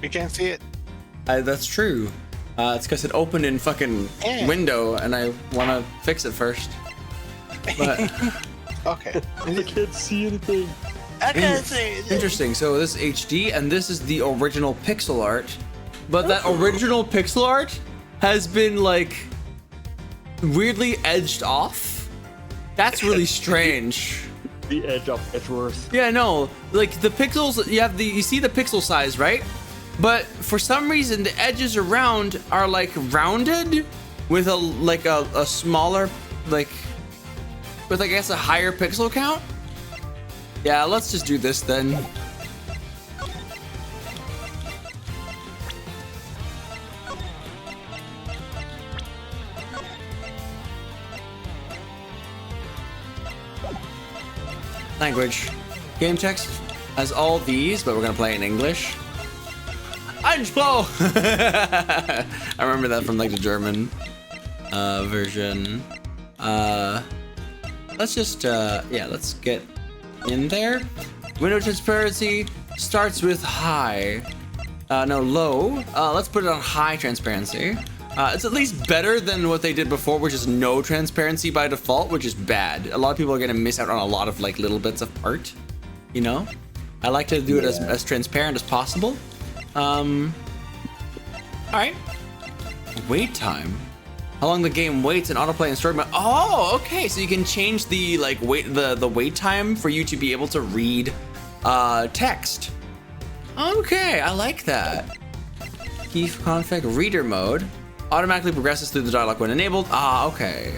You can't see it. That's true. It's because it opened in fucking window, and I want to fix it first. But Okay. I can't see anything. I can't see it. interesting. So this is HD, and this is the original pixel art. But that original pixel art has been like weirdly edged off. That's really strange. The edge of Edgeworth. Yeah, no, like the pixels, you see the pixel size, right? But for some reason, the edges around are like rounded with a smaller, like, with I guess a higher pixel count. Yeah, let's just do this then. Language. Game text has all these, but we're gonna play in English. Einspruch! I remember that from like the German version. Let's just let's get in there. Window transparency starts with high. Low. Let's put it on high transparency. It's at least better than what they did before, which is no transparency by default, which is bad. A lot of people are gonna miss out on a lot of like little bits of art, you know? I like to do it as transparent as possible. All right. Wait time. How long the game waits in autoplay and story mode. Oh, okay. So you can change the like the wait time for you to be able to read text. Okay, I like that. Key config reader mode automatically progresses through the dialog when enabled. Ah, okay.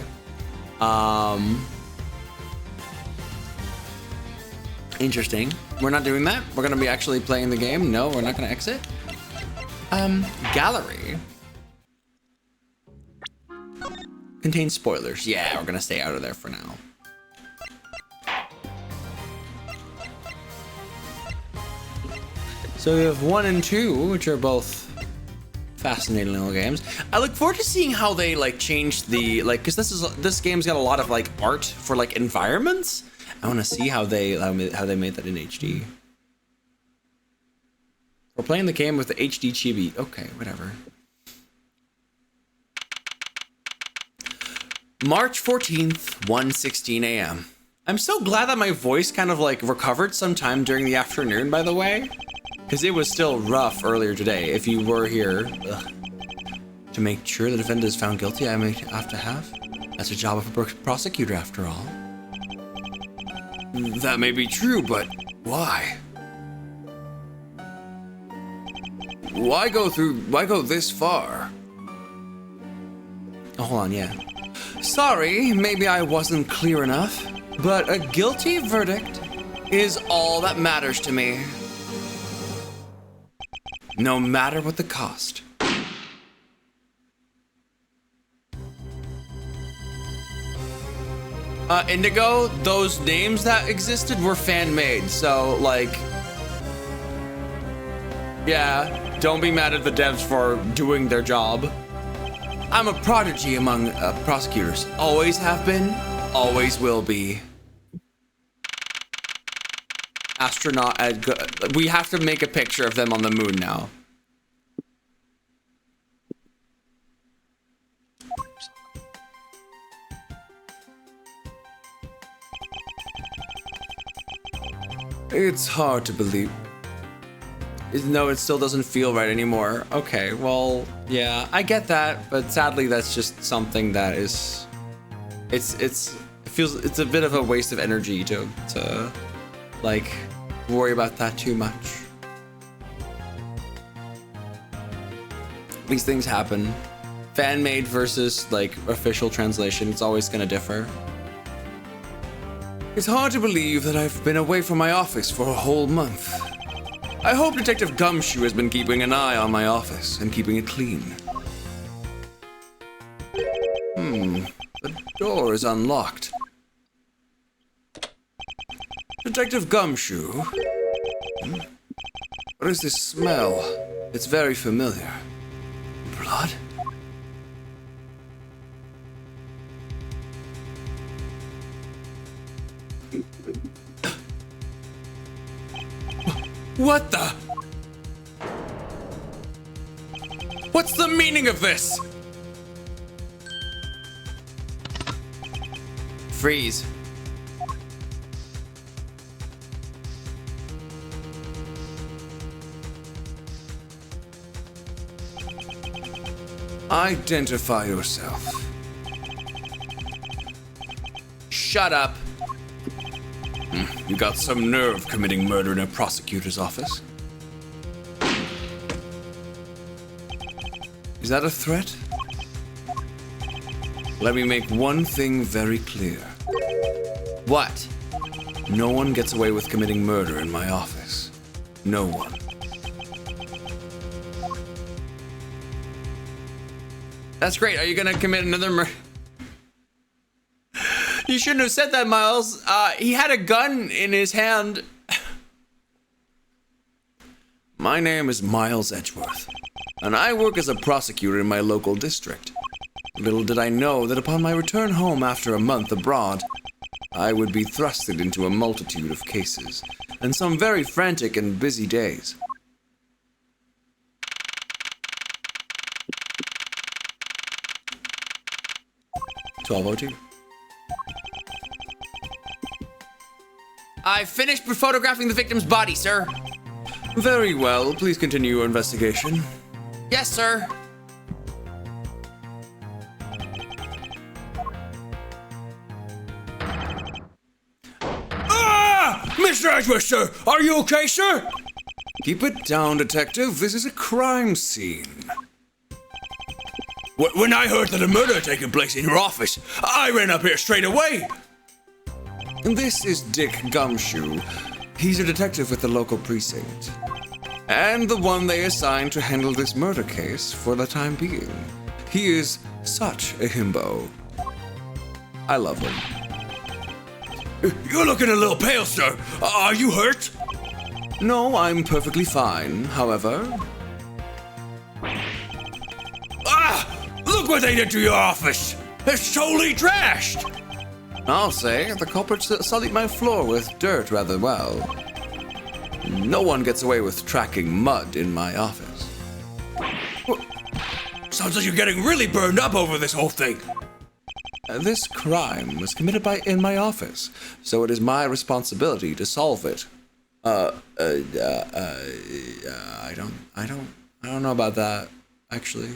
Interesting. We're not doing that. We're gonna be actually playing the game. No, we're not gonna exit. Gallery contains spoilers. Yeah, we're gonna stay out of there for now. So we have 1 and 2, which are both fascinating little games. I look forward to seeing how they like change the like, because this game's got a lot of like art for like environments. I want to see how they made that in HD. We're playing the game with the HD chibi. Okay, whatever. March 14th, 1:16 a.m. I'm so glad that my voice kind of like recovered sometime during the afternoon, by the way. Because it was still rough earlier today. If you were here, to make sure the defendant is found guilty, I may have to have. That's a job of a prosecutor, after all. That may be true, but why? Why go this far? Oh, hold on, yeah. Sorry, maybe I wasn't clear enough, but a guilty verdict is all that matters to me. No matter what the cost. Indigo, those names that existed were fan-made, so, like... Yeah, don't be mad at the devs for doing their job. I'm a prodigy among prosecutors. Always have been, always will be. Astronaut, we have to make a picture of them on the moon now. It's hard to believe. No, it still doesn't feel right anymore. Okay, well, yeah, I get that, but sadly that's just something that is... It feels it's a bit of a waste of energy to like worry about that too much. These things happen. Fan-made versus like official translation, it's always gonna differ. It's hard to believe that I've been away from my office for a whole month. I hope Detective Gumshoe has been keeping an eye on my office and keeping it clean. The door is unlocked. Detective Gumshoe? What is this smell? It's very familiar. Blood? What the? What's the meaning of this? Freeze. Identify yourself. Shut up. You got some nerve committing murder in a prosecutor's office. Is that a threat? Let me make one thing very clear. What? No one gets away with committing murder in my office. No one. That's great. Are you gonna commit another murder? You shouldn't have said that, Miles. He had a gun in his hand. My name is Miles Edgeworth, and I work as a prosecutor in my local district. Little did I know that upon my return home after a month abroad, I would be thrusted into a multitude of cases, and some very frantic and busy days. $12:02. I finished photographing the victim's body, sir. Very well. Please continue your investigation. Yes, sir. Mr. Edgeworth, sir! Are you okay, sir? Keep it down, detective. This is a crime scene. When I heard that a murder had taken place in your office, I ran up here straight away. This is Dick Gumshoe. He's a detective with the local precinct, and the one they assigned to handle this murder case for the time being. He is such a himbo. I love him. You're looking a little pale, sir. Are you hurt? No, I'm perfectly fine, however. Look what they did to your office! It's totally trashed! I'll say, the culprits sullied my floor with dirt rather well. No one gets away with tracking mud in my office. Sounds like you're getting really burned up over this whole thing. This crime was committed in my office, so it is my responsibility to solve it. I don't know about that, actually.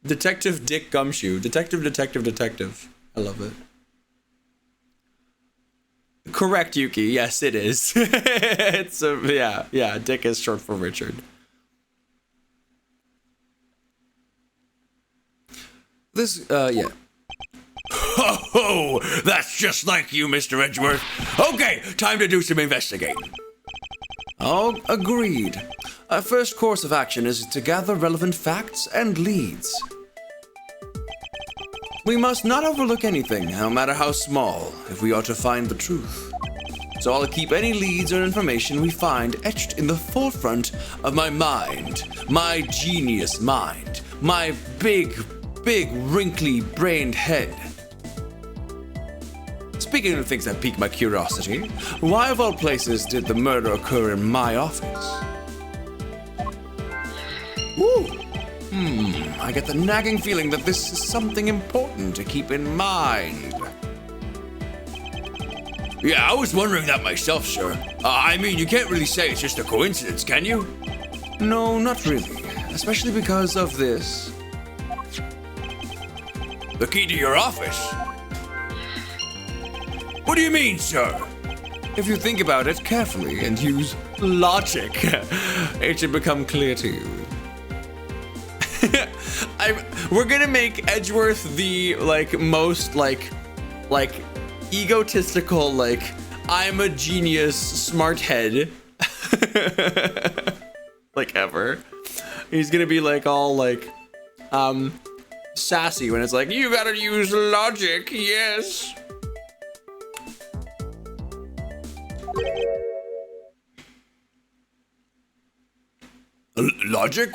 Detective Dick Gumshoe. Detective. I love it. Correct, Yuki. Yes, it is. Yeah, Dick is short for Richard. Yeah. Ho, that's just like you, Mr. Edgeworth. Okay, time to do some investigating. Oh, agreed. Our first course of action is to gather relevant facts and leads. We must not overlook anything, no matter how small, if we are to find the truth. So I'll keep any leads or information we find etched in the forefront of my mind, my genius mind, my big, wrinkly-brained head. Speaking of things that pique my curiosity, why of all places did the murder occur in my office? Ooh. I get the nagging feeling that this is something important to keep in mind. Yeah, I was wondering that myself, sir. I mean, you can't really say it's just a coincidence, can you? No, not really. Especially because of this. The key to your office? What do you mean, sir? If you think about it carefully and use logic, it should become clear to you. We're gonna make Edgeworth the most egotistical, I'm a genius smart head ever. He's gonna be all sassy when it's you gotta use logic, yes. Logic?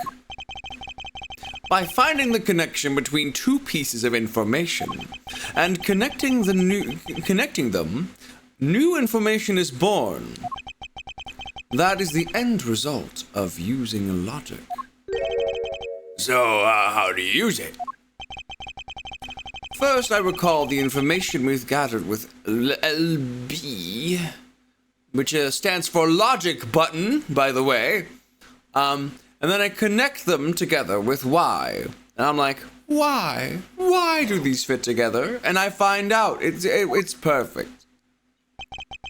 By finding the connection between two pieces of information and connecting them, new information is born. That is the end result of using logic. So, how do you use it? First, I recall the information we've gathered with LB, which stands for logic button, by the way. And then I connect them together with Y. And I'm like, why? Why do these fit together? And I find out it's perfect.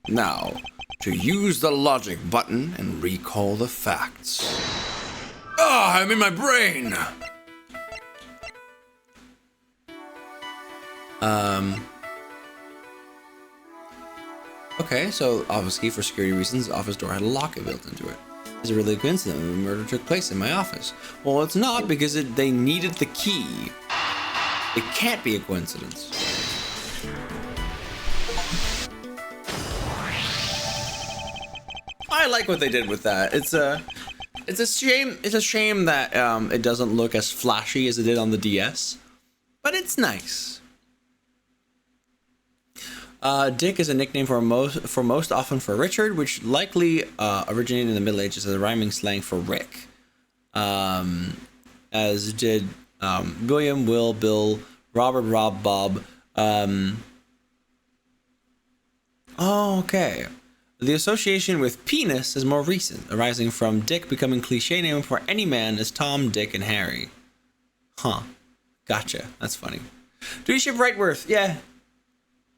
Now, to use the logic button and recall the facts. Ah, I'm in my brain! Okay, so obviously for security reasons, the office door had a lock built into it. Is it really a coincidence that the murder took place in my office? Well, it's not because they needed the key. It can't be a coincidence. I like what they did with that. It's a shame. It's a shame that it doesn't look as flashy as it did on the DS, but it's nice. Dick is a nickname for most often for Richard, which likely originated in the Middle Ages as a rhyming slang for Rick, as did William, Will, Bill, Robert, Rob, Bob. Oh, okay. The association with penis is more recent, arising from Dick becoming cliche name for any man as Tom, Dick, and Harry. Huh. Gotcha. That's funny. Do you ship Wrightworth? Yeah.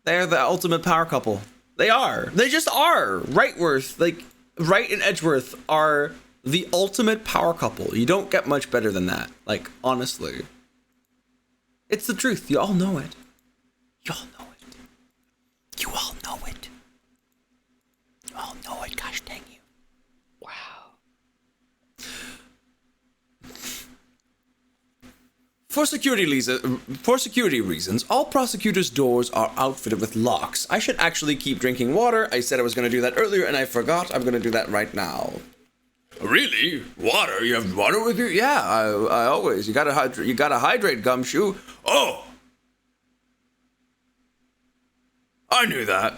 They're the ultimate power couple. They are. They just are. Wrightworth, like, Wright and Edgeworth are the ultimate power couple. You don't get much better than that. Like, honestly. It's the truth. You all know it. You all know it. You all know it. You all know it. Gosh dang you. Wow. For security reasons, all prosecutors' doors are outfitted with locks. I should actually keep drinking water. I said I was going to do that earlier, and I forgot. I'm going to do that right now. Really? Water? You have water with you? Yeah, I always. You gotta hydrate, Gumshoe. Oh! I knew that.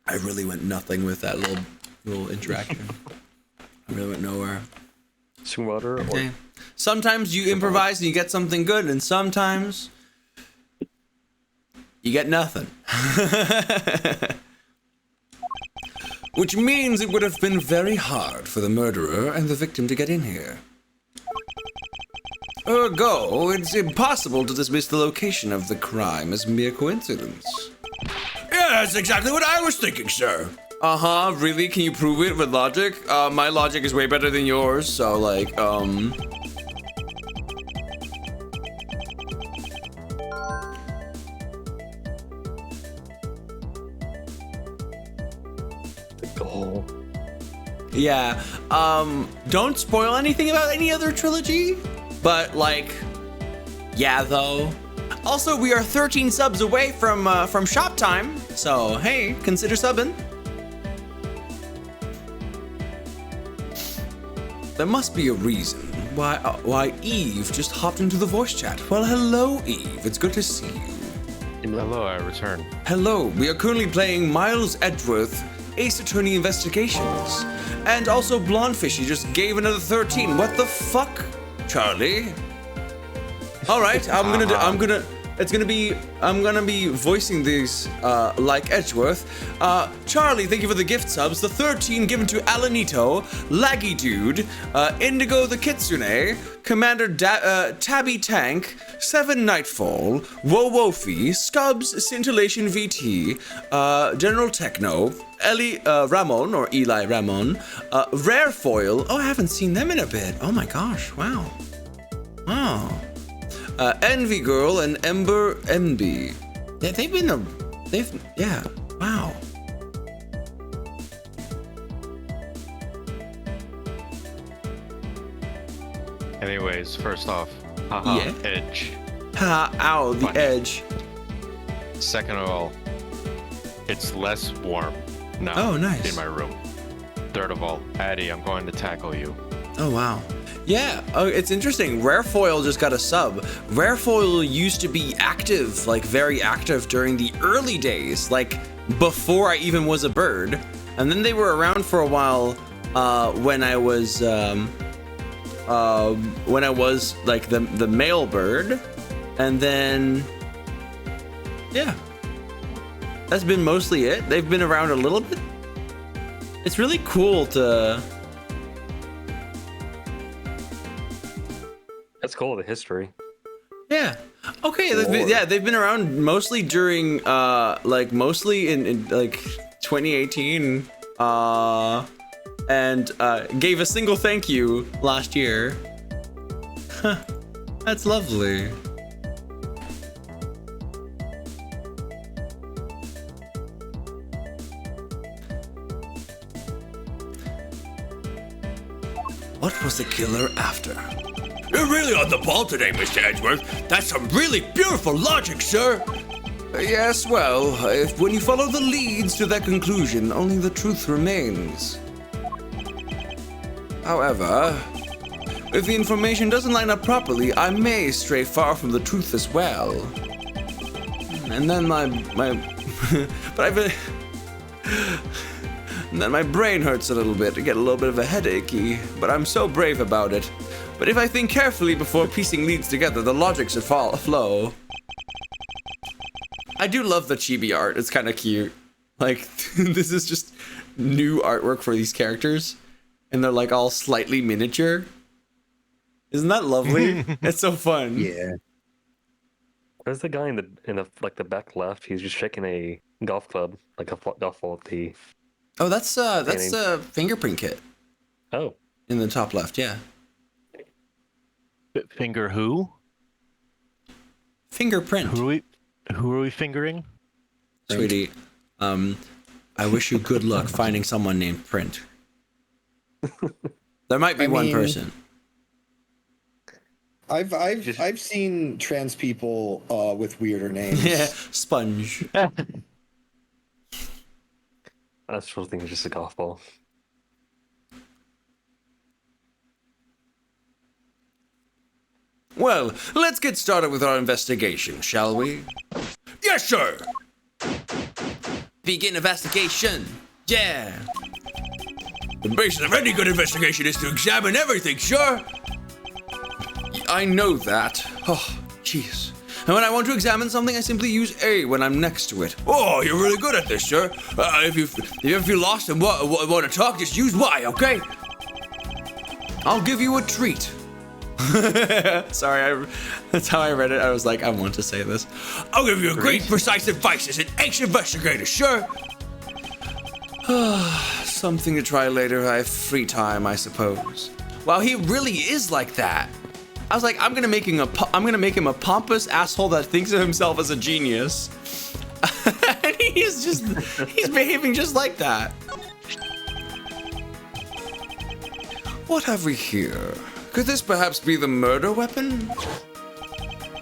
I really went nothing with that little interaction. I really went nowhere. Some water. Okay. Sometimes you improvise and you get something good, and sometimes you get nothing. Which means it would have been very hard for the murderer and the victim to get in here. Ergo, it's impossible to dismiss the location of the crime as mere coincidence. Yeah, that's exactly what I was thinking, sir. Uh-huh, really? Can you prove it with logic? My logic is way better than yours, so, like, Oh. Yeah, don't spoil anything about any other trilogy, but, like, yeah, though. Also, we are 13 subs away from shop time, so, hey, consider subbing. There must be a reason why Eve just hopped into the voice chat. Well, hello, Eve. It's good to see you. Hello, I return. Hello. We are currently playing Miles Edgeworth, Ace Attorney Investigations, and also Blondfishy just gave another 13. What the fuck, Charlie? All right, I'm gonna be voicing these like Edgeworth. Charlie, thank you for the gift subs. The 13 given to Alanito, Laggy Dude, Indigo the Kitsune, Commander Tabby Tank, 7 Nightfall, Wowofi, Scubs, Scintillation VT, General Techno, Ramon or Eli Ramon, Rare Foil. Oh, I haven't seen them in a bit. Oh my gosh! Wow. Wow. Envy Girl and Ember MB. Yeah, wow. Anyways, first off, haha, Yeah. Edge. Ha, ow, the Funny. edge. Second of all, it's less warm now Oh, nice. in my room. Third of all, Addie, I'm going to tackle you. Oh, wow. Yeah, it's interesting. Rare Foil just got a sub. Rare Foil used to be active, like very active during the early days, like before I even was a bird. and then they were around for a while when I was like the male bird, and then yeah, that's been mostly it. They've been around a little bit. It's really cool to. That's cool, the history. Yeah. Okay. They've been around mostly during like mostly in like 2018 and gave a single thank you last year. Huh. That's lovely. What was the killer after? You're really on the ball today, Mr. Edgeworth. That's some really beautiful logic, sir. Yes, well, when you follow the leads to that conclusion, only the truth remains. However, if the information doesn't line up properly, I may stray far from the truth as well. And then and then my brain hurts a little bit. I get a little bit of a headachy, but I'm so brave about it. But if I think carefully before piecing leads together, the logic should flow. I do love the chibi art. It's kind of cute. Like, this is just new artwork for these characters, and they're like all slightly miniature. Isn't that lovely? It's so fun. Yeah. There's the guy in the like the back left. He's just shaking a golf club, like a golf ball at the. Oh, that's a fingerprint kit Oh, in the top left. Yeah. Finger who? Fingerprint. Who are we fingering? Sweetie, I wish you good luck finding someone named Print. There might be one person. I've seen trans people with weirder names. Yeah, Sponge. I still think it's just a golf ball. Well, let's get started with our investigation, shall we? Yes, sir! Begin investigation. Yeah. The basis of any good investigation is to examine everything, sure. I know that. Oh, jeez. And when I want to examine something, I simply use A when I'm next to it. Oh, you're really good at this, sir. If you feel lost and want to talk, just use Y, okay? I'll give you a treat. Sorry, that's how I read it. I was like, I want to say this. I'll give you a great, precise advice as an ex-investigator, sure. Something to try later. I have free time, I suppose. Wow, he really is like that. I was like, I'm gonna make him a pompous asshole that thinks of himself as a genius. And he's behaving just like that. What have we here? Could this perhaps be the murder weapon?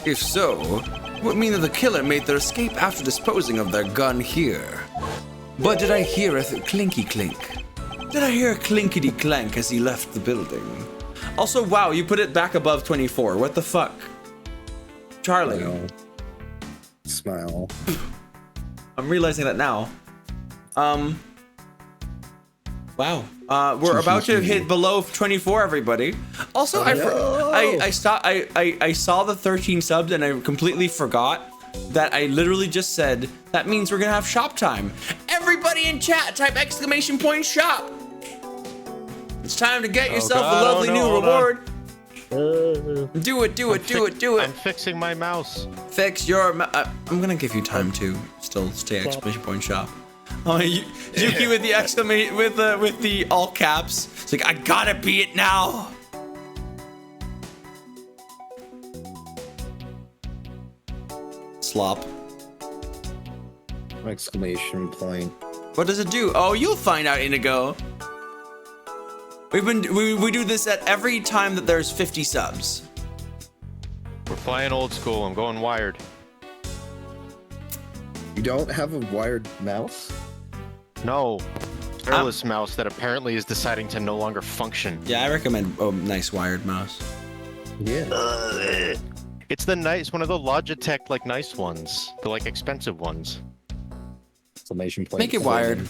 If so, it would mean that the killer made their escape after disposing of their gun here. But did I hear a clinky clink? Did I hear a clinkety clank as he left the building? Also, wow, you put it back above 24. What the fuck? Charlie. Smile. I'm realizing that now. Wow. We're about to hit below 24, everybody. Also, I saw the 13 subs and I completely forgot that I literally just said that means we're gonna have shop time. Everybody in chat, type !shop. It's time to get yourself a lovely new reward. Do it. I'm fixing my mouse. Fix your. I'm gonna give you time to still stay !shop. Oh, Yuki with the exclamation with the all caps. It's like, I gotta be it now. Slop. Exclamation point. What does it do? Oh, you'll find out, Indigo. We do this at every time that there's 50 subs. We're playing old school. I'm going wired. You don't have a wired mouse? No. Wireless mouse that apparently is deciding to no longer function. Yeah, I recommend a nice wired mouse. Yeah. It's one of the Logitech like nice ones, the like expensive ones. Exclamation point. Make it wired.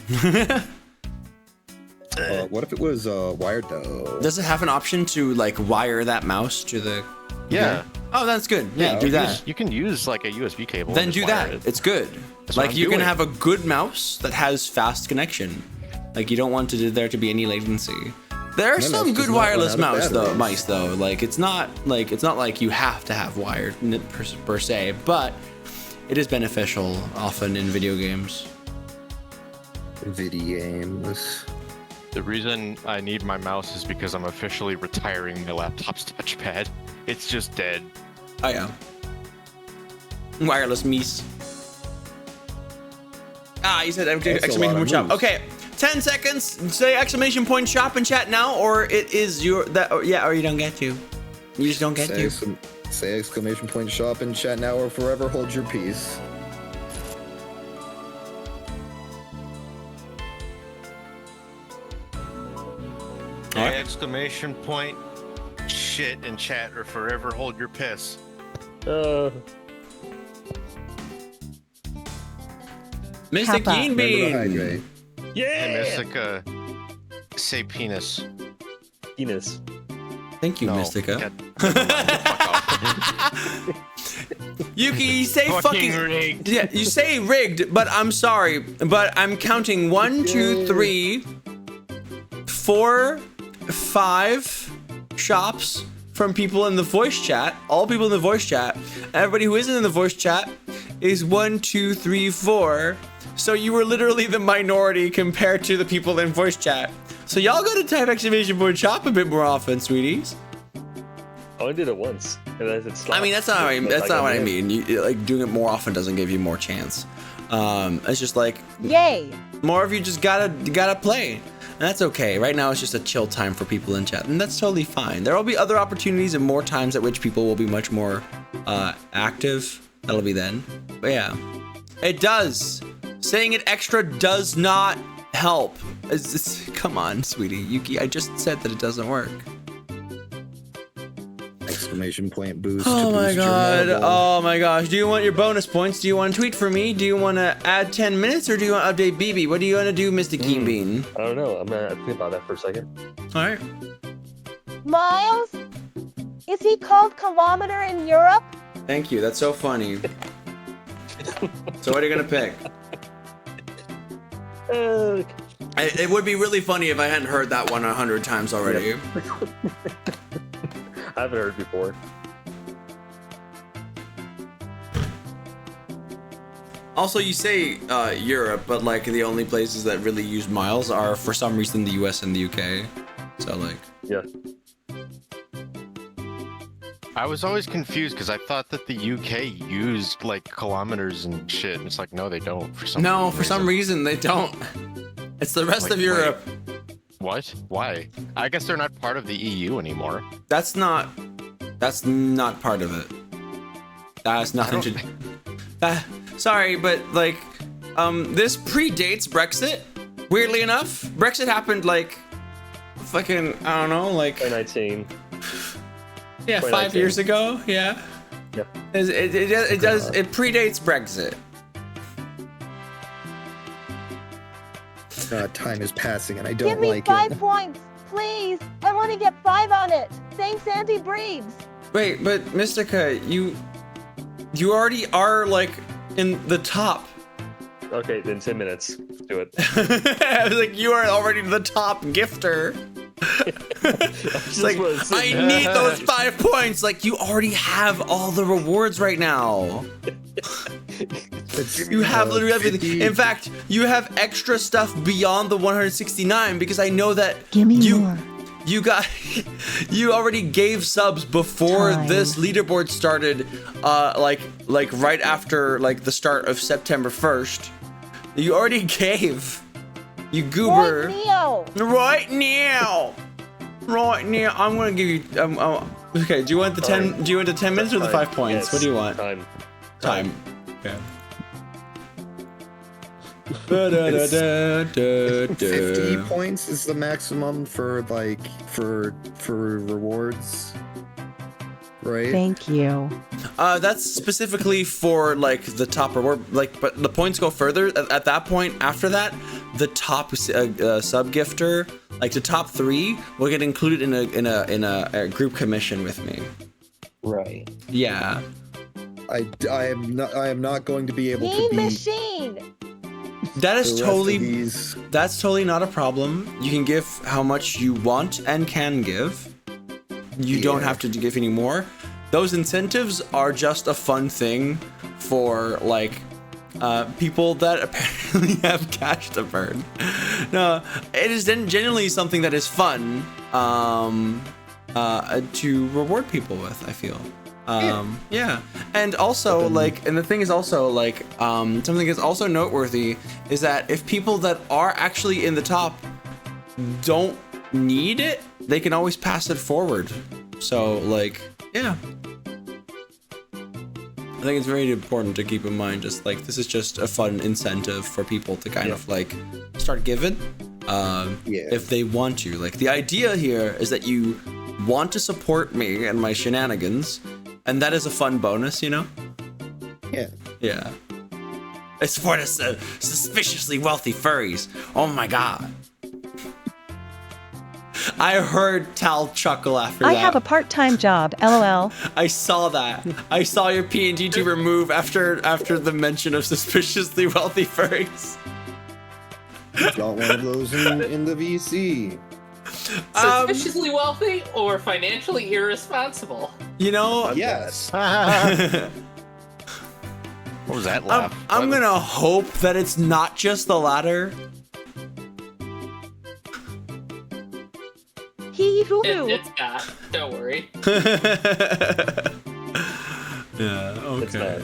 What if it was wired though? Does it have an option to like wire that mouse to the? Yeah. Oh, that's good. Yeah, Yeah, do that. You can use like a USB cable. Then and just do wire that. it. It's good. That's what Like I'm you can doing. have a good mouse that has fast connection. Like you don't want there to be any latency. There are My some mouse good does not wireless run out of batteries. mice though. Like it's not like you have to have wired per se, but it is beneficial often in video games. Video games. The reason I need my mouse is because I'm officially retiring my laptop's touchpad. It's just dead. Oh yeah. Wireless mice. You said That's a exclamation lot point of shop. moves. Okay, 10 seconds. Say exclamation point shop in chat now, or it is or you don't get to. You just don't get to. Say exclamation point shop in chat now or forever hold your peace. Alright. Exclamation point shit in chat or forever hold your piss. Mr. Kappa. Keen Remember to Bean. hydrate. Hey, Mystica, say penis. Penis. Thank you, No. Mystica. God, never mind. Fuck off. Yuki, you say Fucking fucking. rigged. Yeah, you say rigged, but I'm sorry. But I'm counting 1, 2, 3, 4, 5 shops from people in the voice chat. All people in the voice chat. Everybody who isn't in the voice chat is 1, 2, 3, 4. So you were literally the minority compared to the people in voice chat. So y'all gotta type exclamation point shop a bit more often, sweeties. I only did it once, and then it stopped. I mean, that's not what I mean. Like doing it more often doesn't give you more chance. It's just like Yay! more of you just gotta play, and that's okay. Right now, it's just a chill time for people in chat, and that's totally fine. There will be other opportunities and more times at which people will be much more active. That'll be then. But yeah, it does. Saying it extra does not help. Come on, sweetie, Yuki. I just said that it doesn't work. Exclamation point boost. Oh to my boost your god. marble. Oh my gosh. Do you want your bonus points? Do you want to tweet for me? Do you want to add 10 minutes or do you want to update BB? What do you want to do, Mr. Keen Bean? I don't know. I'm gonna think about that for a second. Alright. Miles? Is he called Kilometer in Europe? Thank you. That's so funny. So what are you going to pick? It would be really funny if I hadn't heard that one 100 times already. I haven't heard before. Also, you say Europe, but like the only places that really use miles are for some reason the US and the UK. So like, Yeah. I was always confused because I thought that the UK used like kilometers and shit. And it's like, no, they don't. For some reason they don't. It's the rest Like, of Europe. What? Why? I guess they're not part of the EU anymore. That's not part of it. That has nothing to. Sorry, but like, this predates Brexit. Weirdly enough, Brexit happened like, fucking, I don't know, like. 2019. Yeah, 5 years ago. Yeah. Yeah. It does. It predates Brexit. Time is passing and I don't Give me like 5 it. points, please. I want to get 5 on it. Thanks, Auntie Breeds. Wait, but Mystica, you already are like in the top. Okay, then 10 minutes. Do it. I was like, you are already the top gifter. It's like, I need those 5 points. Like, you already have all the rewards right now. You have literally everything. 50. In fact, you have extra stuff beyond the 169 because I know that Give me you more. you already gave subs before Time. this leaderboard started, like right after like the start of September 1st. You already gave. You goober. Right, Neo. Right now, I'm gonna give you. Okay. Do you want the 10? Do you want the 10 minutes or the 5 points? Yes. What do you want? Time. Okay. 50 points is the maximum for like for rewards, right? Thank you. That's specifically for like the top reward. Like, but the points go further. At that point, after that, the top sub gifter Like the top 3 will get included in a group commission with me. Right. Yeah. I am not going to be able to Mean be Machine! That is the rest of totally these. that's totally not a problem. You can give how much you want and can give. You don't Yeah. have to give any more. Those incentives are just a fun thing for like people that apparently have cash to burn. No, it is genuinely something that is fun to reward people with, I feel. Yeah. And also like, and the thing is also like, something that's also noteworthy is that if people that are actually in the top don't need it, they can always pass it forward. So like, yeah. I think it's very important to keep in mind, just like, this is just a fun incentive for people to kind of like start giving, if they want to. Like, the idea here is that you want to support me and my shenanigans, and that is a fun bonus, you know? Yeah. Yeah. It's for the suspiciously wealthy furries. Oh my god. I heard Tal chuckle after I that. have a part-time job, lol. I saw that. I saw your PNG to remove after the mention of suspiciously wealthy furries. Got one of those in the VC. Suspiciously wealthy or financially irresponsible? You know, Yes. What was that laugh? I'm gonna hope that it's not just the latter. Hee hoo hoo. It's not. Don't worry. Yeah, It's okay.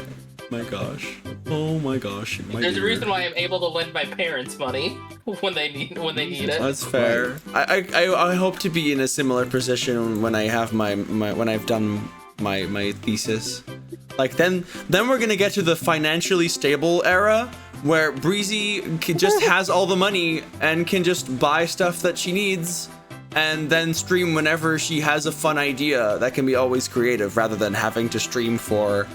My gosh. Oh my gosh. There's a reason why I'm able to lend my parents money when they need it. That's fair. I hope to be in a similar position when I have when I've done my thesis. Like then we're gonna get to the financially stable era where Breezy just has all the money and can just buy stuff that she needs and then stream whenever she has a fun idea that can be always creative rather than having to stream for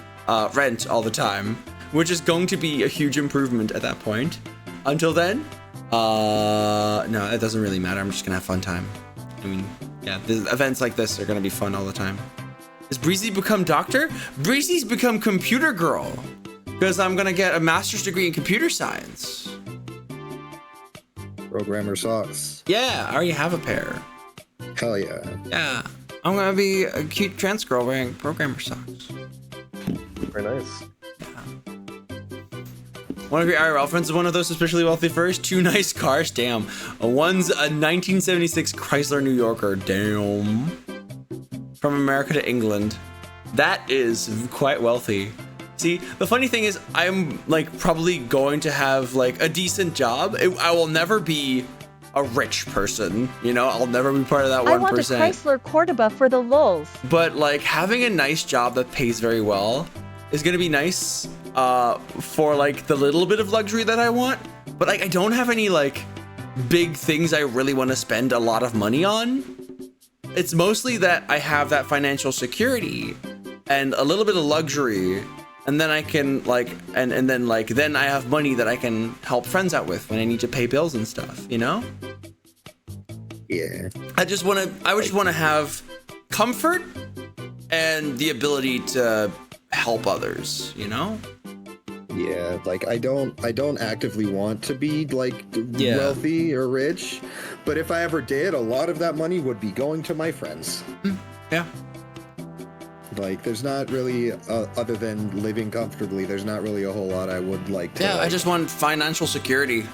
rent all the time, which is going to be a huge improvement at that point. Until then, no, it doesn't really matter. I'm just gonna have fun time. I mean, yeah, events like this are gonna be fun all the time. Has Breezy become doctor? Breezy's become computer girl because I'm gonna get a master's degree in computer science. Programmer socks. Yeah, I already have a pair. Hell yeah. Yeah, I'm gonna be a cute trans girl wearing programmer socks. Very nice. One of your IRL friends is one of those especially wealthy furs. 2 nice cars, damn. One's a 1976 Chrysler New Yorker, damn. From America to England. That is quite wealthy. See, the funny thing is, I'm like probably going to have like a decent job. I will never be a rich person, you know? I'll never be part of that 1%. I want a Chrysler Cordoba for the lulz. But like having a nice job that pays very well is gonna be nice for like the little bit of luxury that I want. But like I don't have any like big things I really want to spend a lot of money on. It's mostly that I have that financial security and a little bit of luxury, and then I can like and then like then I have money that I can help friends out with when I need to pay bills and stuff, you know? Yeah. I would just want to have comfort and the ability to help others, you know? Yeah, like I don't actively want to be like Yeah. wealthy or rich, but if I ever did, a lot of that money would be going to my friends. Yeah. Like there's not really other than living comfortably, there's not really a whole lot I would like to. Yeah, I like, just want financial security.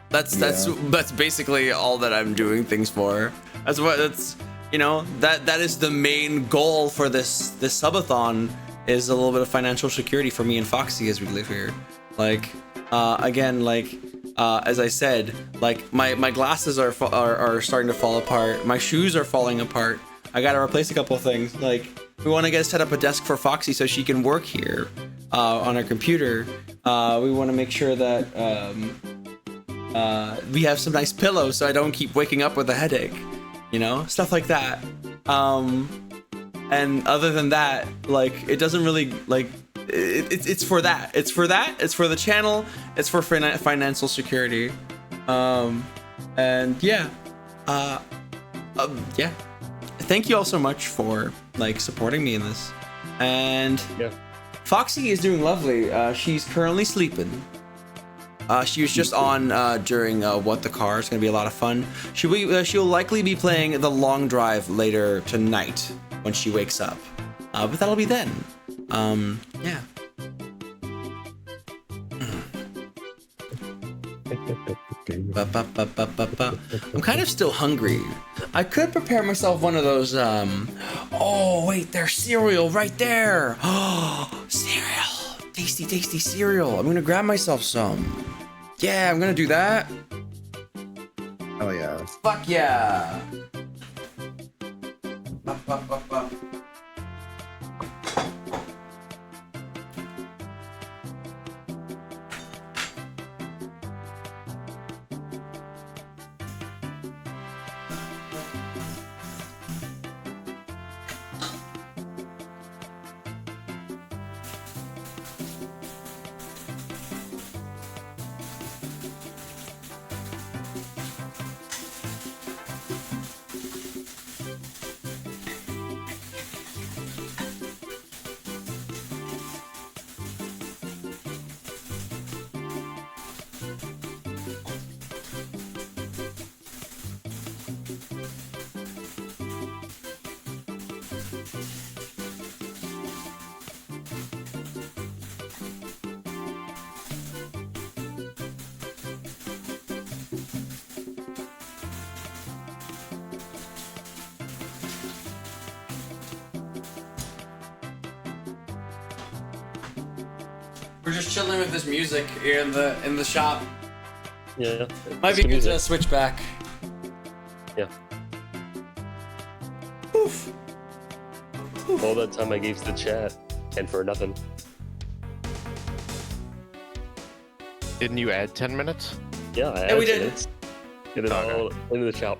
That's basically all that I'm doing things for. That's you know, that is the main goal for this subathon, is a little bit of financial security for me and Foxy as we live here. Like again, like as I said, like my glasses are starting to fall apart. My shoes are falling apart. I gotta replace a couple of things. Like we want to set up a desk for Foxy so she can work here on her computer. We want to make sure that we have some nice pillows so I don't keep waking up with a headache. You know, stuff like that. And other than that, like it doesn't really like it's for that. It's for the channel. It's for financial security. And yeah, Yeah. Thank you all so much for like supporting me in this. And Yeah. Foxy is doing lovely. She's currently sleeping. She was just on during What the Car. It's gonna be a lot of fun. She'll likely be playing The Long Drive later tonight when she wakes up. But that'll be then. Yeah. I'm kind of still hungry. I could prepare myself one of those, oh wait, there's cereal right there. Oh, cereal. Tasty, tasty cereal. I'm gonna grab myself some. Yeah, I'm gonna do that. Oh yeah. Fuck yeah. We're just chilling with this music here in the shop. Yeah. Might be good to switch back. Yeah. Oof. All that time I gave to the chat, and for nothing. Didn't you add 10 minutes? Yeah, I Yeah, we added did. it. Get it all into the shop.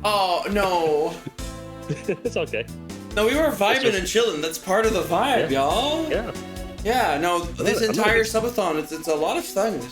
Oh no. It's okay. No, we were vibing just- and chilling. That's part of the vibe, y'all. Yeah. Yeah, no, this I'm not entire against- subathon, it's a lot of things.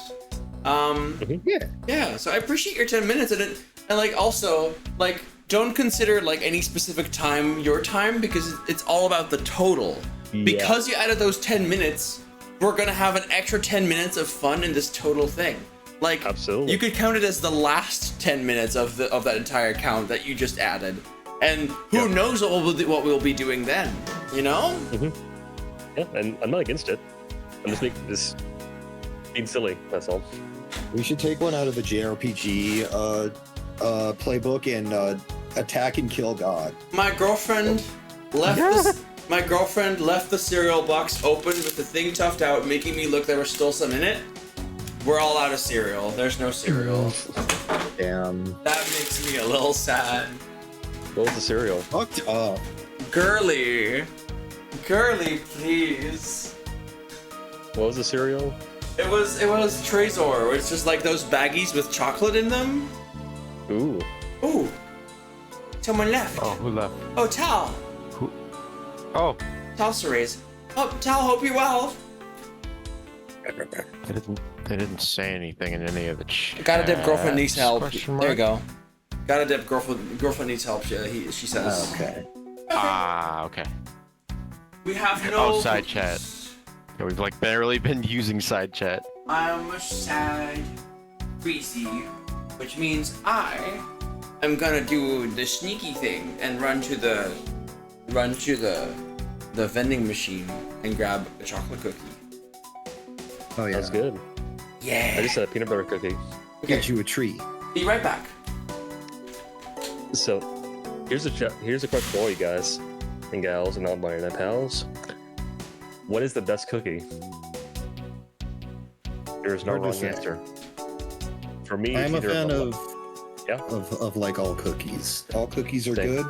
Yeah, so I appreciate your 10 minutes and like also like don't consider like any specific time your time because it's all about the total. Because you added those 10 minutes, we're gonna have an extra 10 minutes of fun in this total thing. Like Absolutely. you could count it as the last 10 minutes of that entire count that you just added. And who knows what we'll be doing then, you know? Yeah, and I'm not against it. I'm just making this being silly, that's all. We should take one out of the JRPG playbook and attack and kill God. My girlfriend left the cereal box open with the thing toughed out, making me look there was still some in it. We're all out of cereal. There's no cereal. Damn. That makes me a little sad. What was the cereal? Fucked up. Girly, please. What was the cereal? It was Trezor, where it's just like those baggies with chocolate in them. Ooh. Ooh. Someone left. Oh, who left? Oh, Tal. Who? Oh, Tal Ceres. Oh, Tal, hope you're well. they didn't say anything in any of the chat. Got a dip, girlfriend needs help. Question There you mark? go. Got a dip, girlfriend needs help. She says. Okay. Ah, okay. We have no. Oh, side chat. Yeah, we've like barely been using side chat. I'm a sad greasy, which means I am gonna do the sneaky thing and run to the vending machine and grab a chocolate cookie. Oh yeah. That's good. Yeah. I just had a peanut butter cookie. Get you a treat. Be right back. So, here's a question for all you guys and gals and non-binary net pals. What is the best cookie? There is no Hard to wrong say. answer. For me, I'm a it's either fan vanilla- of Yeah. of like all cookies. All cookies are Same. good.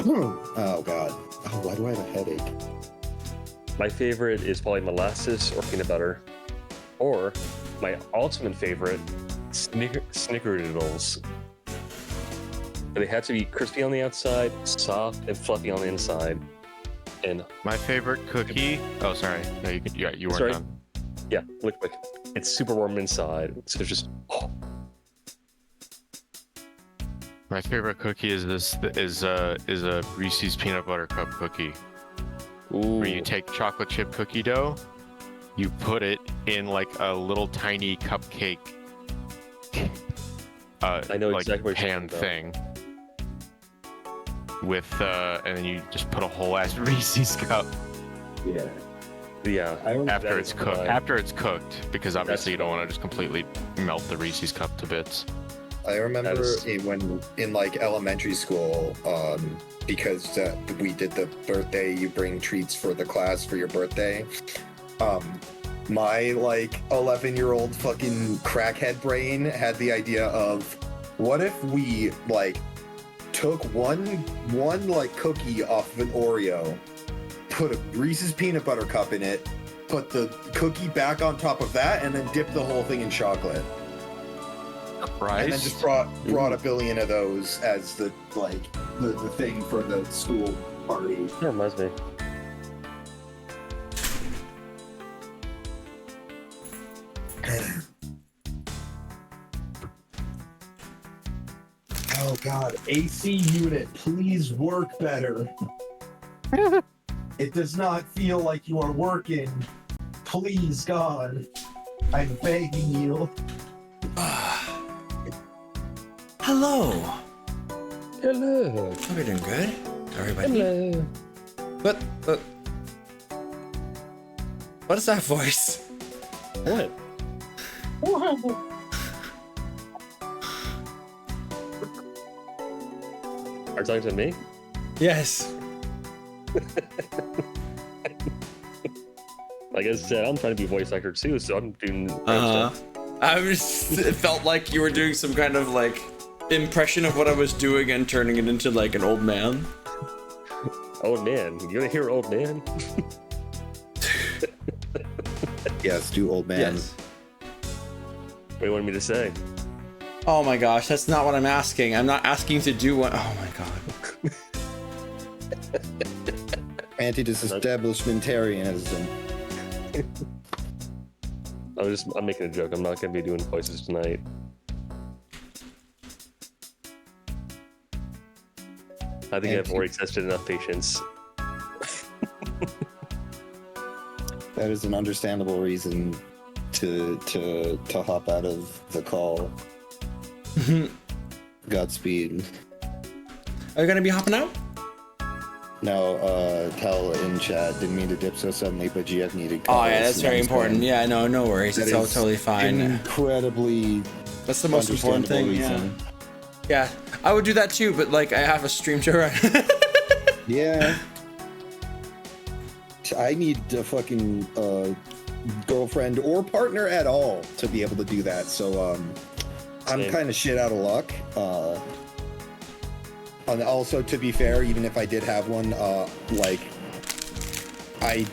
Oh god. Oh, why do I have a headache? My favorite is probably molasses or peanut butter, or my ultimate favorite, snickerdoodles. They have to be crispy on the outside, soft and fluffy on the inside. And My favorite cookie. Oh, sorry. No, you weren't Sorry. done. yeah, liquid. It's super warm inside. So it's just My favorite cookie is a Reese's peanut butter cup cookie. Ooh. Where you take chocolate chip cookie dough, you put it in like a little tiny cupcake. I know like exactly what you're pan talking about. thing. With and then you just put a whole ass Reese's cup Yeah. Yeah. after that it's is cooked. fine. After it's cooked, because obviously you don't fine. want to just completely melt the Reese's cup to bits. I remember That is- when in like elementary school, because we did the birthday, you bring treats for the class for your birthday. My like 11-year-old fucking crackhead brain had the idea of, what if we like took one like cookie off of an Oreo, put a Reese's peanut butter cup in it, put the cookie back on top of that, and then dip the whole thing in chocolate. Right? And then just brought a billion of those as the like the thing for the school party. That reminds me. Oh god, AC unit, please work better. It does not feel like you are working. Please, God, I'm begging you. Hello. Hello. Hope you're doing good, everybody. Hello. What is that voice? What? Are you talking to me? Yes. Like I said, I'm trying to be voice actor too, so I'm doing. I was. It felt like you were doing some kind of like impression of what I was doing and turning it into like an old man. Old man, you wanna hear old man? Yes, do old man. Yes. What do you want me to say? Oh my gosh, that's not what I'm asking. I'm not asking to do one. Oh my god. Anti-disestablishmentarianism. I'm making a joke. I'm not gonna be doing voices tonight. I think I've already tested enough patience. That is an understandable reason to hop out of the call. Godspeed. Are you gonna be hopping out? No, tell in chat, didn't mean to dip so suddenly, but GF needed Oh calls. yeah, that's very important. Yeah, no worries. That It's all is totally fine. Incredibly That's the most important thing. understandable Yeah. reason. Yeah, I would do that too, but like I have a stream to run. Yeah. I need a fucking girlfriend or partner at all to be able to do that. So I'm Same. kind of shit out of luck. And also, to be fair, even if I did have one, like they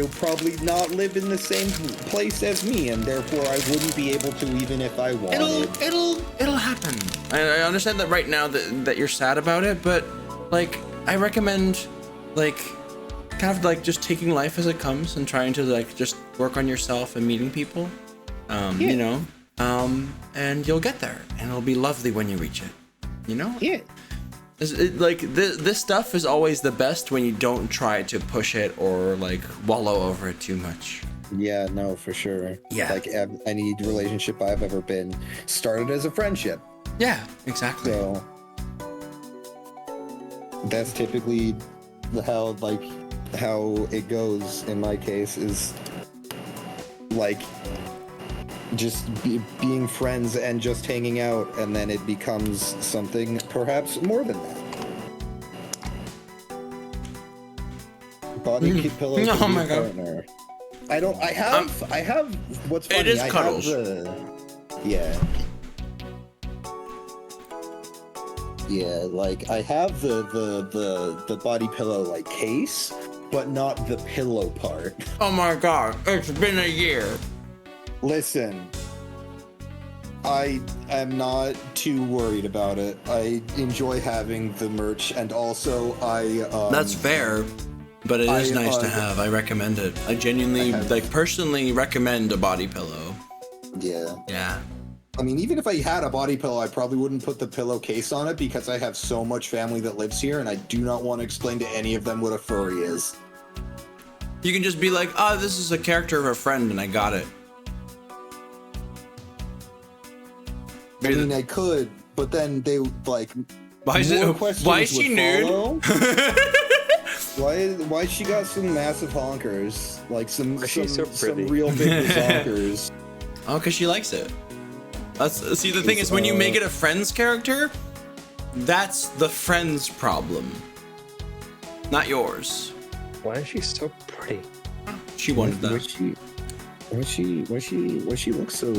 would probably not live in the same place as me, and therefore I wouldn't be able to, even if I wanted. It'll happen. I understand that right now that you're sad about it, but like I recommend like kind of like just taking life as it comes and trying to like just work on yourself and meeting people. You know, and you'll get there, and it'll be lovely when you reach it. You know? Yeah. This stuff is always the best when you don't try to push it or like wallow over it too much. Yeah, no, for sure. Yeah. Like any relationship I've ever been started as a friendship. Yeah, exactly. So that's typically how it goes in my case, is like just being friends and just hanging out, and then it becomes something perhaps more than that. Body pillow. Oh my God. Partner. I have what's funny, It is I have cuddles. Yeah, like I have the body pillow like case, but not the pillow part. Oh my god, it's been a year. Listen, I am not too worried about it. I enjoy having the merch, and also That's fair, but it is nice to have. I recommend it. I genuinely, personally recommend a body pillow. Yeah. Yeah. I mean, even if I had a body pillow, I probably wouldn't put the pillowcase on it because I have so much family that lives here, and I do not want to explain to any of them what a furry is. You can just be like, oh, this is a character of a friend, and I got it. I mean, I could, but then they like. Why is she nude? Why she got some massive honkers, like some real big honkers? Oh, because she likes it. See, the thing is, when you make it a friend's character, that's the friend's problem, not yours. Why is she so pretty? She wanted that. Why she look so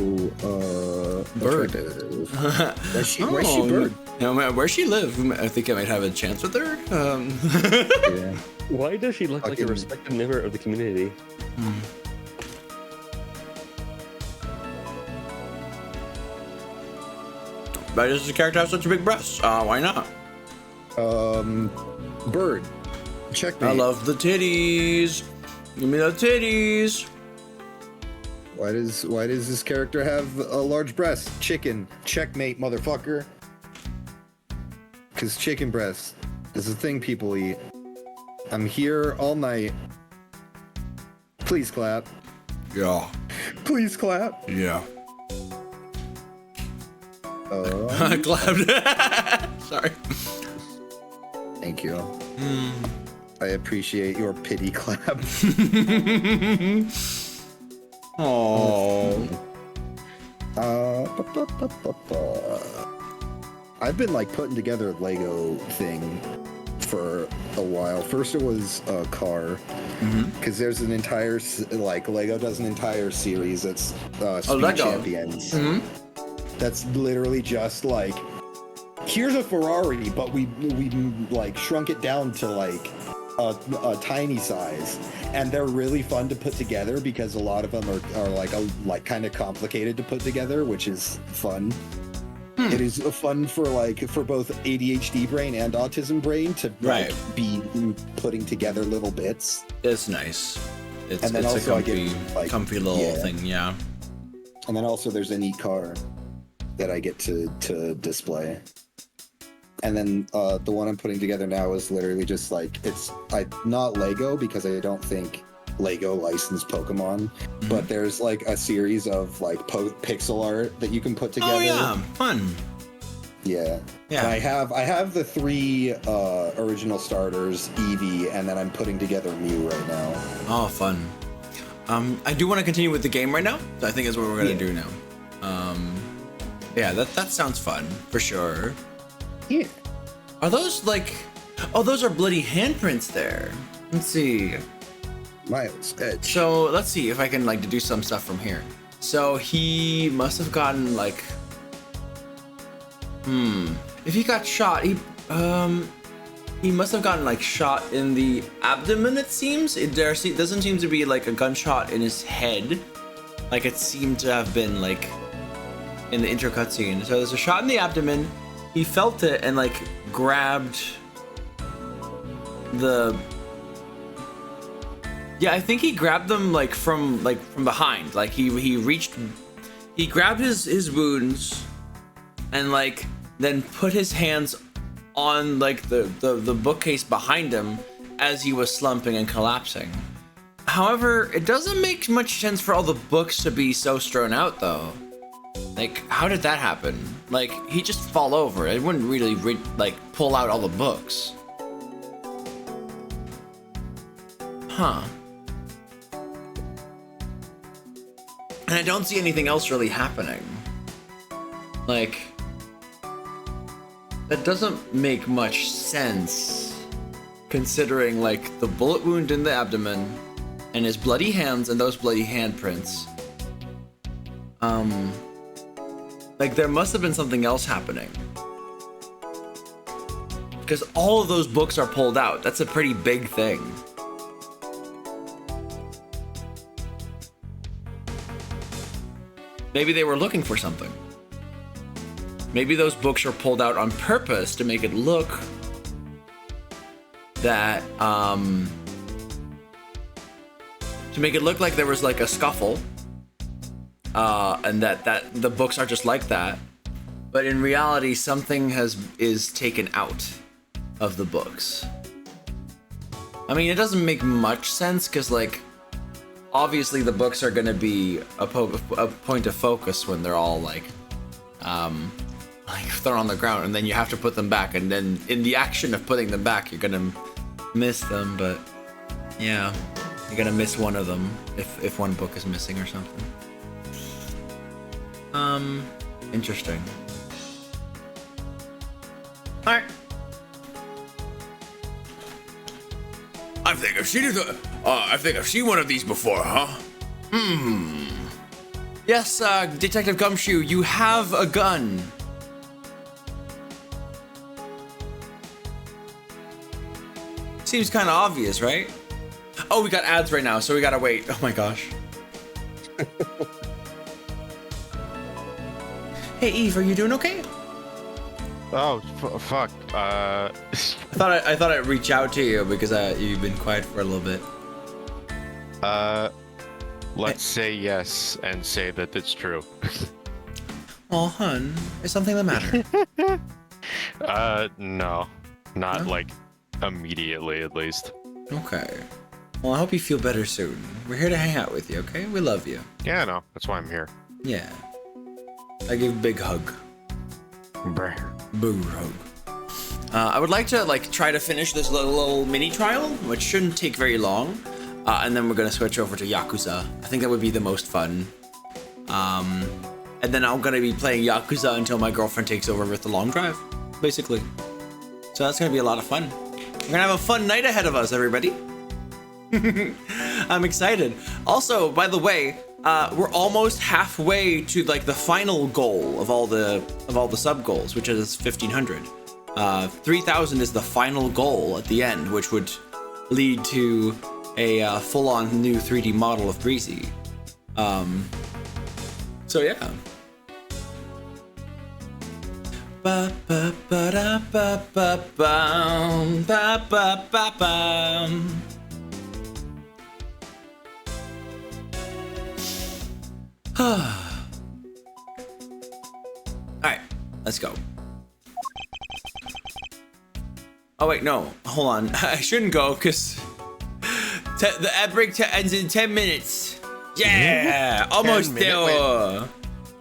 Bird. attractive? Why she bird? No matter where she live, I think I might have a chance with her. Yeah. Why does she look like a respected member of the community? Why does the character have such a big breast? Why not? Bird. Checkmate. I love the titties. Give me the titties. Why does this character have a large breast? Chicken. Checkmate, motherfucker. Because chicken breast is a thing people eat. I'm here all night. Please clap. Yeah. Please clap. Yeah. I clapped. Sorry. Thank you. I appreciate your pity clap. Oh. I've been like putting together a Lego thing for a while. First it was a car, because there's an entire Lego does an entire series that's Speed Lego. Champions. That's literally just like, here's a Ferrari, but we like shrunk it down to like a tiny size, and they're really fun to put together because a lot of them are like kind of complicated to put together, which is fun. It is fun for both ADHD brain and autism brain to be putting together little bits. It's nice. It's And then a also I comfy, get, comfy little thing, yeah. And then also there's a neat car that I get to display. And then the one I'm putting together now is literally just like, it's not Lego because I don't think Lego licensed Pokemon, but there's like a series of like pixel art that you can put together. Oh yeah, fun. Yeah. Yeah. And I have the 3 original starters, Eevee, and then I'm putting together Mew right now. Oh, fun. I do want to continue with the game right now. So I think that's what we're gonna do now. Yeah, that sounds fun for sure. Yeah. Are those like? Oh, those are bloody handprints there. Let's see. Miles Edge. So let's see if I can like do some stuff from here. So he must have gotten like, if he got shot, he must have gotten like shot in the abdomen. It seems doesn't seem to be like a gunshot in his head, like it seemed to have been like in the intro cutscene. So there's a shot in the abdomen. He felt it and like grabbed the. Yeah, I think he grabbed them like from behind. Like he grabbed his wounds and like then put his hands on like the bookcase behind him as he was slumping and collapsing. However, it doesn't make much sense for all the books to be so strewn out though. Like, how did that happen? Like, he just fall over. It wouldn't really like pull out all the books. Huh. And I don't see anything else really happening. Like, that doesn't make much sense considering like the bullet wound in the abdomen and his bloody hands and those bloody handprints. Like there must have been something else happening. Because all of those books are pulled out. That's a pretty big thing. Maybe they were looking for something. Maybe those books are pulled out on purpose to make it look that, to make it look like there was like a scuffle. and that the books are just like that. But in reality, something is taken out of the books. I mean, it doesn't make much sense because, like, obviously the books are going to be a point of focus when they're all like they're on the ground, and then you have to put them back, and then in the action of putting them back, you're gonna miss them. But yeah, you're gonna miss one of them if one book is missing or something. Interesting. All right. I think I've seen one of these before, huh? Yes, Detective Gumshoe, you have a gun. Seems kind of obvious, right? Oh, we got ads right now, so we gotta wait. Oh my gosh. Hey Eve, are you doing okay? Oh, fuck. I thought I'd reach out to you because you've been quiet for a little bit. Let's say yes and say that it's true. Oh, hun, is something the matter? No. Not No? like immediately, at least. Okay. Well, I hope you feel better soon. We're here to hang out with you, okay? We love you. Yeah, no. That's why I'm here. Yeah. I give a big hug. Brr. Boo hug. I would like to try to finish this little mini trial, which shouldn't take very long, and then we're gonna switch over to Yakuza. I think that would be the most fun. And then I'm gonna be playing Yakuza until my girlfriend takes over with the long drive, basically. So that's gonna be a lot of fun. We're gonna have a fun night ahead of us, everybody. I'm excited. Also, by the way, we're almost halfway to like the final goal of all the sub goals, which is 1500. 3000 is the final goal at the end, which would lead to a full-on new 3D model of Breezy. So yeah. Ba ba ba da ba ba bum ba ba ba bum. Alright, let's go. Oh wait, no, hold on. I shouldn't go because the ad break ends in 10 minutes. Yeah, almost there.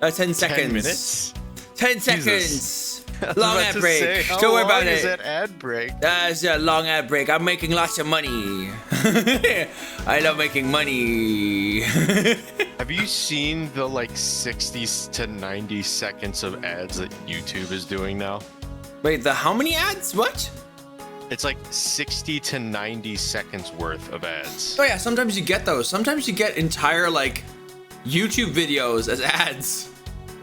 10 seconds. 10 minutes? 10 seconds. Jesus. Long ad break. Don't worry about Is it. that ad break? That's a long ad break. I'm making lots of money. I love making money. Have you seen the like 60 to 90 seconds of ads that YouTube is doing now? Wait, the how many ads? What? It's like 60 to 90 seconds worth of ads. Oh yeah, sometimes you get those. Sometimes you get entire like YouTube videos as ads.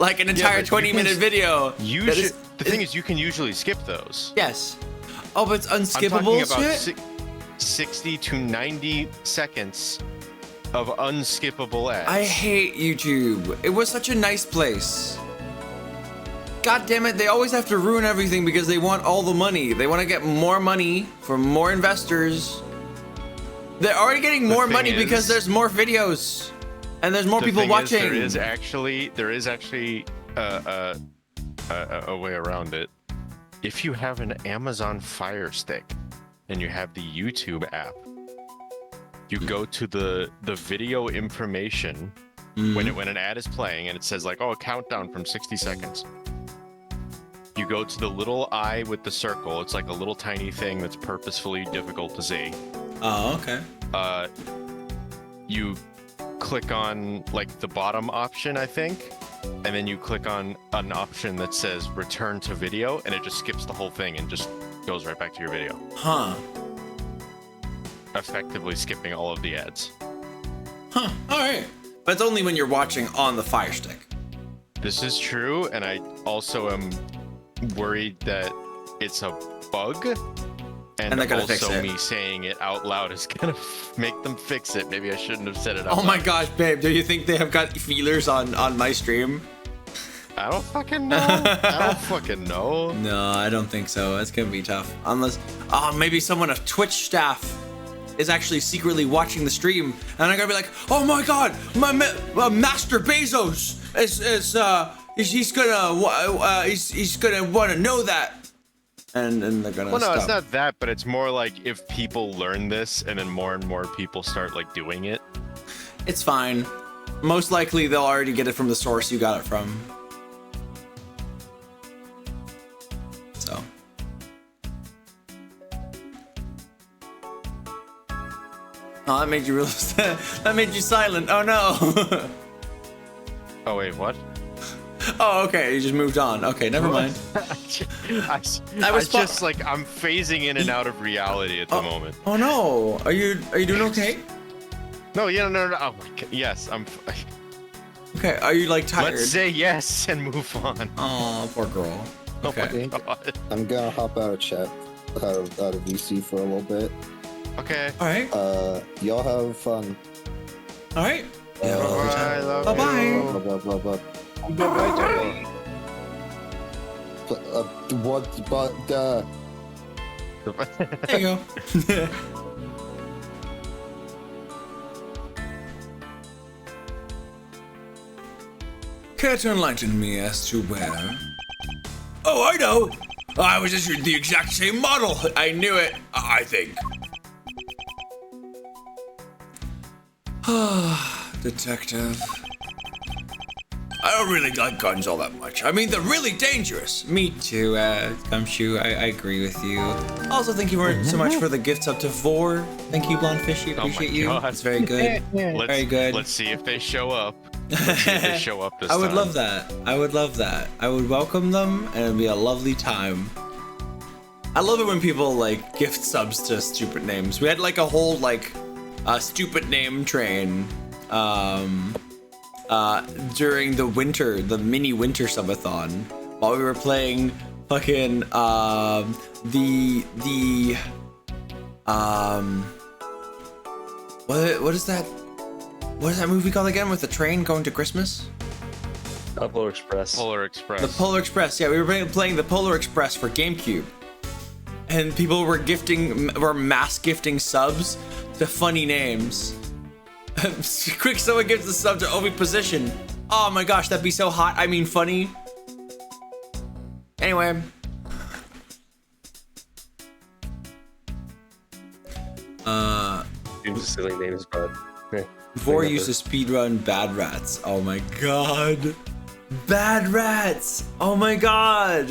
Like an entire but you 20-minute video. The thing is, you can usually skip those. Yes. Oh, but it's I'm unskippable talking about shit? 60 to 90 seconds of unskippable ads. I hate YouTube. It was such a nice place. God damn it, they always have to ruin everything because they want all the money. They want to get more money from more investors. They're already getting more money because there's more videos and there's more people watching. There is actually a way around it. If you have an Amazon Fire Stick and you have the YouTube app, you go to the video information when an ad is playing and it says like, oh, a countdown from 60 seconds. You go to the little eye with the circle. It's like a little tiny thing that's purposefully difficult to see. Oh, okay. You click on like the bottom option, I think, and then you click on an option that says return to video, and it just skips the whole thing and just goes right back to your video. Huh. Effectively skipping all of the ads. Huh. All right. But it's only when you're watching on the Fire Stick. This is true, and I also am worried that it's a bug. And they're gonna fix also it. me saying it out loud is gonna make them fix it. Maybe I shouldn't have said it out Oh my loud. gosh, babe, do you think they have got feelers on my stream? I don't fucking know. I don't fucking know. No, I don't think so. That's gonna be tough. Unless, maybe someone of Twitch staff is actually secretly watching the stream, and I'm gonna be like, oh my god, Master Bezos he's gonna want to know that, and they're gonna. Well, no, stop. it's not that, but it's more like if people learn this and then more and more people start like doing it. It's fine. Most likely they'll already get it from the source you got it from. So. Oh, that made you real. That made you silent. Oh no. Oh wait, what? Oh, okay. You just moved on. Okay, never mind. I'm phasing in and out of reality at the moment. Oh no. Are you doing okay? No, yeah, no. Oh my god. Yes, I'm. Okay. Are you like tired? Let's say yes and move on. Oh, poor girl. Okay. Oh my god. I'm gonna hop out of chat, out of VC for a little bit. Okay. All right. Y'all have fun. All right. Yeah. Bye. Love Bye bye. you. Bye. What? But There you go. Care to enlighten me as to where? Oh, I know! I was issued the exact same model! I knew it, I think. Detective. I don't really like guns all that much. I mean, they're really dangerous. Me too, Gumshoe. I agree with you. Also, thank you very so much for the gifts up to 4. Thank you, Blonde Fishy. Appreciate you. God. It's very good. Very good. Let's see if they show up. Let's see if they show up this I would time. love that. I would love that. I would welcome them, and it'd be a lovely time. I love it when people like gift subs to stupid names. We had like a whole like stupid name train during the mini winter subathon, while we were playing fucking what is that movie called again with the train going to Christmas? Polar Express. Polar Express. The Polar Express. Yeah, we were playing the Polar Express for GameCube, and people were mass gifting subs to funny names. Quick, someone gives the sub to Obi Position. Oh my gosh, that'd be so hot. I mean, funny. Anyway. Just silly names, but. Vor used to speedrun Bad Rats. Oh my god. Bad Rats. Oh my god.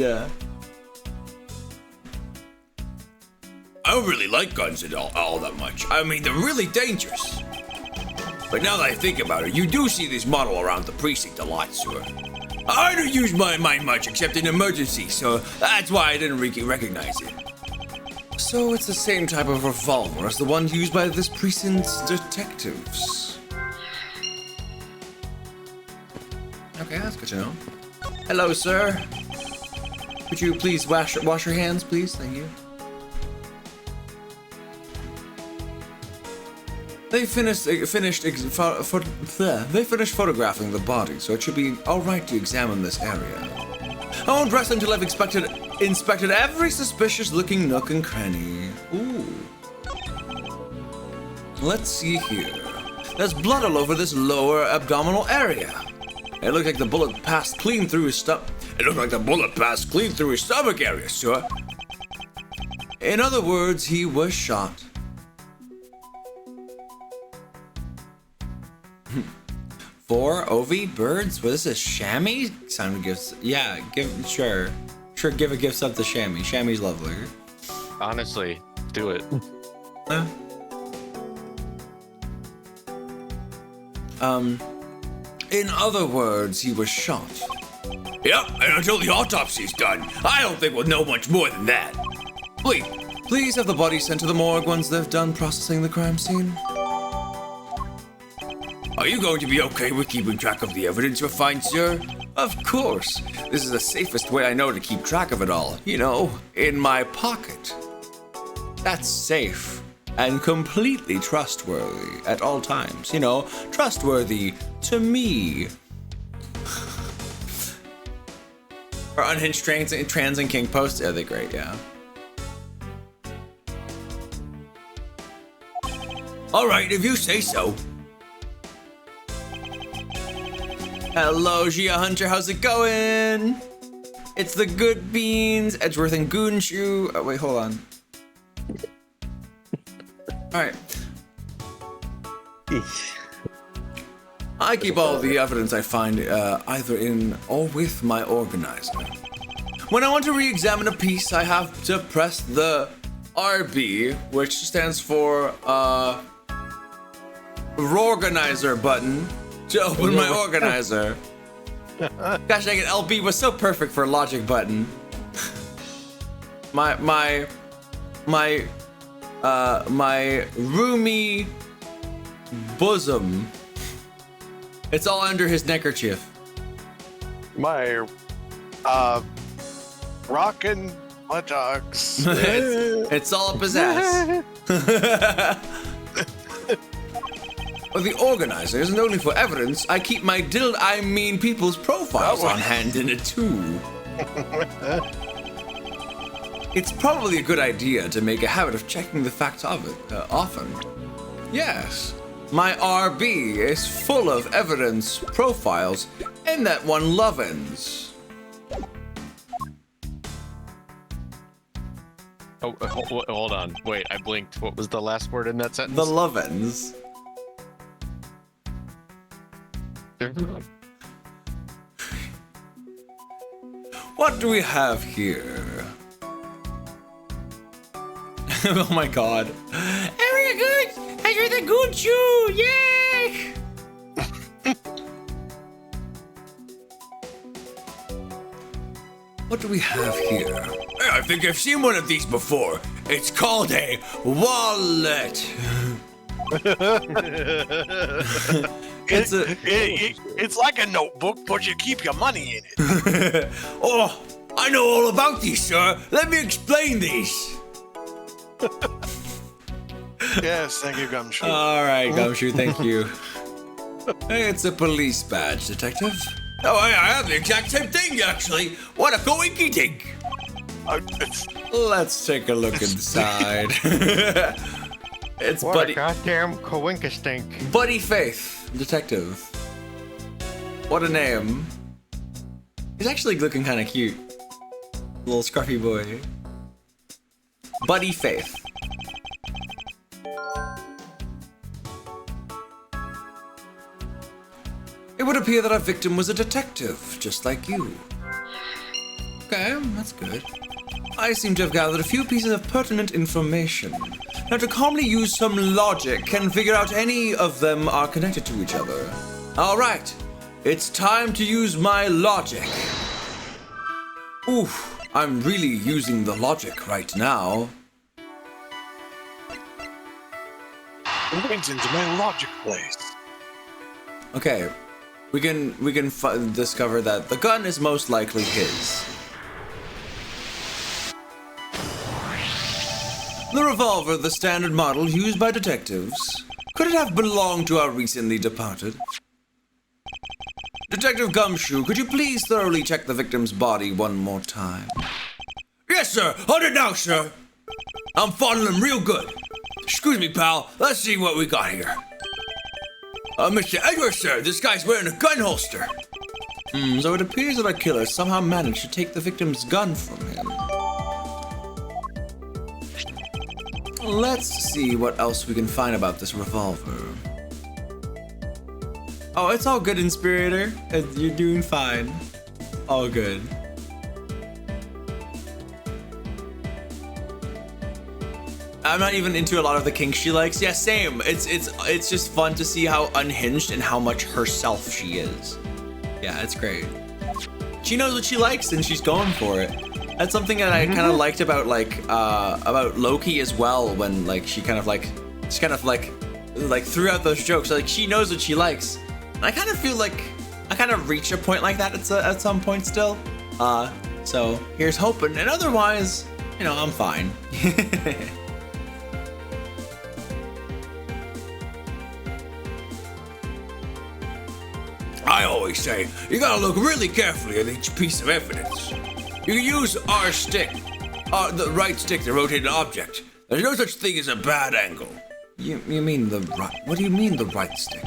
I don't really like guns at all that much. I mean, they're really dangerous. But now that I think about it, you do see this model around the precinct a lot, sir. I don't use mine much except in emergency, so that's why I didn't recognize it. So it's the same type of revolver as the one used by this precinct's detectives. Okay, that's good to know. Hello, sir. Could you please wash your hands, please? Thank you. They finished photographing the body, so it should be all right to examine this area. I won't rest until I've inspected every suspicious-looking nook and cranny. Ooh. Let's see here. There's blood all over this lower abdominal area. It looked like the bullet passed clean through his stomach. Area, sir. In other words, he was shot. 4 OV birds? What is this? Shammy? Sound gifts. Yeah, sure, give a gift up to Shammy. Shammy's lovely. Honestly, do it. In other words, he was shot. Yep, and until the autopsy's done, I don't think we'll know much more than that. Please have the body sent to the morgue once they've done processing the crime scene. Are you going to be okay with keeping track of the evidence you find, sir? Of course. This is the safest way I know to keep track of it all. You know, in my pocket. That's safe and completely trustworthy at all times. You know, trustworthy to me. Or unhinged trans and kink posts. Yeah, they're great, yeah. All right, if you say so. Hello, Gia Hunter. How's it going? It's the Good Beans, Edgeworth and Goonshoe. Oh, wait, hold on. All right. I keep all the evidence I find either in or with my organizer. When I want to re-examine a piece, I have to press the RB, which stands for Rorganizer button, to open my organizer. Gosh dang it, LB was so perfect for logic button. My roomy bosom. It's all under his neckerchief. My rockin' buttocks. it's all up his ass. Well, the organizer isn't only for evidence. I keep my people's profiles on hand in it too. It's probably a good idea to make a habit of checking the facts of it often. Yes, my RB is full of evidence profiles and that one Lovins. Oh, hold on. Wait, I blinked. What was the last word in that sentence? The Lovins. What do we have here? Oh my god. Very good! I hear the good shoe! Yay! What do we have here? I think I've seen one of these before. It's called a wallet. It's like a notebook, but you keep your money in it. Oh, I know all about these, sir. Let me explain these. Yes, thank you, Gumshoe. All right, Gumshoe, thank you. Hey, it's a police badge, detective. Oh, I have the exact same thing, actually. What a coinky-dink. Let's take a look inside. It's what Buddy. a goddamn coinkastink. Buddy Faith, detective. What a name. He's actually looking kind of cute. Little scruffy boy. Buddy Faith. It would appear that our victim was a detective, just like you. Okay, that's good. I seem to have gathered a few pieces of pertinent information. Now, to calmly use some logic and figure out any of them are connected to each other. All right, it's time to use my logic. Oof, I'm really using the logic right now. It brings into my logic place. Okay, we can discover that the gun is most likely his. The revolver, the standard model used by detectives. Could it have belonged to our recently departed? Detective Gumshoe, could you please thoroughly check the victim's body one more time? Yes, sir. Hold it now, sir. I'm following him real good. Excuse me, pal. Let's see what we got here. Mr. Edwards, sir, this guy's wearing a gun holster. So it appears that our killer somehow managed to take the victim's gun from him. Let's see what else we can find about this revolver. Oh, it's all good, Inspirator. You're doing fine. All good. I'm not even into a lot of the kinks she likes. Yeah, same. It's just fun to see how unhinged and how much herself she is. Yeah, it's great. She knows what she likes and she's going for it. That's something that I kind of liked about about Loki as well. When she kind of threw out those jokes. Like, she knows what she likes. And I kind of feel like I kind of reach a point like that at some point still. So here's hoping. And otherwise, I'm fine. I always say, you gotta look really carefully at each piece of evidence. You can use our stick, the right stick to rotate an object. There's no such thing as a bad angle. You mean the right? What do you mean the right stick?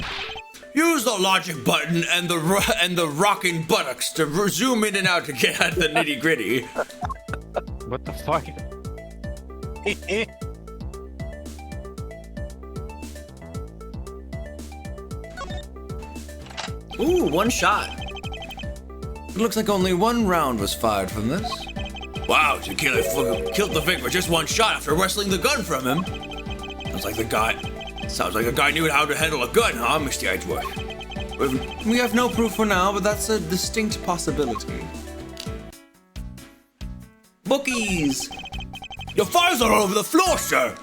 Use the logic button and the rocking buttocks to zoom in and out to get at the nitty gritty. What the fuck? Ooh, one shot. It looks like only one round was fired from this. Wow, the killer killed the victim with just one shot after wresting the gun from him. Sounds like the guy knew how to handle a gun, huh, Mr. Edgeworth? We have no proof for now, but that's a distinct possibility. Bookies! Your files are all over the floor, sir!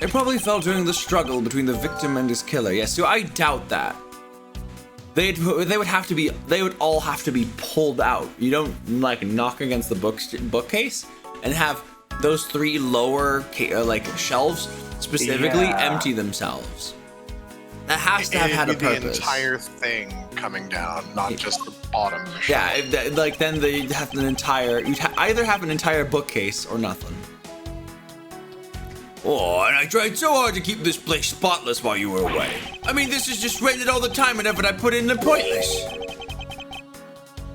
They probably fell during the struggle between the victim and his killer. Yes, so I doubt that. They would all have to be pulled out. You don't like knock against the bookcase and have those three lower like shelves specifically empty themselves. That has to have had a purpose. The entire thing coming down, not just the bottom of the shelf. Yeah, like then they have an entire. You'd either have an entire bookcase or nothing. Oh, and I tried so hard to keep this place spotless while you were away. I mean, this is just rented all the time and effort I put in are pointless.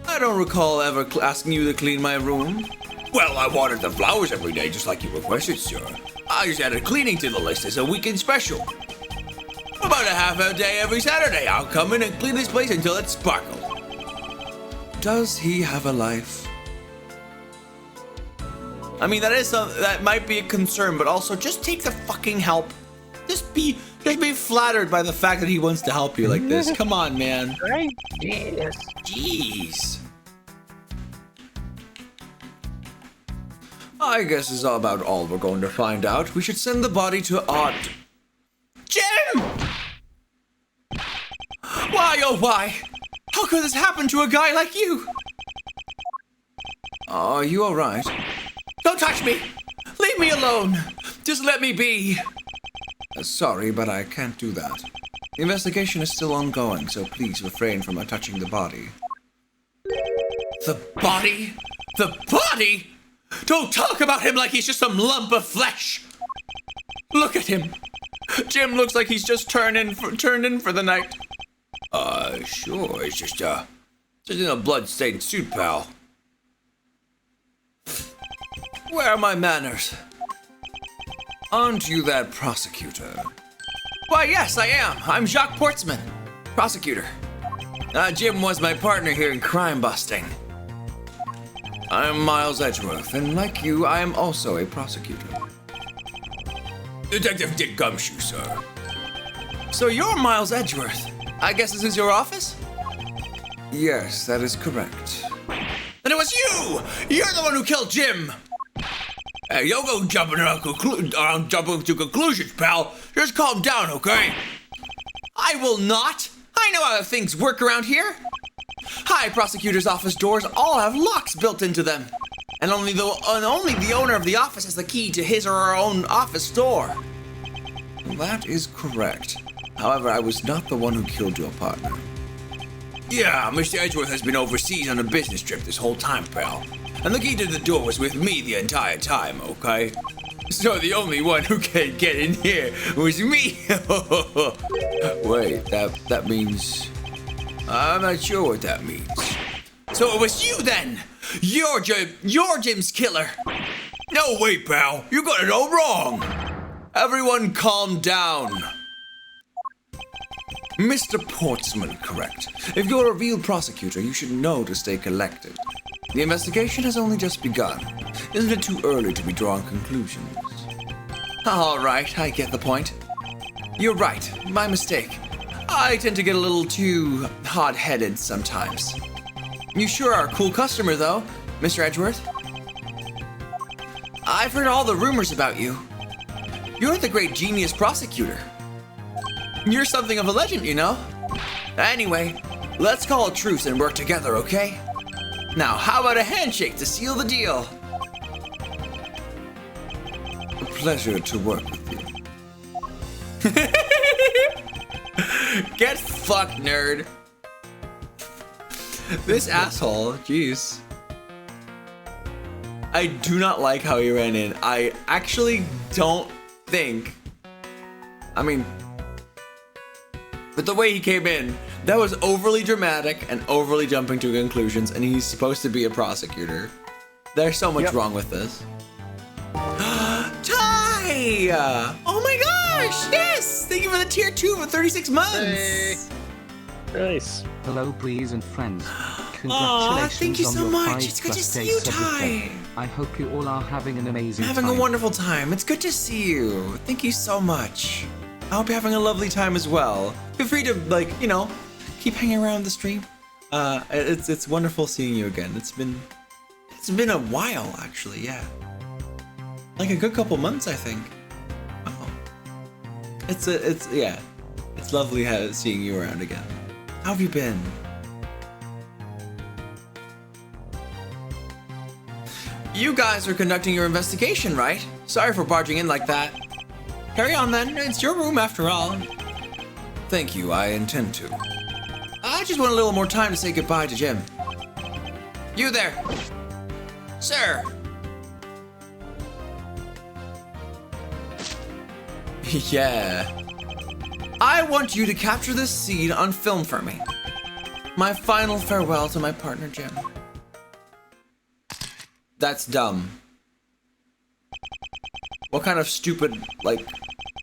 I don't recall ever asking you to clean my room. Well, I watered the flowers every day, just like you requested, sir. I just added cleaning to the list as a weekend special. About a half a day every Saturday, I'll come in and clean this place until it sparkles. Does he have a life? I mean, that might be a concern, but also just take the fucking help. Just be flattered by the fact that he wants to help you like this. Come on, man. Jeez. I guess this is about all we're going to find out. We should send the body to Odd. Jim! Why, oh why? How could this happen to a guy like you? Are you alright? Don't touch me! Leave me alone! Just let me be! Sorry, but I can't do that. The investigation is still ongoing, so please refrain from touching the body. The body? The body? Don't talk about him like he's just some lump of flesh! Look at him! Jim looks like he's just turned in for the night. Sure, it's just in a blood-stained suit, pal. Where are my manners? Aren't you that prosecutor? Why, yes, I am. I'm Jacques Portsman, prosecutor. Jim was my partner here in crime busting. I'm Miles Edgeworth, and like you, I am also a prosecutor. Detective Dick Gumshoe, sir. So you're Miles Edgeworth. I guess this is your office? Yes, that is correct. Then it was you! You're the one who killed Jim! Hey, don't go jumping to conclusions, pal. Just calm down, okay? I will not. I know how things work around here. High prosecutor's office doors all have locks built into them. And only the owner of the office has the key to his or her own office door. That is correct. However, I was not the one who killed your partner. Yeah, Mr. Edgeworth has been overseas on a business trip this whole time, pal. And the key to the door was with me the entire time, okay? So the only one who can get in here was me. Wait, that means... I'm not sure what that means. So it was you then! You're Jim's killer! No, wait, pal. You got it all wrong! Everyone calm down. Mr. Portsman, correct. If you're a real prosecutor, you should know to stay collected. The investigation has only just begun. Isn't it too early to be drawing conclusions? All right, I get the point. You're right, my mistake. I tend to get a little too hot-headed sometimes. You sure are a cool customer, though, Mr. Edgeworth. I've heard all the rumors about you. You're the great genius prosecutor. You're something of a legend, you know. Anyway, let's call a truce and work together, okay? Now, how about a handshake to seal the deal? A pleasure to work with you. Get fucked, nerd. This asshole, jeez. I do not like how he ran in. I actually don't think I mean, but the way he came in, that was overly dramatic and overly jumping to conclusions, and he's supposed to be a prosecutor. There's so much wrong with this. Ty! Oh my gosh, yes! Thank you for the tier 2 for 36 months! Hey. Nice. Hello, Breeze and friends. Aw, Congratulations thank you on so your much. 5 It's good to birthday see you, Subathon. Ty. I hope you all are having an amazing Having time. a wonderful time. It's good to see you. Thank you so much. I hope you're having a lovely time as well. Feel free to, like, you know, keep hanging around the stream. It's wonderful seeing you again. It's been a while, actually. Yeah, like a good couple months, I think. Wow. It's lovely seeing you around again. How have you been? You guys are conducting your investigation, right? Sorry for barging in like that. Carry on then, it's your room after all. Thank you, I intend to. I just want a little more time to say goodbye to Jim. You there! Sir! Yeah. I want you to capture this scene on film for me. My final farewell to my partner, Jim. That's dumb. What kind of stupid, like,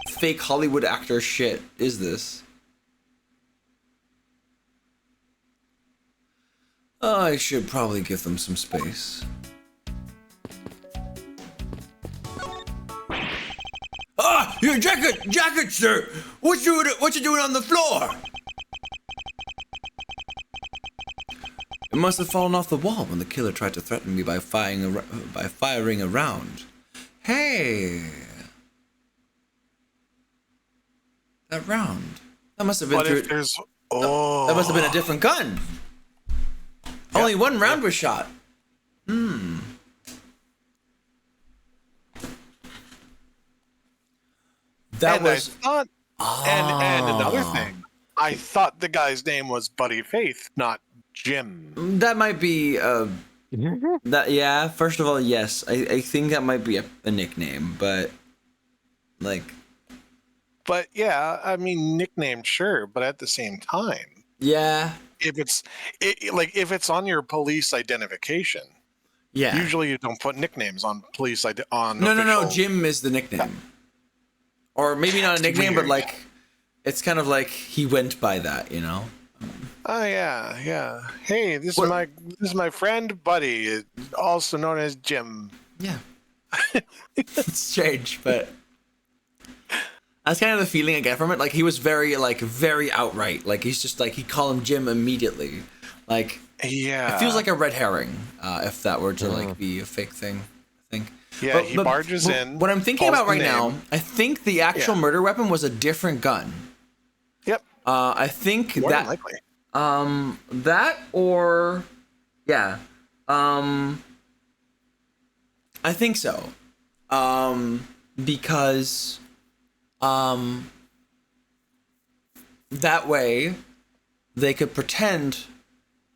fake Hollywood actor shit is this? I should probably give them some space. Ah! Your jacket, sir! What you doing on the floor? It must have fallen off the wall when the killer tried to threaten me by firing a round. Hey! That round. That must have been What if there's... Oh. That must have been a different gun. Only one round was shot. That And was... I thought, and another thing, I thought the guy's name was Buddy Faith, not Jim. That might be yeah, first of all, yes. I think that might be a nickname, but like But yeah, I mean, nickname, sure, but at the same time, yeah. if it's on your police identification, Yeah. usually you don't put nicknames on police on. No, official- Jim is the nickname. Or maybe not a nickname, but like it's kind of like he went by that, you know? Oh yeah. Hey, this is my friend Buddy, also known as Jim. Yeah. It's strange, but that's kind of the feeling I get from it. Like he was very outright. Like he's just like he called him Jim immediately. Like Yeah, it feels like a red herring, if that were to like be a fake thing, I think. Yeah, he barges in. What I'm thinking calls about the right now, name. I think the actual murder weapon was a different gun. Yep. I think More than that likely. that or yeah. I think so. Because that way they could pretend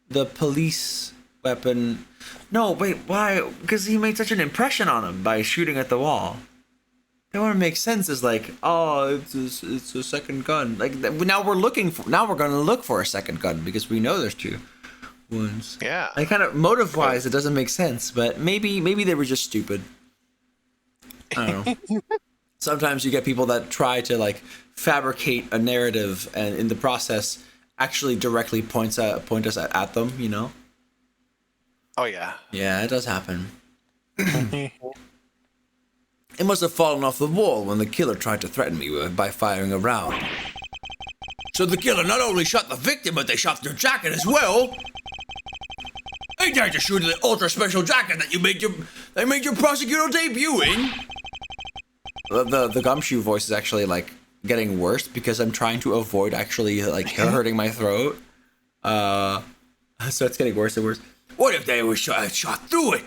the police weapon. No, wait, why? Because he made such an impression on him by shooting at the wall. That wouldn't make sense. Is like, oh, it's a second gun. Like now we're going to look for a second gun because we know there's two wounds. Yeah. Like kind of motive-wise, it doesn't make sense. But maybe they were just stupid. I don't know. Sometimes you get people that try to like fabricate a narrative and in the process actually directly point us at them, you know? Oh yeah. Yeah, it does happen. It must have fallen off the wall when the killer tried to threaten me by firing a round. So the killer not only shot the victim, but they shot their jacket as well. They tried to shoot the ultra special jacket that they made your prosecutor debut in. The gumshoe voice is actually like getting worse because I'm trying to avoid actually like hurting my throat. So it's getting worse and worse. What if they were shot through it?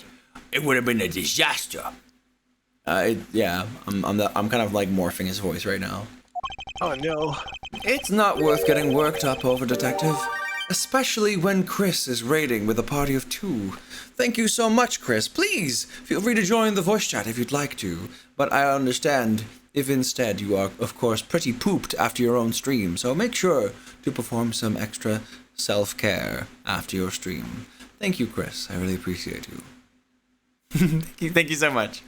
It would have been a disaster. I'm kind of like morphing his voice right now. Oh no. It's not worth getting worked up over, Detective. Especially when Chris is raiding with a party of 2. Thank you so much, Chris. Please, feel free to join the voice chat if you'd like to. But I understand if instead you are, of course, pretty pooped after your own stream. So make sure to perform some extra self-care after your stream. Thank you, Chris. I really appreciate you. Thank you so much.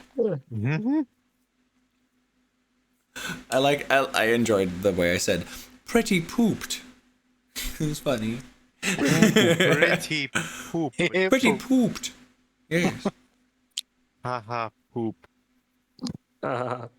I enjoyed the way I said pretty pooped. It was funny. Pretty poop. Pretty pooped. Yes. Haha, poop. Oh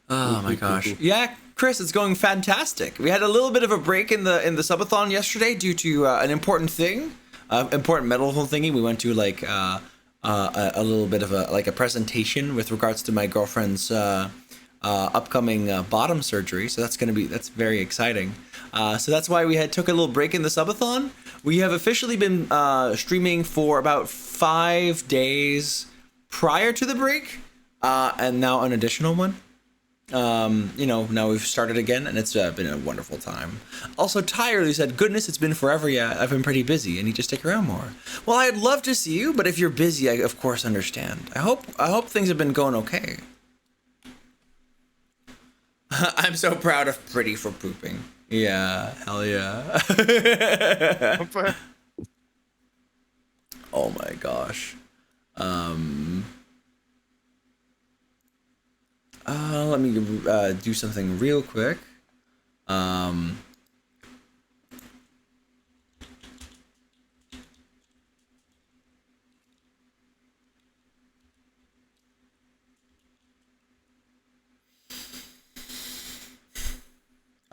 my gosh. Yeah, Chris, it's going fantastic. We had a little bit of a break in the subathon yesterday due to an important thing, important medical thingy. We went to like a little bit of a presentation with regards to my girlfriend's upcoming bottom surgery. So that's very exciting. So that's why we took a little break in the subathon. We have officially been streaming for about 5 days prior to the break, and now an additional one. Now we've started again, and it's been a wonderful time. Also, Tyler said, "Goodness, it's been forever. Yeah, I've been pretty busy. I need to stick around more." Well, I'd love to see you, but if you're busy, I of course understand. I hope things have been going okay. I'm so proud of Pretty for pooping. Yeah, hell yeah. Oh my gosh. Let me do something real quick.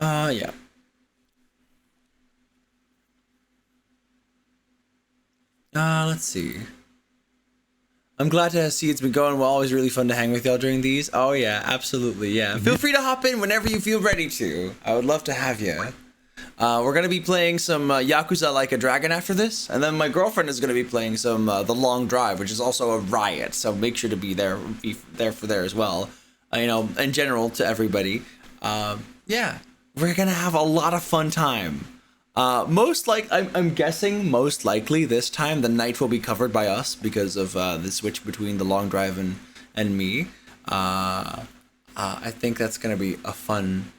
Yeah. Let's see. I'm glad to see it's been going well. Always really fun to hang with y'all during these. Oh yeah, absolutely, yeah. Feel free to hop in whenever you feel ready to. I would love to have you. We're gonna be playing some Yakuza Like a Dragon after this, and then my girlfriend is gonna be playing some The Long Drive, which is also a riot. So make sure to be there for there as well. In general to everybody. Yeah, we're gonna have a lot of fun time. I'm guessing most likely this time the night will be covered by us because of the switch between The Long Drive and me. I think that's gonna be a fun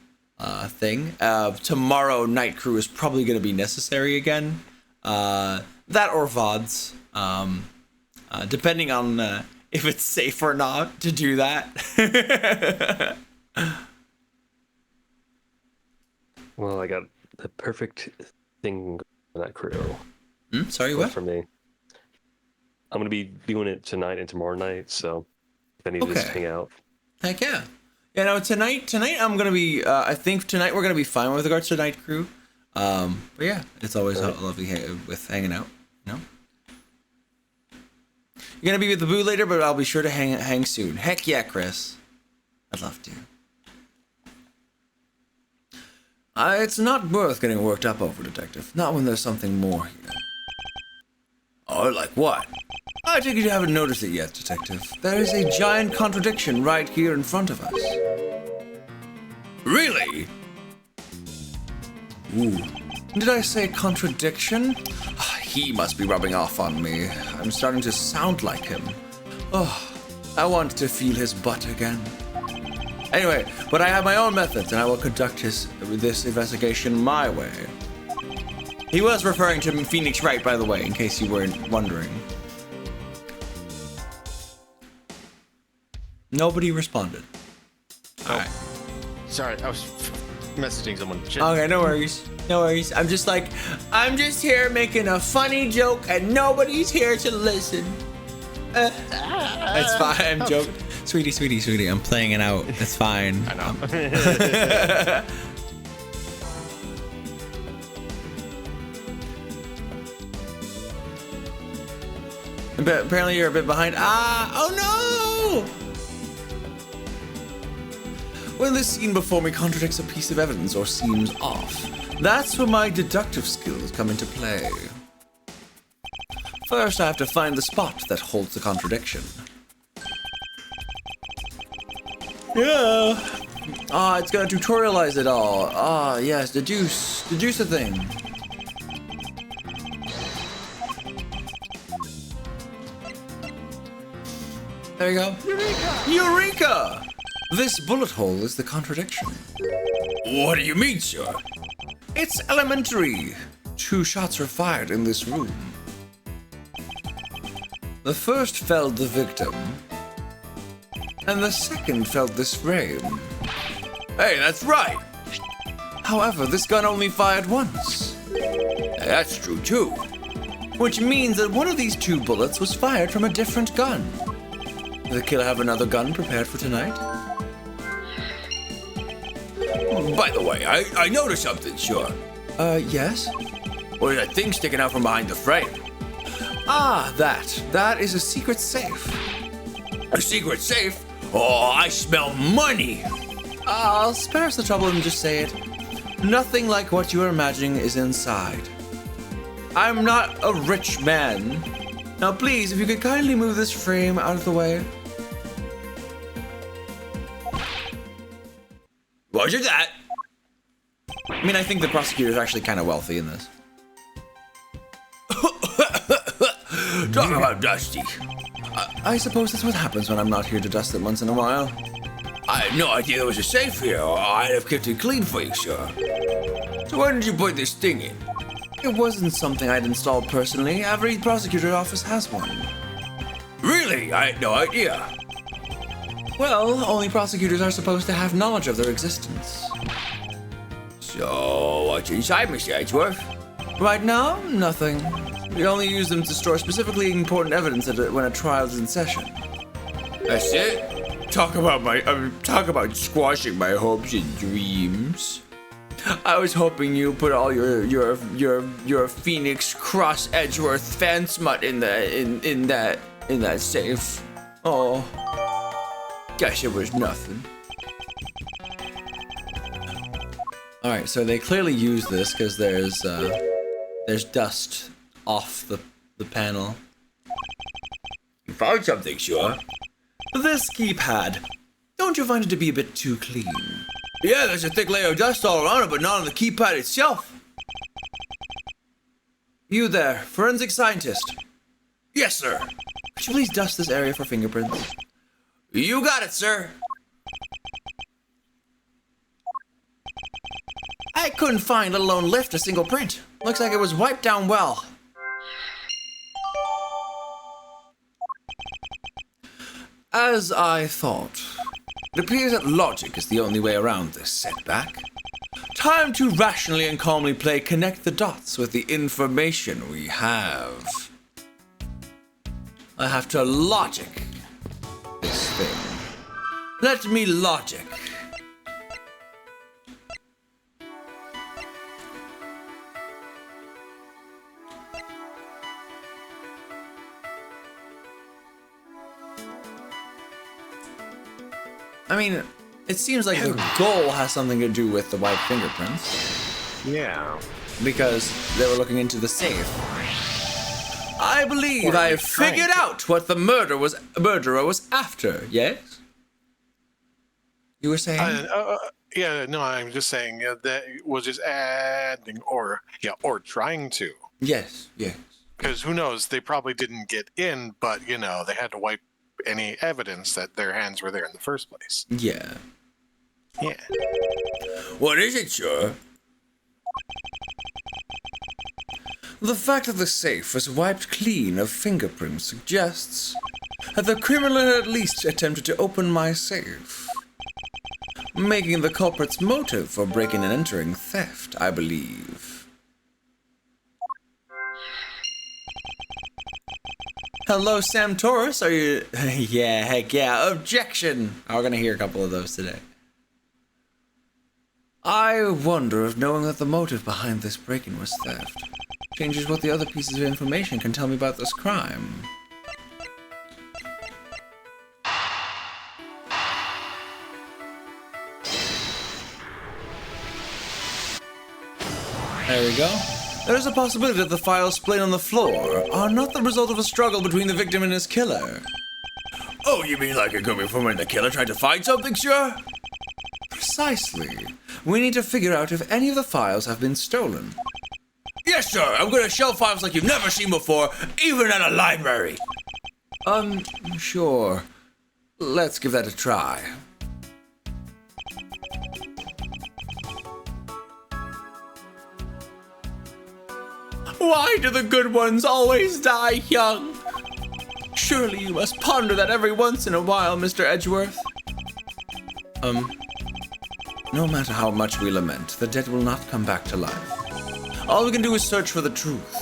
thing. Tomorrow night crew is probably gonna be necessary again. That or VODs, depending on if it's safe or not to do that. Well, I got the perfect thing for that crew. Sorry, what? For me. I'm gonna be doing it tonight and tomorrow night, so if I need to just hang out. Heck yeah. Yeah, no, tonight I'm gonna be I think tonight we're gonna be fine with regards to night crew. But yeah, it's always lovely with hanging out, you know? You're gonna be with the boo later, but I'll be sure to hang soon. Heck yeah, Chris. I'd love to. It's not worth getting worked up over, Detective. Not when there's something more here. Oh, like what? I take it you haven't noticed it yet, Detective. There is a giant contradiction right here in front of us. Really? Ooh. Did I say contradiction? He must be rubbing off on me. I'm starting to sound like him. Oh, I want to feel his butt again. Anyway, but I have my own methods, and I will conduct this investigation my way. He was referring to Phoenix Wright, by the way, in case you weren't wondering. Nobody responded. Alright. Sorry, I was messaging someone. Shit. Okay, no worries. No worries. I'm just here making a funny joke, and nobody's here to listen. That's fine, I'm joking. Sweetie, I'm playing it out. It's fine. I know. But apparently you're a bit behind. Oh no! When the scene before me contradicts a piece of evidence or seems off, that's where my deductive skills come into play. First, I have to find the spot that holds the contradiction. Yeah. It's gonna tutorialize it all. Yes, deduce a thing. There you go. Eureka! This bullet hole is the contradiction. What do you mean, sir? It's elementary. 2 shots were fired in this room. The first felled the victim, and the second felled this frame. Hey, that's right. However, this gun only fired once. That's true too. Which means that one of these 2 bullets was fired from a different gun. Did the killer have another gun prepared for tonight? By the way, I noticed something, sure. Yes? What is that thing sticking out from behind the frame? Ah, that is a secret safe. A secret safe? Oh, I smell money! I'll spare us the trouble and just say it. Nothing like what you are imagining is inside. I'm not a rich man. Now please, if you could kindly move this frame out of the way. Roger that! I mean, I think the prosecutor's actually kind of wealthy in this. Talk about dusty. I suppose that's what happens when I'm not here to dust it once in a while. I had no idea there was a safe here, or I'd have kept it clean for you, sir. So where did you put this thing in? It wasn't something I'd installed personally. Every prosecutor's office has one. Really? I had no idea. Well, only prosecutors are supposed to have knowledge of their existence. So, what's inside, Mr. Edgeworth? Right now, nothing. We only use them to store specifically important evidence when a trial is in session. That's it? Talk about squashing my hopes and dreams. I was hoping you put all your Phoenix Cross Edgeworth fan smut in that safe. Oh, guess it was nothing. All right, so they clearly use this because there's dust off the panel. You found something, sure? This keypad. Don't you find it to be a bit too clean? Yeah, there's a thick layer of dust all around it, but not on the keypad itself. You there, forensic scientist. Yes, sir. Could you please dust this area for fingerprints? You got it, sir. I couldn't find, let alone lift, a single print. Looks like it was wiped down well. As I thought, it appears that logic is the only way around this setback. Time to rationally and calmly connect the dots with the information we have. I have to logic this thing. Let me logic. I mean, it seems like the goal has something to do with the white fingerprints. Yeah. Because they were looking into the safe. I believe I have figured out what the murderer was after, yes? You were saying? Yeah, no, I'm just saying that was just adding or trying to. Yes, yes. Because who knows, they probably didn't get in, but, you know, they had to wipe any evidence that their hands were there in the first place. Yeah. Yeah. What is it, sir? The fact that the safe was wiped clean of fingerprints suggests that the criminal had at least attempted to open my safe, making the culprit's motive for breaking and entering theft, I believe. Hello, Sam Torres. Are you? Yeah, heck yeah. Objection. We're gonna hear a couple of those today. I wonder if knowing that the motive behind this break-in was theft changes what the other pieces of information can tell me about this crime. There we go. There's a possibility that the files splayed on the floor are not the result of a struggle between the victim and his killer. Oh, you mean like it could be from when the killer tried to find something, sure? Precisely. We need to figure out if any of the files have been stolen. Yes, sir. I'm gonna shelve files like you've never seen before, even at a library. Sure. Let's give that a try. Why do the good ones always die young? Surely you must ponder that every once in a while, Mr. Edgeworth. No matter how much we lament, the dead will not come back to life. All we can do is search for the truth.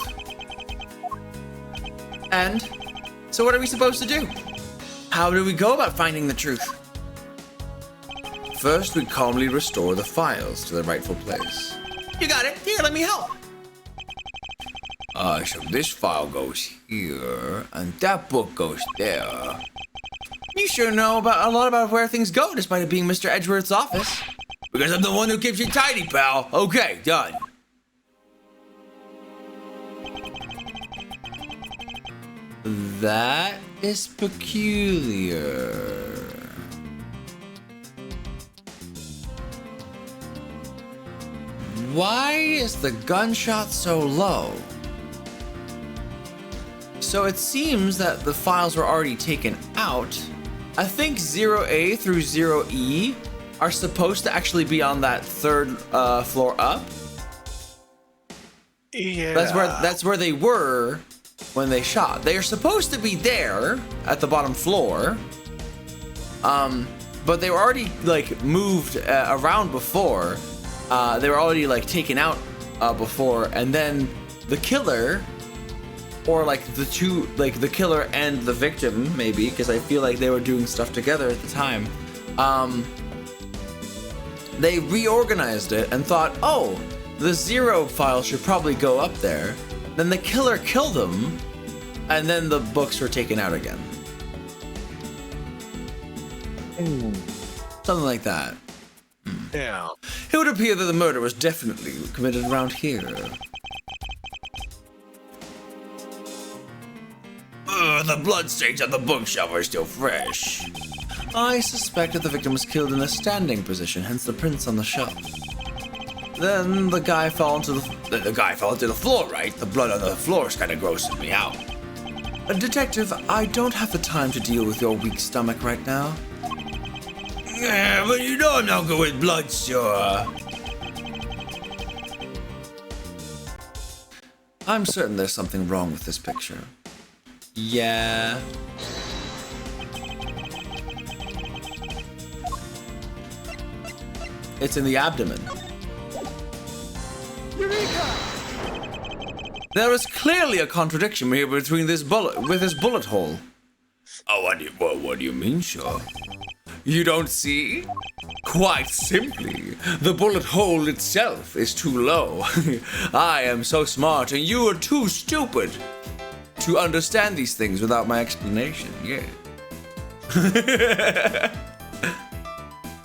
And so what are we supposed to do? How do we go about finding the truth? First, we calmly restore the files to their rightful place. You got it. Here, let me help. So this file goes here, and that book goes there. You sure know a lot about where things go, despite it being Mr. Edgeworth's office. Because I'm the one who keeps you tidy, pal. Okay, done. That is peculiar. Why is the gunshot so low? So it seems that the files were already taken out. I think 0A through 0E are supposed to actually be on that third floor up. Yeah. That's where they were when they shot. They are supposed to be there at the bottom floor. But they were already like moved around before. They were already like taken out before, and then the killer, or like the two, like the killer and the victim, maybe, because I feel like they were doing stuff together at the time. They reorganized it and thought, oh, the 0 file should probably go up there. Then the killer killed them, and then the books were taken out again. Something like that. Yeah. It would appear that the murder was definitely committed around here. The bloodstains on the bookshelf are still fresh. I suspect that the victim was killed in a standing position, hence the prints on the shelf. Then the guy fell into the floor, right? The blood on the floor is kind of grossing me out. Detective, I don't have the time to deal with your weak stomach right now. Yeah, but you know I'm not good with blood, sir. I'm certain there's something wrong with this picture. Yeah. It's in the abdomen. Eureka! There is clearly a contradiction here between this bullet hole. Oh, what do you mean, sir? You don't see? Quite simply, the bullet hole itself is too low. I am so smart and you are too stupid to understand these things without my explanation, yeah.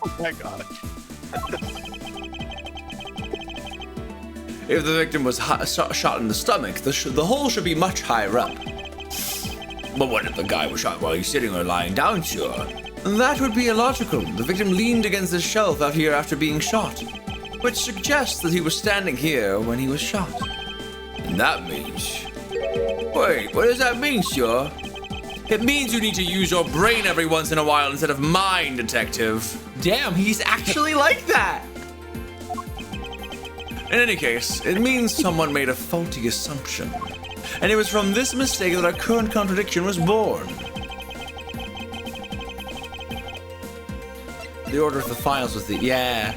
Oh my god. If the victim was shot in the stomach, the hole should be much higher up. But what if the guy was shot while he's sitting or lying down, sure? That would be illogical. The victim leaned against the shelf out here after being shot, which suggests that he was standing here when he was shot. And that means... Wait, what does that mean, sir? It means you need to use your brain every once in a while instead of mine, detective. Damn, he's actually like that! In any case, it means someone made a faulty assumption. And it was from this mistake that our current contradiction was born. The order of the files was the... Yeah.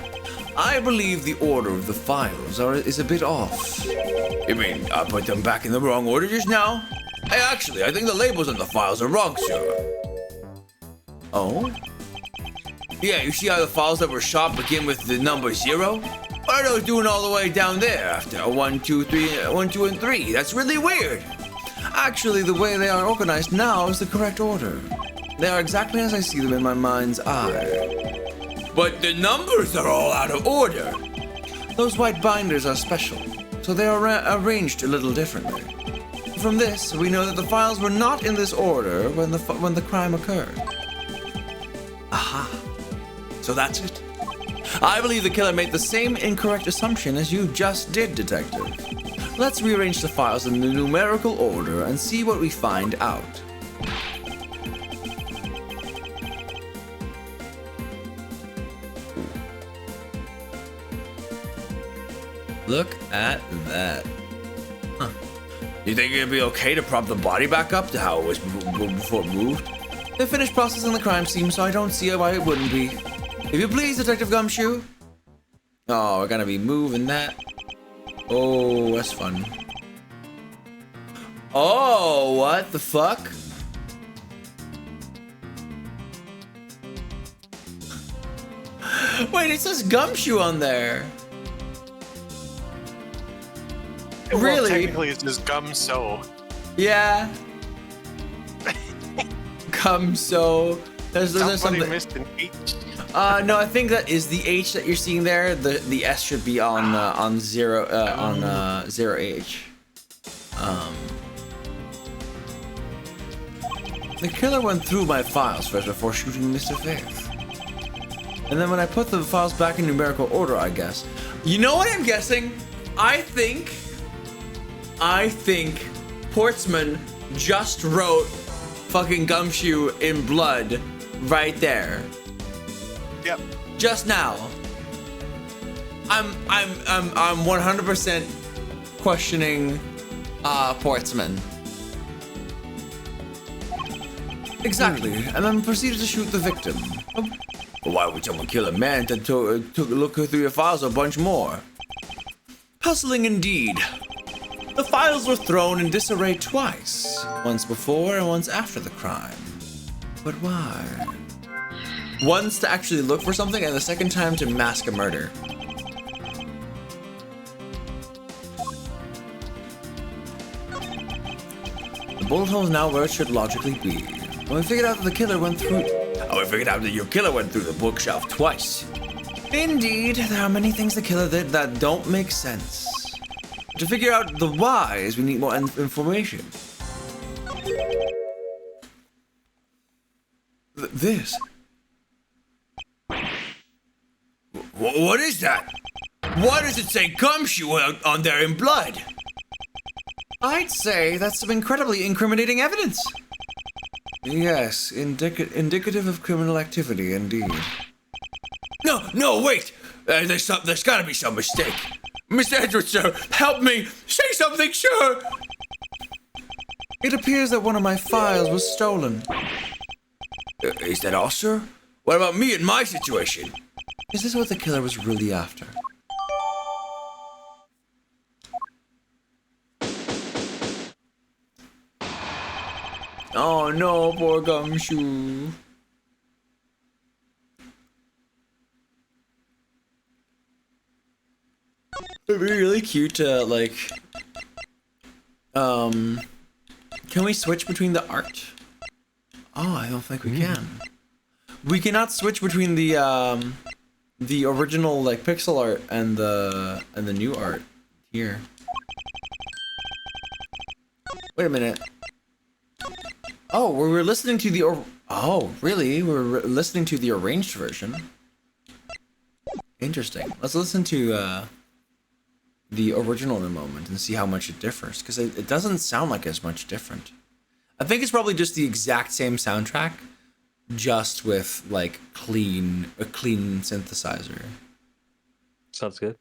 I believe the order of the files is a bit off. You mean I put them back in the wrong order just now? Hey, actually, I think the labels on the files are wrong, sir. Oh? Yeah, you see how the files that were shot begin with the number 0? What are those doing all the way down there after 1, 2, 3, 1, 2, and 3? That's really weird. Actually, the way they are organized now is the correct order. They are exactly as I see them in my mind's eye. But the numbers are all out of order. Those white binders are special, so they are arranged a little differently. From this, we know that the files were not in this order when the crime occurred. Aha. So that's it. I believe the killer made the same incorrect assumption as you just did, detective. Let's rearrange the files in the numerical order and see what we find out. Look at that. Huh. You think it'd be okay to prop the body back up to how it was before it moved? They finished processing the crime scene, so I don't see why it wouldn't be. If you please, Detective Gumshoe. Oh, we're gonna be moving that. Oh, that's fun. Oh, what the fuck? Wait, it says Gumshoe on there. Well, Really? technically, it's just gum so. Yeah. There's Somebody something. missed an H. No, I think that is the H that you're seeing there. The S should be on zero zero H. The killer went through my files first before shooting Mr. Faith. And then when I put the files back in numerical order, I guess. You know what I'm guessing? I think Portsman just wrote fucking Gumshoe in blood right there. Yep. Just now. I'm 100% questioning Portsman. Exactly, and then proceeded to shoot the victim. Why would someone kill a man that took a look through your files a bunch more? Puzzling indeed. The files were thrown in disarray twice, once before and once after the crime. But why? Once to actually look for something, and the second time to mask a murder. The bullet hole is now where it should logically be. When we figured out that the killer went through... Oh, we figured out that your killer went through the bookshelf twice. Indeed, there are many things the killer did that don't make sense. To figure out the whys, we need more information. This... What is that? Why does it say Gumshoe on there in blood? I'd say that's some incredibly incriminating evidence. Yes, indicative of criminal activity, indeed. No, wait! There's gotta be some mistake. Mr. Edwards, sir, help me! Say something, sure! It appears that one of my files was stolen. Is that all, sir? What about me and my situation? Is this what the killer was really after? Oh no, poor Gumshoe. It'd be really cute to, like... Can we switch between the art? Oh, I don't think we can. We cannot switch between the original, like, pixel art and the new art here. Wait a minute. Oh, we were listening to the oh, really? We were listening to the arranged version. Interesting. Let's listen to the original in a moment and see how much it differs, because it doesn't sound like it's much different. I think it's probably just the exact same soundtrack, just with like a clean synthesizer. Sounds good.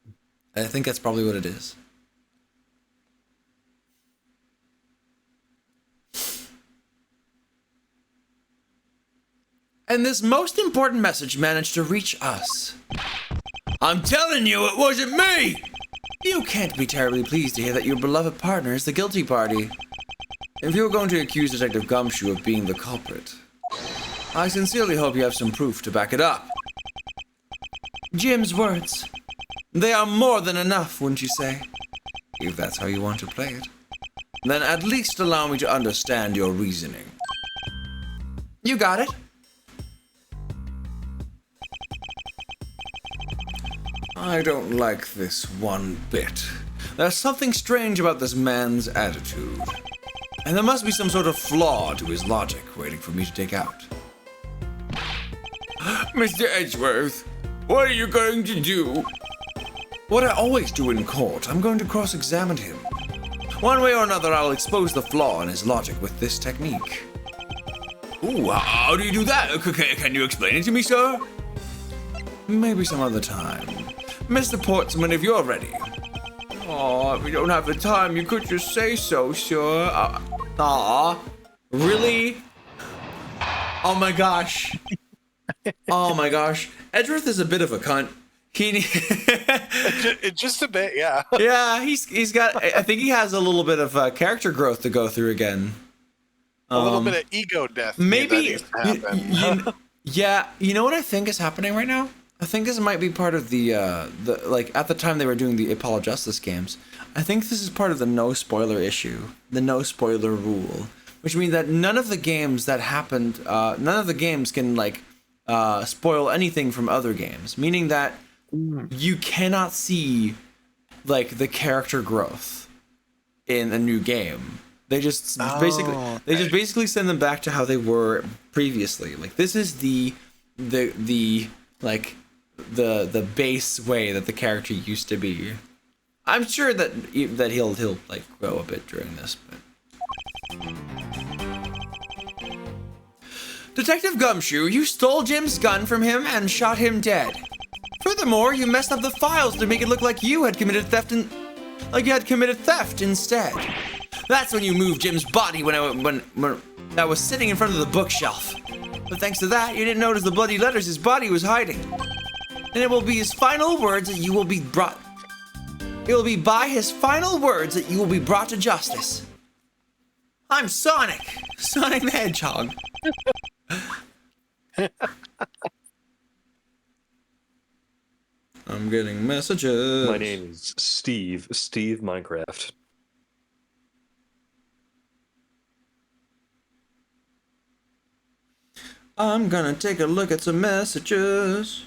I think that's probably what it is. And this most important message managed to reach us. I'm telling you, it wasn't me! You can't be terribly pleased to hear that your beloved partner is the guilty party. If you're going to accuse Detective Gumshoe of being the culprit, I sincerely hope you have some proof to back it up. Jim's words. They are more than enough, wouldn't you say? If that's how you want to play it. Then at least allow me to understand your reasoning. You got it? I don't like this one bit. There's something strange about this man's attitude. And there must be some sort of flaw to his logic waiting for me to take out. Mr. Edgeworth, what are you going to do? What I always do in court, I'm going to cross-examine him. One way or another, I'll expose the flaw in his logic with this technique. Ooh, how do you do that? Can you explain it to me, sir? Maybe some other time. Mr. Portsman, if you're ready. Oh, we don't have the time. You could just say so, sir. Aw. Really? Oh my gosh. Oh my gosh. Edgeworth is a bit of a cunt. He Just a bit, yeah. yeah, he's got. I think he has a little bit of character growth to go through again. A little bit of ego death. Maybe. That needs to happen. Yeah, you know what I think is happening right now? I think this might be part of the like at the time they were doing the Apollo Justice games. I think this is part of the no spoiler issue, the no spoiler rule, which means that none of the games that happened, none of the games can like spoil anything from other games. Meaning that you cannot see like the character growth in a new game. They just basically send them back to how they were previously. Like this is the base way that the character used to be. I'm sure that he'll like grow a bit during this, but Detective Gumshoe, you stole Jim's gun from him and shot him dead. Furthermore, you messed up the files to make it look like you had committed theft instead. That's when you moved Jim's body when I was sitting in front of the bookshelf. But thanks to that, you didn't notice the bloody letters his body was hiding. And it will be his final words that you will be brought. It will be by his final words that you will be brought to justice. I'm Sonic the Hedgehog. I'm getting messages. My name is Steve Minecraft. I'm gonna take a look at some messages.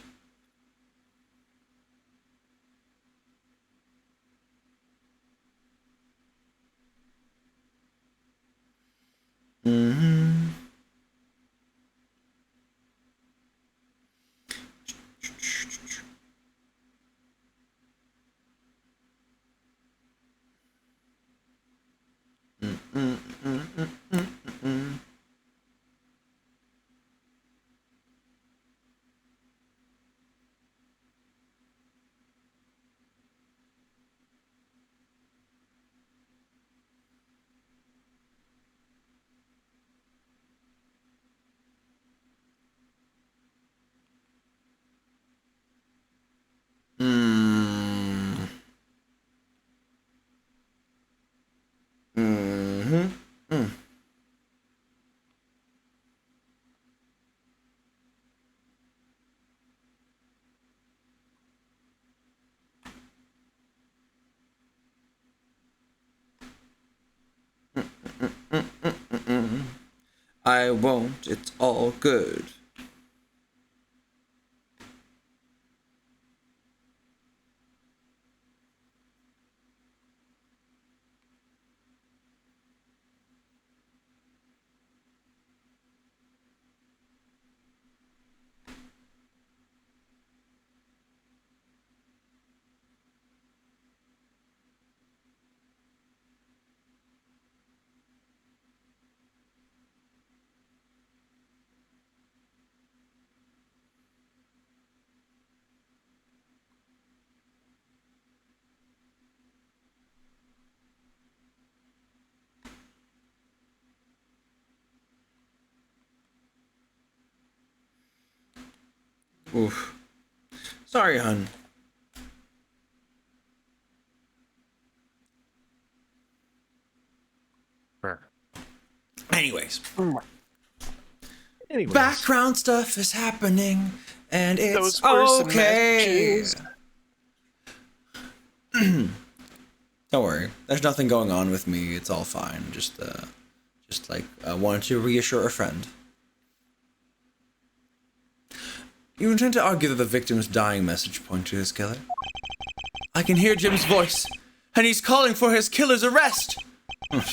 I won't, it's all good. Oof. Sorry, hun. Anyways. Background stuff is happening, and it's okay. Don't worry. There's nothing going on with me. It's all fine. Just like wanted to reassure a friend. You intend to argue that the victim's dying message pointed to his killer? I can hear Jim's voice, and he's calling for his killer's arrest. Are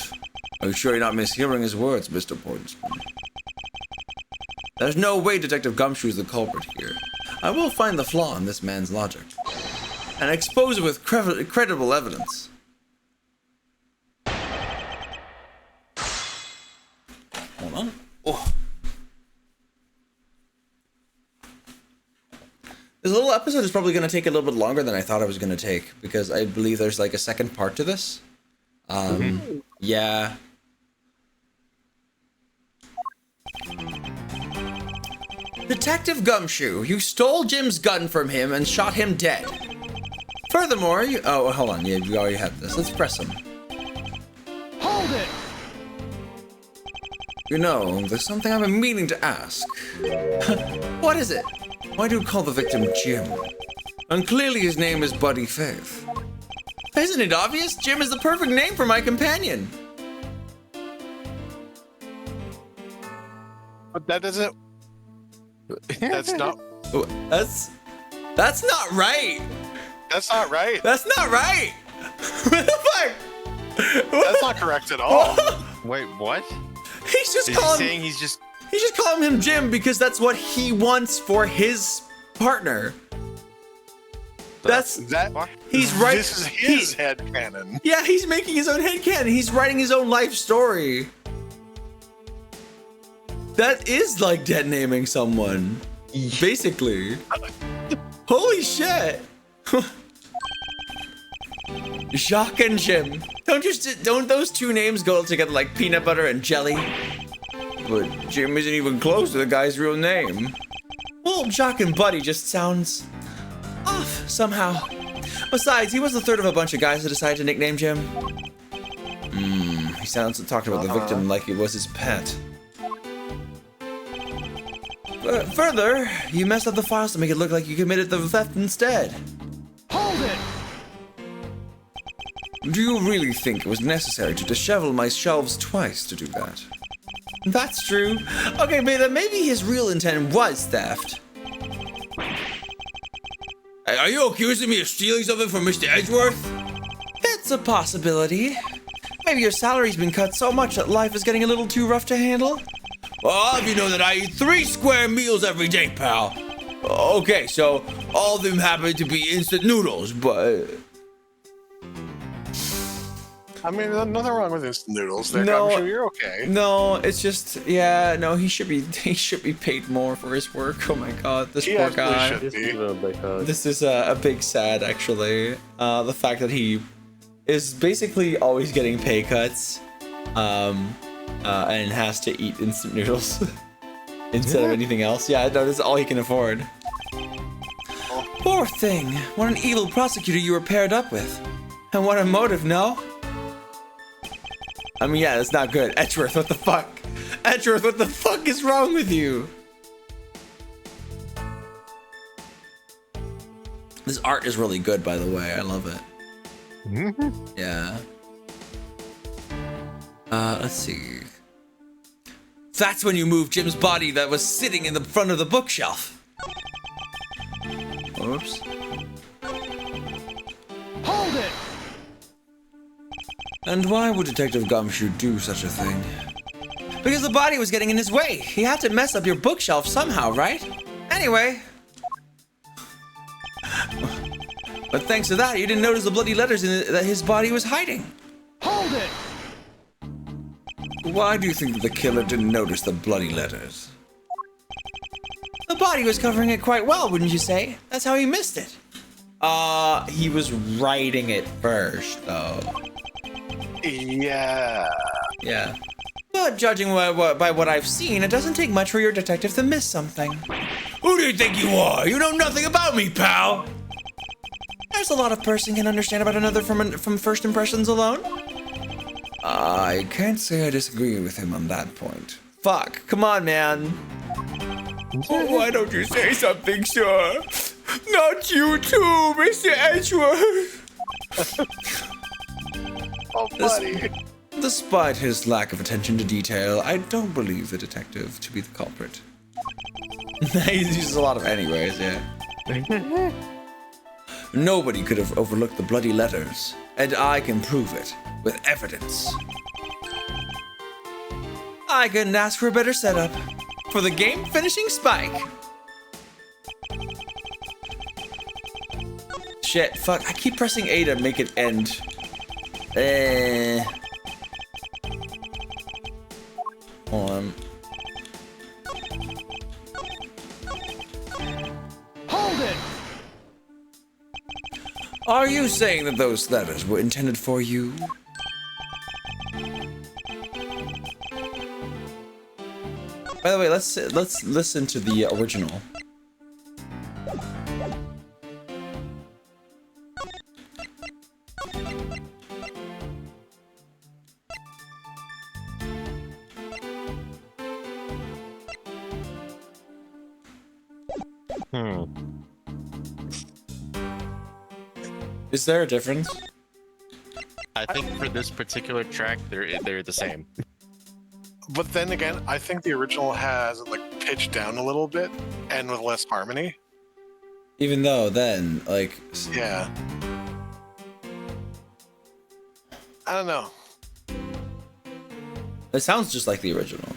you sure you're not mishearing his words, Mr. Pornsman? There's no way Detective Gumshoe is the culprit here. I will find the flaw in this man's logic and expose it with credible evidence. Hold on. Oh. This little episode is probably going to take a little bit longer than I thought it was going to take because I believe there's like a second part to this. Yeah. Detective Gumshoe, you stole Jim's gun from him and shot him dead. Furthermore, you... Oh, hold on. Yeah, you already had this. Let's press him. Hold it! You know, there's something I've been meaning to ask. What is it? Why do you call the victim Jim? And clearly his name is Buddy Faith. Isn't it obvious? Jim is the perfect name for my companion. But that doesn't. That's not. That's not right. That's not right. That's not right. What the fuck? That's not correct at all. Wait, what? He's just Is he calling. saying he's just... He's just calling him Jim because that's what he wants for his partner. That's That. he's right. This is his headcanon. Yeah, he's making his own headcanon. He's writing his own life story. That is like dead naming someone, basically. Holy shit! Jacques and Jim. Don't those two names go together like peanut butter and jelly? But Jim isn't even close to the guy's real name. Well, Jacques and Buddy just sounds off somehow. Besides, he was the third of a bunch of guys that decided to nickname Jim. He talked about the victim like it was his pet. Further, you messed up the files to make it look like you committed the theft instead. Hold it! Do you really think it was necessary to dishevel my shelves twice to do that? That's true. Okay, but then maybe his real intent was theft. Are you accusing me of stealing something from Mr. Edgeworth? It's a possibility. Maybe your salary's been cut so much that life is getting a little too rough to handle. Well, I'll have you know that I eat 3 square meals every day, pal. Okay, so all of them happen to be instant noodles, but... I mean, there's nothing wrong with instant noodles. There, No. I'm sure you're okay. No, it's just, yeah, no, he should be paid more for his work. Oh my god, this He poor absolutely guy. should. This is a big hug. This is a big sad, actually. The fact that he is basically always getting pay cuts, and has to eat instant noodles instead of anything else. Yeah, no, this is all he can afford. Poor thing. What an evil prosecutor you were paired up with. And what a motive, no? I mean, yeah, that's not good. Edgeworth, what the fuck? Edgeworth, what the fuck is wrong with you? This art is really good, by the way. I love it. Yeah. Let's see. That's when you moved Jim's body that was sitting in the front of the bookshelf. Oops. Hold it! And why would Detective Gumshoe do such a thing? Because the body was getting in his way. He had to mess up your bookshelf somehow, right? Anyway. But thanks to that, you didn't notice the bloody letters that his body was hiding. Hold it! Why do you think that the killer didn't notice the bloody letters? The body was covering it quite well, wouldn't you say? That's how he missed it. He was writing it first, though. Yeah. Yeah. But judging by what I've seen, it doesn't take much for your detective to miss something. Who do you think you are? You know nothing about me, pal! There's a lot a person can understand about another from first impressions alone. I can't say I disagree with him on that point. Fuck, come on, man. Oh, why don't you say something, sir? Not you too, Mr. Edgeworth. Oh, buddy. Despite his lack of attention to detail, I don't believe the detective to be the culprit. He uses a lot of anyways, yeah. Nobody could have overlooked the bloody letters, and I can prove it with evidence. I couldn't ask for a better setup for the game-finishing spike. Shit, fuck, I keep pressing A to make it end. Hold on. Hold it! Are you saying that those letters were intended for you? By the way, let's listen to the original. Is there a difference? I think for this particular track, they're the same. But then again, I think the original has it like pitched down a little bit and with less harmony. Even though then, like, Yeah. I don't know. it sounds just like the original.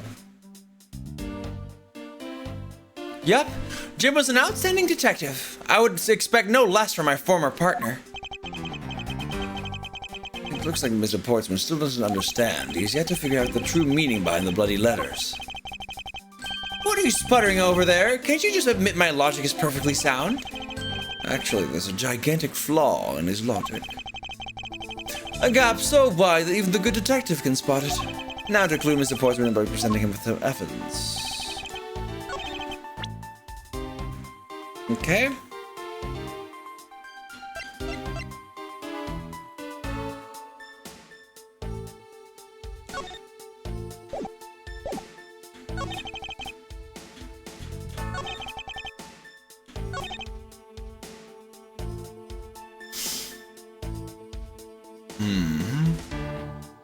Yep, Jim was an outstanding detective. I would expect no less from my former partner. It looks like Mr. Portsmouth still doesn't understand. He's yet to figure out the true meaning behind the bloody letters. What are you sputtering over there? Can't you just admit my logic is perfectly sound? Actually, there's a gigantic flaw in his logic. A gap so wide that even the good detective can spot it. Now to clue Mr. Portsmouth by presenting him with the evidence. Okay.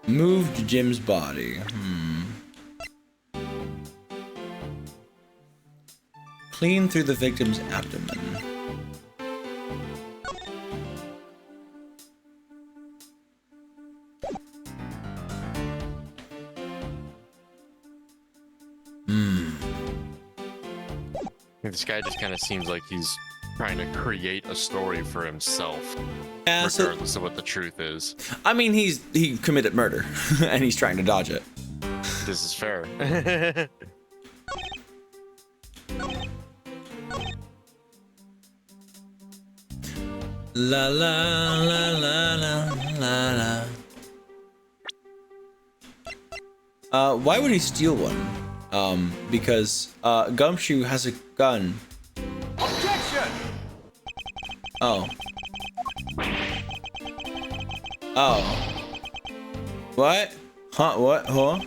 Moved Jim's body. Clean through the victim's abdomen. This guy just kind of seems like he's trying to create a story for himself, Yeah, regardless of what the truth is. I mean, he committed murder, and he's trying to dodge it. This is fair. La la la la la la la. Why would he steal one? Because Gumshoe has a gun. Objection! Oh. Oh. What? Huh? What? Huh?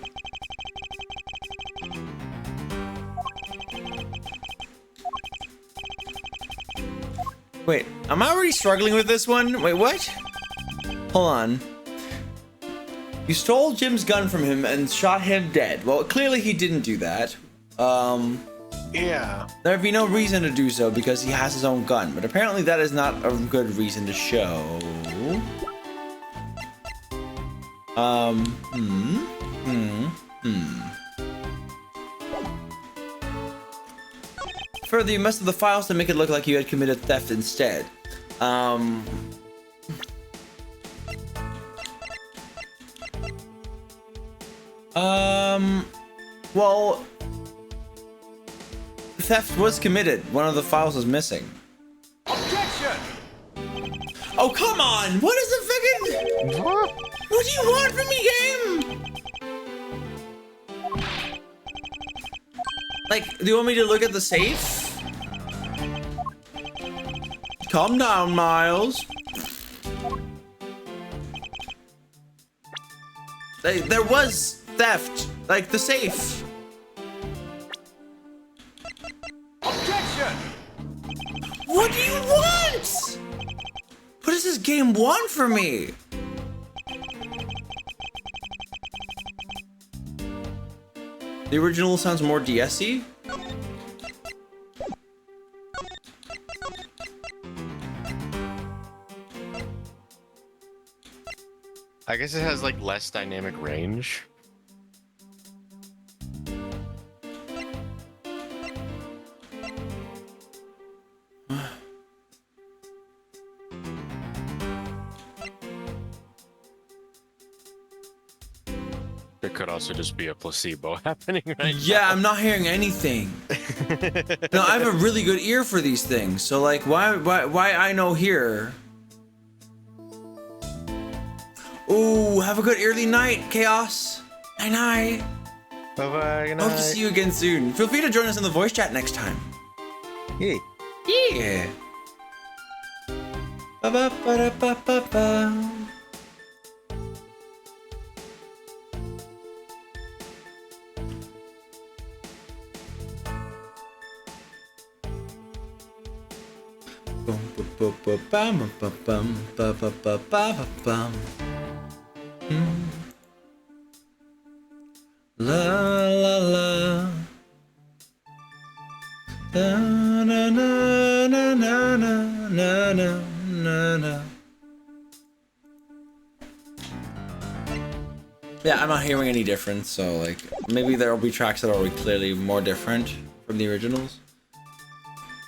Wait, am I already struggling with this one? Wait, what? Hold on. You stole Jim's gun from him and shot him dead. Well, clearly he didn't do that. Yeah. There'd be no reason to do so because he has his own gun, but apparently that is not a good reason to show. Further, you messed with the files to make it look like you had committed theft instead. Well, theft was committed. One of the files was missing. Objection! Oh, come on! What is the fucking... What do you want from me, game? Like, do you want me to look at the safe? Calm down, Miles. There was theft. Like, the safe. Objection! What do you want? What does this game want from me? The original sounds more DS-y. I guess it has like less dynamic range. There could also just be a placebo happening right Yeah, I'm not hearing anything. No, I have a really good ear for these things. So like, why I know here? Ooh, have a good early night, Chaos. Night night. Bye-bye. Good Hope to night. see you again soon. Feel free to join us in the voice chat next time. Yeah. Yeah. Ba-ba-ba-da-ba-ba-ba. Bum, bum, bum, bum, bum, bum, bum, bum, bum, bum, bum. La la la. Na na na na na na na na na. Yeah, I'm not hearing any difference, so like maybe there will be tracks that are clearly more different from the originals.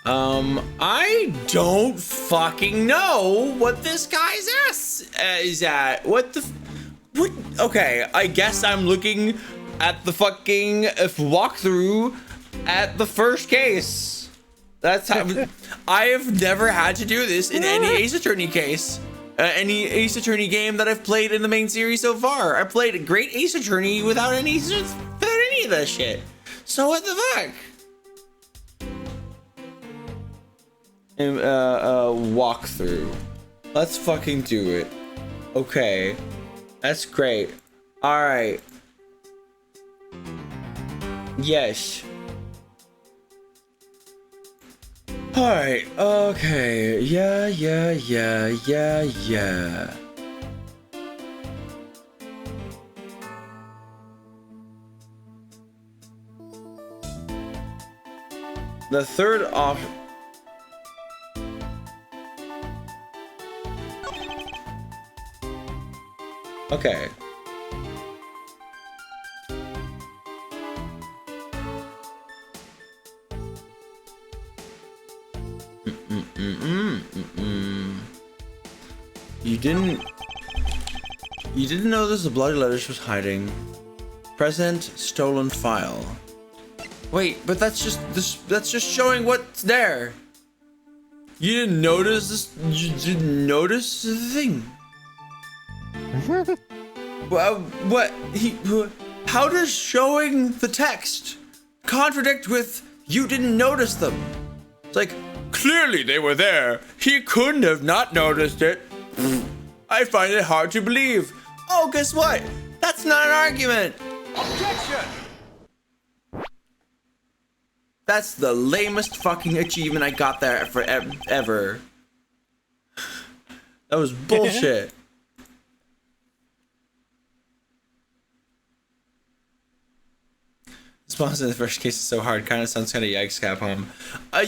I don't fucking know what this guy's ass is at. What? Okay, I guess I'm looking at the fucking walkthrough at the first case. That's how I have never had to do this in any Ace Attorney case. Any Ace Attorney game that I've played in the main series so far. I played a great Ace Attorney without any of that shit. So what the fuck? Walkthrough. Let's fucking do it. Okay. That's great. Alright. Yes. Alright. Okay. Yeah. The third option. Okay. You didn't know this the bloody letter she was hiding. Present stolen file. Wait, but that's just showing what's there. You didn't notice this? You didn't notice the thing? Well, what? How does showing the text contradict with you didn't notice them? It's like, clearly they were there. He couldn't have not noticed it. I find it hard to believe. Oh, guess what? That's not an argument. Objection! That's the lamest fucking achievement I got there for ever. That was bullshit. Response in the first case is so hard. Kind of sounds kind of yikes, Capcom.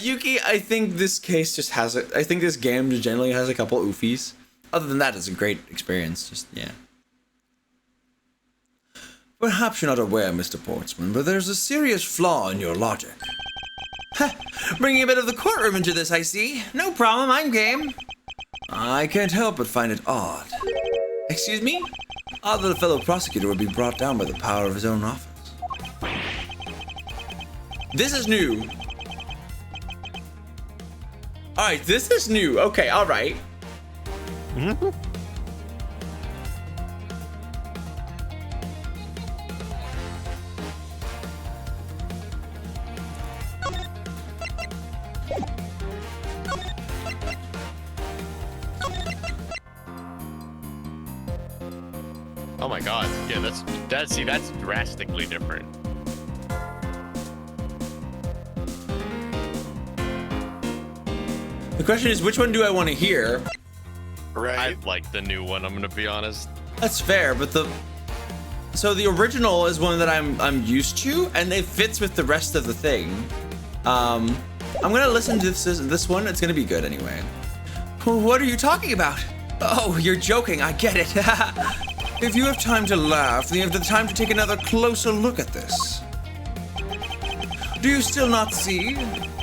Yuki, I think this case just has it. I think this game just generally has a couple oofies. Other than that, it's a great experience. Just yeah. Perhaps you're not aware, Mr. Portsman, but there's a serious flaw in your logic. Ha! Bringing a bit of the courtroom into this, I see. No problem, I'm game. I can't help but find it odd. Excuse me? Odd that a fellow prosecutor would be brought down by the power of his own office. This is new. Alright, this is new. Okay, alright. Oh my god. Yeah, that's drastically different. The question is, which one do I want to hear? Right. I like the new one, I'm gonna be honest. That's fair, but the original is one that I'm used to, and it fits with the rest of the thing. I'm gonna listen to this one. It's gonna be good anyway. What are you talking about? Oh, you're joking. I get it. If you have time to laugh, then you have the time to take another closer look at this. Do you still not see?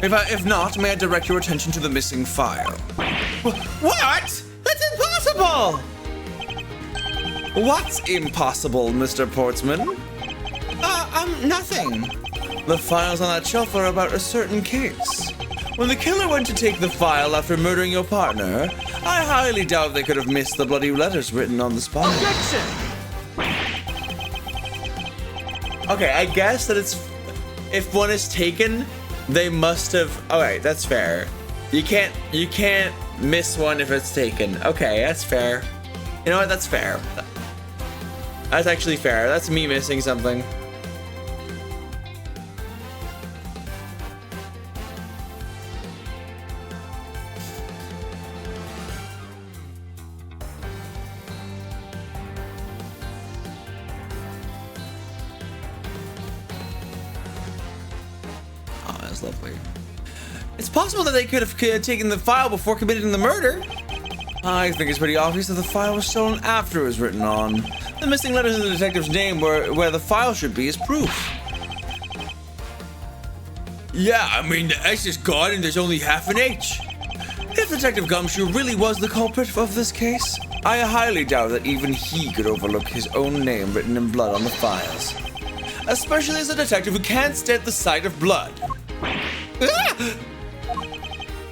If not, may I direct your attention to the missing file? What? That's impossible! What's impossible, Mr. Portsman? Nothing. The files on that shelf are about a certain case. When the killer went to take the file after murdering your partner, I highly doubt they could have missed the bloody letters written on the spine. Objection! Okay, I guess that it's... If one is taken, they must have... Alright, that's fair. You can't miss one if it's taken. Okay, that's fair. You know what? That's fair. That's actually fair. That's me missing something. Oh, that's lovely. It's possible that they could have taken the file before committing the murder. I think it's pretty obvious that the file was stolen after it was written on. The missing letters in the detective's name where the file should be is proof. Yeah, I mean, the S is gone and there's only half an H. If Detective Gumshoe really was the culprit of this case, I highly doubt that even he could overlook his own name written in blood on the files. Especially as a detective who can't stand the sight of blood.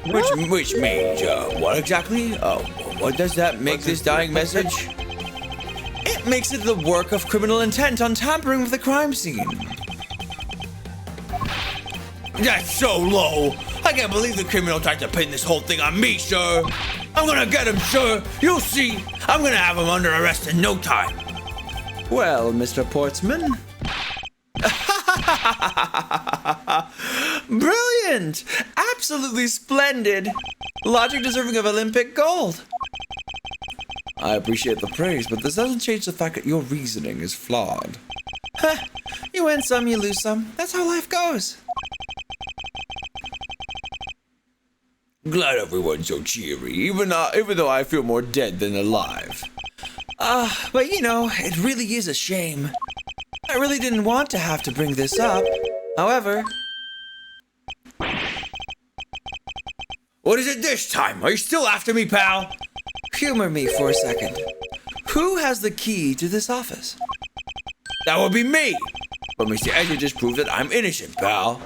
Which means, what exactly? What does that make this dying message? It makes it the work of criminal intent on tampering with the crime scene. That's so low. I can't believe the criminal tried to pin this whole thing on me, sir. I'm gonna get him, sir. You'll see. I'm gonna have him under arrest in no time. Well, Mr. Portsman. Brilliant! Absolutely splendid! Logic deserving of Olympic gold. I appreciate the praise, but this doesn't change the fact that your reasoning is flawed. Heh, you win some, you lose some. That's how life goes. Glad everyone's so cheery, even though I feel more dead than alive. But you know, it really is a shame. I really didn't want to have to bring this up. However... What is it this time? Are you still after me, pal? Humor me for a second. Who has the key to this office? That would be me! But Mr. Edgar just proved that I'm innocent, pal.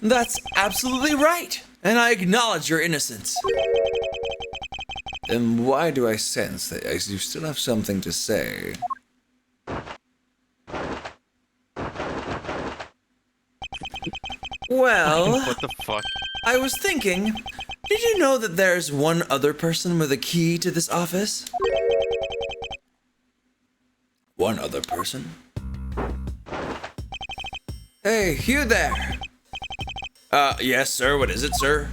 That's absolutely right, and I acknowledge your innocence. Then why do I sense that you still have something to say? Well, What the fuck? I was thinking, did you know that there's one other person with a key to this office? One other person? Hey, you there! Yes, sir. What is it, sir?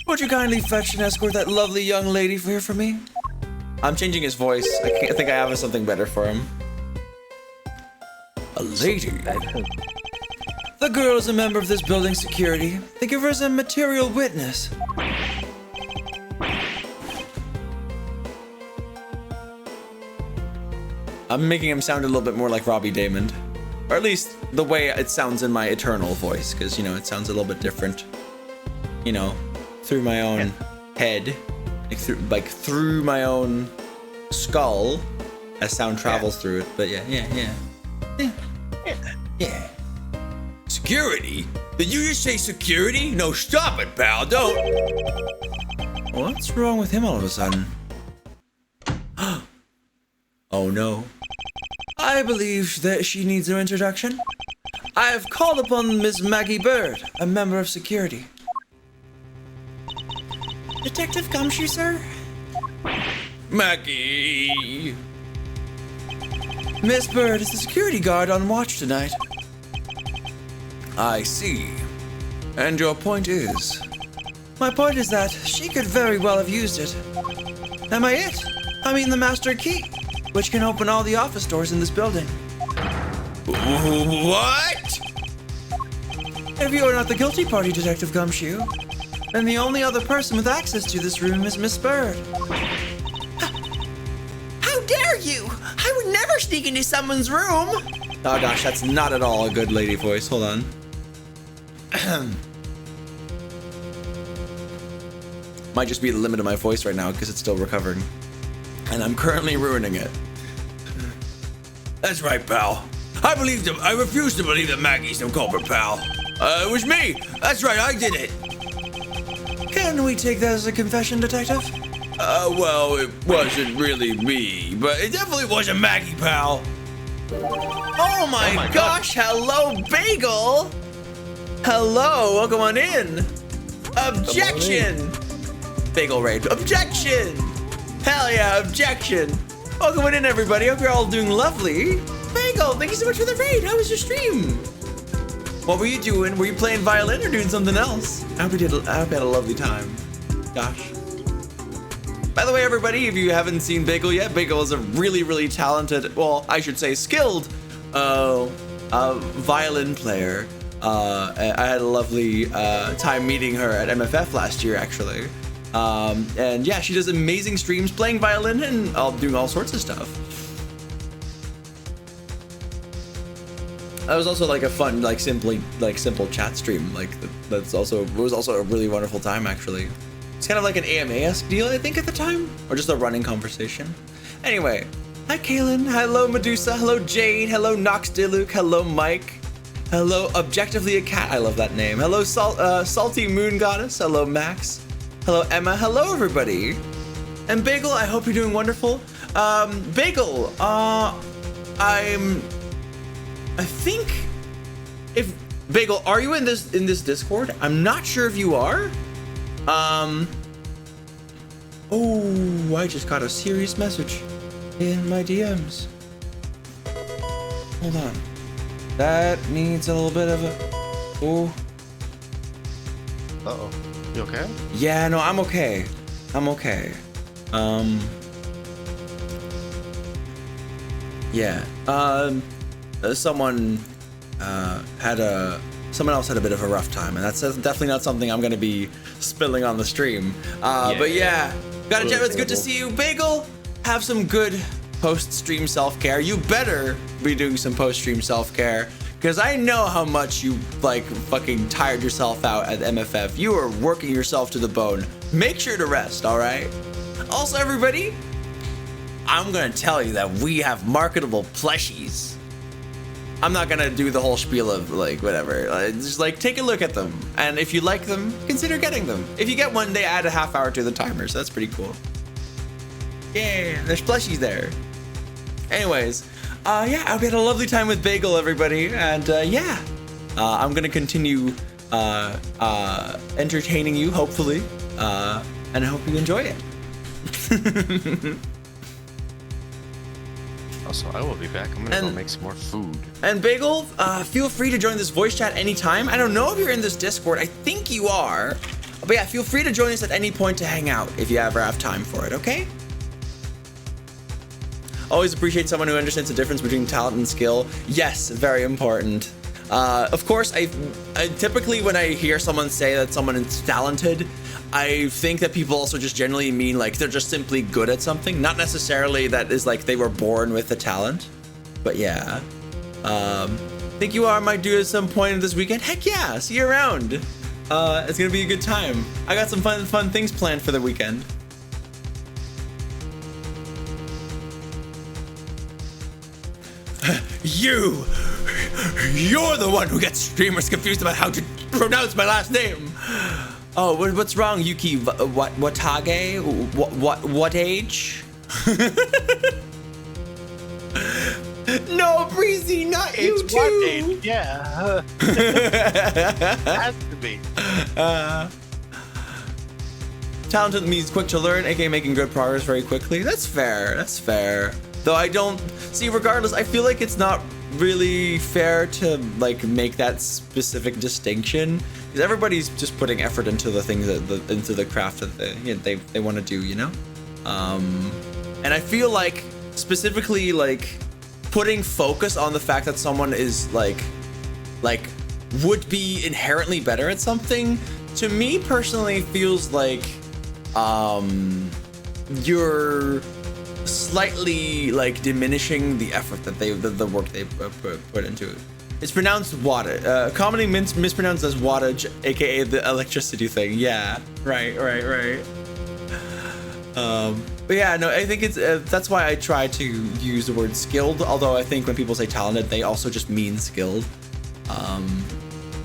Would you kindly fetch and escort that lovely young lady here for me? I'm changing his voice. I think I have something better for him. A lady? The girl is a member of this building's security. Think of her as a material witness. I'm making him sound a little bit more like Robbie Damon. Or at least the way it sounds in my Eternal voice, because, you know, it sounds a little bit different. You know, through my own head. Like through my own skull as sound travels through it. But yeah. Security? Did you just say security? No, stop it, pal, don't. What's wrong with him all of a sudden? Oh no. I believe that she needs no introduction. I have called upon Miss Maggie Bird, a member of security. Detective Gumshoe, sir? Maggie! Miss Bird is the security guard on watch tonight. I see. And your point is? My point is that she could very well have used it. Am I it? I mean the master key, which can open all the office doors in this building. What? If you are not the guilty party, Detective Gumshoe, then the only other person with access to this room is Miss Bird. How dare you! I would never sneak into someone's room! Oh gosh, that's not at all a good lady voice. Hold on. Might just be the limit of my voice right now because it's still recovering. And I'm currently ruining it. That's right, pal. I refuse to believe that Maggie's no culprit, pal. It was me. That's right, I did it. Can we take that as a confession, detective? Well, it wasn't really me, but it definitely wasn't Maggie, pal. Oh my gosh, hello, Bagel. Hello, welcome on in. Objection. Bagel raid, objection. Hell yeah, objection. Welcome on in, everybody. Hope you're all doing lovely. Bagel, thank you so much for the raid. How was your stream? What were you doing? Were you playing violin or doing something else? I hope you had a lovely time. Gosh. By the way, everybody, if you haven't seen Bagel yet, Bagel is a really, really talented, well, I should say skilled violin player. I had a lovely time meeting her at MFF last year, actually. And yeah, she does amazing streams playing violin and doing all sorts of stuff. That was also like a fun, simple chat stream. It was also a really wonderful time, actually. It's kind of like an AMA-esque deal, I think, at the time, or just a running conversation. Anyway, hi Kaylin, hello Medusa, hello Jade, hello Nox Diluc, hello Mike, hello Objectively a Cat, I love that name. Hello Salty Moon Goddess, hello Max, hello Emma, hello everybody. And Bagel, I hope you're doing wonderful. Bagel, I think if Bagel, are you in this Discord? I'm not sure if you are. Oh, I just got a serious message in my DMs. Hold on. That needs a little bit of a. Oh. Uh-oh. You okay? Yeah, no, I'm okay. I'm okay. Yeah. Someone else had a bit of a rough time, and that's definitely not something I'm gonna be spilling on the stream. But yeah, gotta chat. It's good to see you, Bagel. Have some good post-stream self-care. You better be doing some post-stream self-care, because I know how much you fucking tired yourself out at MFF. You are working yourself to the bone. Make sure to rest, all right? Also, everybody, I'm gonna tell you that we have marketable plushies. I'm not gonna do the whole spiel of whatever. Just take a look at them, and if you like them, consider getting them. If you get one, they add a half hour to the timer, so that's pretty cool. Yeah, there's plushies there. Anyways, yeah, I had a lovely time with Bagel, everybody, and yeah, I'm gonna continue entertaining you, hopefully, and I hope you enjoy it. Also, I will be back. I'm gonna go make some more food. And Bagel, feel free to join this voice chat anytime. I don't know if you're in this Discord. I think you are. But yeah, feel free to join us at any point to hang out if you ever have time for it, okay? Always appreciate someone who understands the difference between talent and skill. Yes, very important. Of course, I typically when I hear someone say that someone is talented, I think that people also just generally mean they're just simply good at something, not necessarily that is they were born with the talent. But yeah, think you are might do at some point this weekend. Heck yeah, see you around. It's gonna be a good time. I got some fun things planned for the weekend. You're the one who gets streamers confused about how to pronounce my last name. Oh, what's wrong, Yuki? Watage? What age? No, Breezy, not you It's too. what age? Yeah. Has to be. Talented means quick to learn, aka making good progress very quickly. That's fair. That's fair. Though I don't see. Regardless, I feel like it's not really fair to make that specific distinction, because everybody's just putting effort into the things into the craft that they want to do, you know. And I feel like specifically putting focus on the fact that someone is would be inherently better at something, to me personally feels like you're slightly diminishing the effort that the work they put into it. It's pronounced wattage. Commonly mispronounced as wattage, aka the electricity thing. Yeah, right. But yeah, no, I think it's that's why I try to use the word skilled. Although I think when people say talented, they also just mean skilled.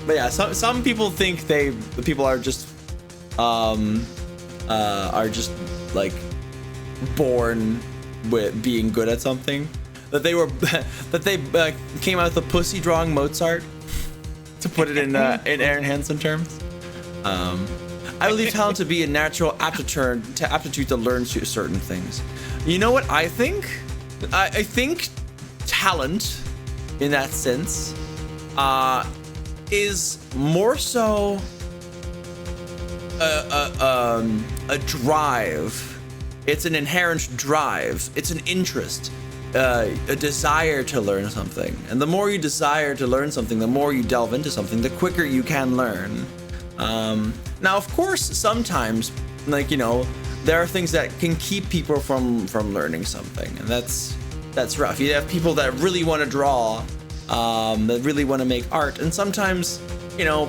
But yeah, some people think the people are just like born with being good at something. That they were that they came out with the pussy drawing Mozart, to put it in Aaron Hansen terms. I believe talent to be a natural aptitude to learn certain things. You know what I think? I think talent, in that sense, is more so a drive. It's an inherent drive. It's an interest, a desire to learn something. And the more you desire to learn something, the more you delve into something, the quicker you can learn. Now, of course, sometimes, like, you know, there are things that can keep people from learning something, and that's rough. You have people that really want to draw, that really want to make art, and sometimes, you know,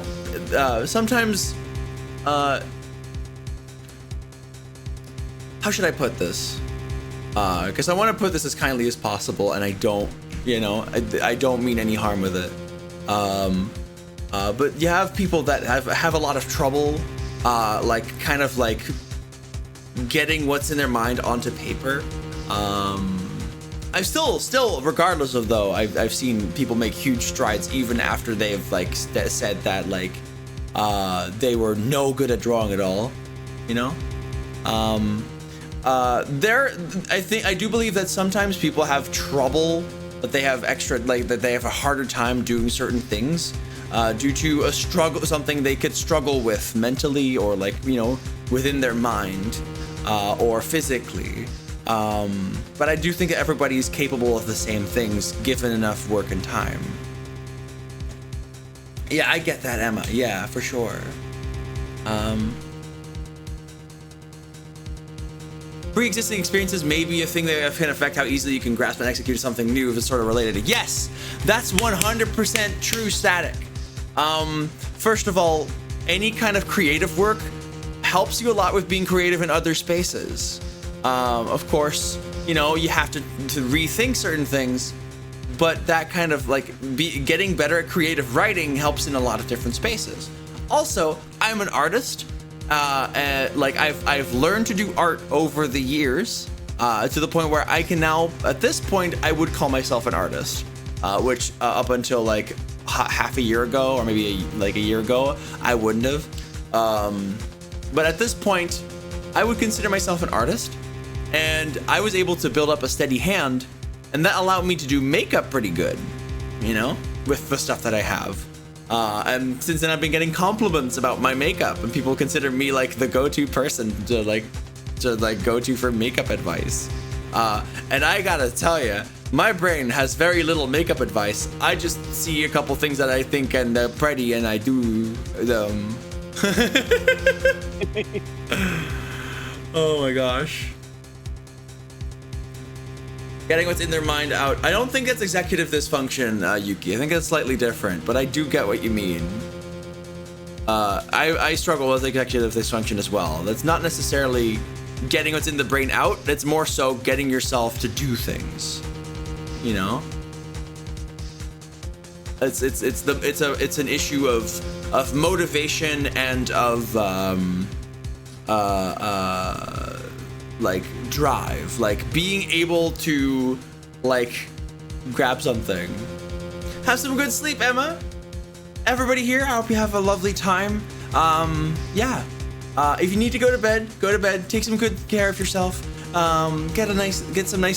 how should I put this? Because I want to put this as kindly as possible, and I don't, you know, I don't mean any harm with it. But you have people that have a lot of trouble, like kind of like getting what's in their mind onto paper. I've still, regardless of though, I've seen people make huge strides even after they've like said that like they were no good at drawing at all, you know. I do believe that sometimes people have trouble, that they have that they have a harder time doing certain things due to a struggle, something they could struggle with mentally, or like, you know, within their mind, or physically. But I do think that everybody is capable of the same things given enough work and time. Yeah, I get that, Emma. Yeah, for sure. Pre-existing experiences may be a thing that can affect how easily you can grasp and execute something new if it's sort of related. Yes, that's 100% true, Static. First of all, any kind of creative work helps you a lot with being creative in other spaces. Of course, you know, you have to rethink certain things, but that kind of like getting better at creative writing helps in a lot of different spaces. Also, I'm an artist. Like I've learned to do art over the years, to the point where I can now, at this point, I would call myself an artist, which up until like half a year ago, or maybe like a year ago, I wouldn't have. But at this point, I would consider myself an artist, and I was able to build up a steady hand, and that allowed me to do makeup pretty good, you know, with the stuff that I have. And since then, I've been getting compliments about my makeup, and people consider me like the go-to person to go to for makeup advice. And I gotta tell you, my brain has very little makeup advice. I just see a couple things that I think and they're pretty, and I do them. Oh my gosh. Getting what's in their mind out. I don't think that's executive dysfunction, Yuki. I think it's slightly different, but I do get what you mean. I struggle with executive dysfunction as well. That's not necessarily getting what's in the brain out. It's more so getting yourself to do things. You know? It's an issue of motivation and of like drive, like being able to like grab something. Have some good sleep, Emma. Everybody here, I hope you have a lovely time. Yeah. If you need to go to bed, go to bed. Take some good care of yourself. Get some nice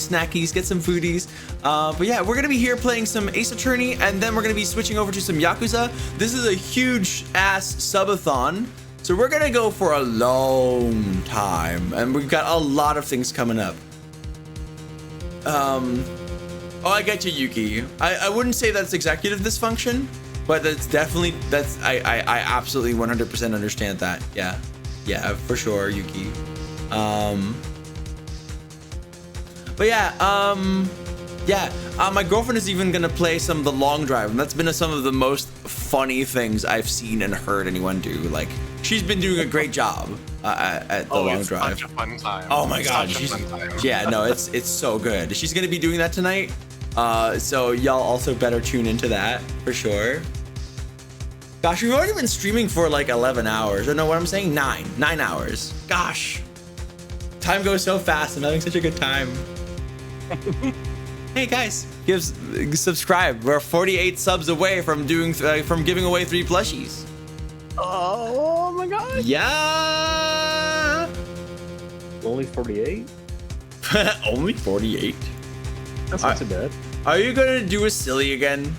snackies, get some foodies. But yeah, we're gonna be here playing some Ace Attorney, and then we're gonna be switching over to some Yakuza. This is a huge ass subathon. So we're gonna go for a long time, and we've got a lot of things coming up. Oh, I get you, Yuki. I wouldn't say that's executive dysfunction, but that's definitely, I absolutely 100% understand that. Yeah, for sure, Yuki. But yeah, my girlfriend is even gonna play some of the long drive, and that's been some of the most funny things I've seen and heard anyone do. Like, she's been doing a great job at the long drive. Such a fun time. Oh my god, yeah, no, it's so good. She's gonna be doing that tonight, so y'all also better tune into that for sure. Gosh, we've already been streaming for like 11 hours. Or no, what I'm saying? 9 hours. Gosh. Time goes so fast. I'm having such a good time. Hey guys, subscribe. We're 48 subs away from giving away 3 plushies. Oh my god. Yeah. Only 48? Only 48? That's not too bad. Are you gonna do a silly again?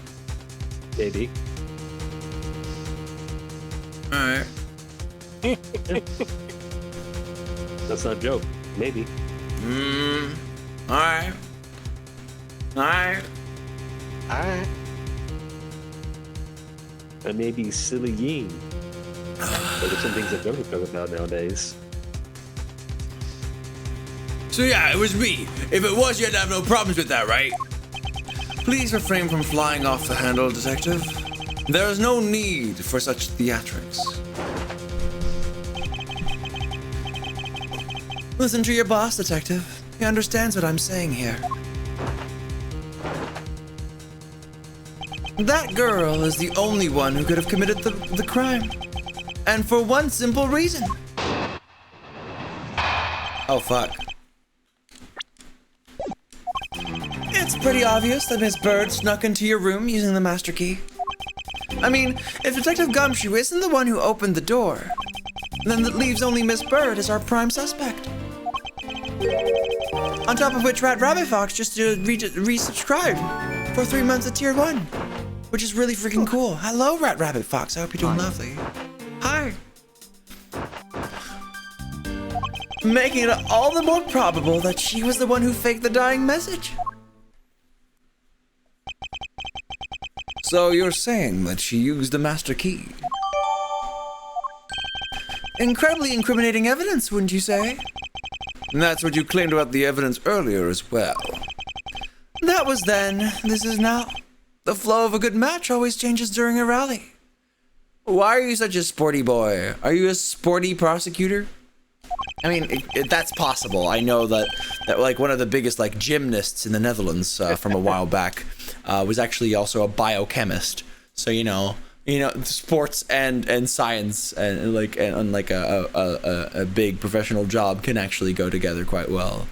Maybe. Alright. That's not a joke. Maybe. Alright. Alright. Alright. And maybe silly ying. Those are some things that don't talk about nowadays. So yeah, it was me. If it was, you'd have no problems with that, right? Please refrain from flying off the handle, detective. There is no need for such theatrics. Listen to your boss, detective. He understands what I'm saying here. That girl is the only one who could have committed the crime. And for one simple reason. Oh, fuck. It's pretty obvious that Miss Bird snuck into your room using the master key. I mean, if Detective Gumshoe isn't the one who opened the door, then that leaves only Miss Bird as our prime suspect. On top of which, Rabbit Fox just resubscribed for 3 months at Tier 1, which is really freaking cool. Hello, Rabbit Fox. I hope you're doing lovely. Hi. Making it all the more probable that she was the one who faked the dying message. So you're saying that she used the master key? Incredibly incriminating evidence, wouldn't you say? And that's what you claimed about the evidence earlier as well. That was then, this is now. The flow of a good match always changes during a rally. Why are you such a sporty boy? Are you a sporty prosecutor? I mean, that's possible. I know that like one of the biggest like gymnasts in the Netherlands from a while back was actually also a biochemist. So you know, sports and science and a big professional job can actually go together quite well.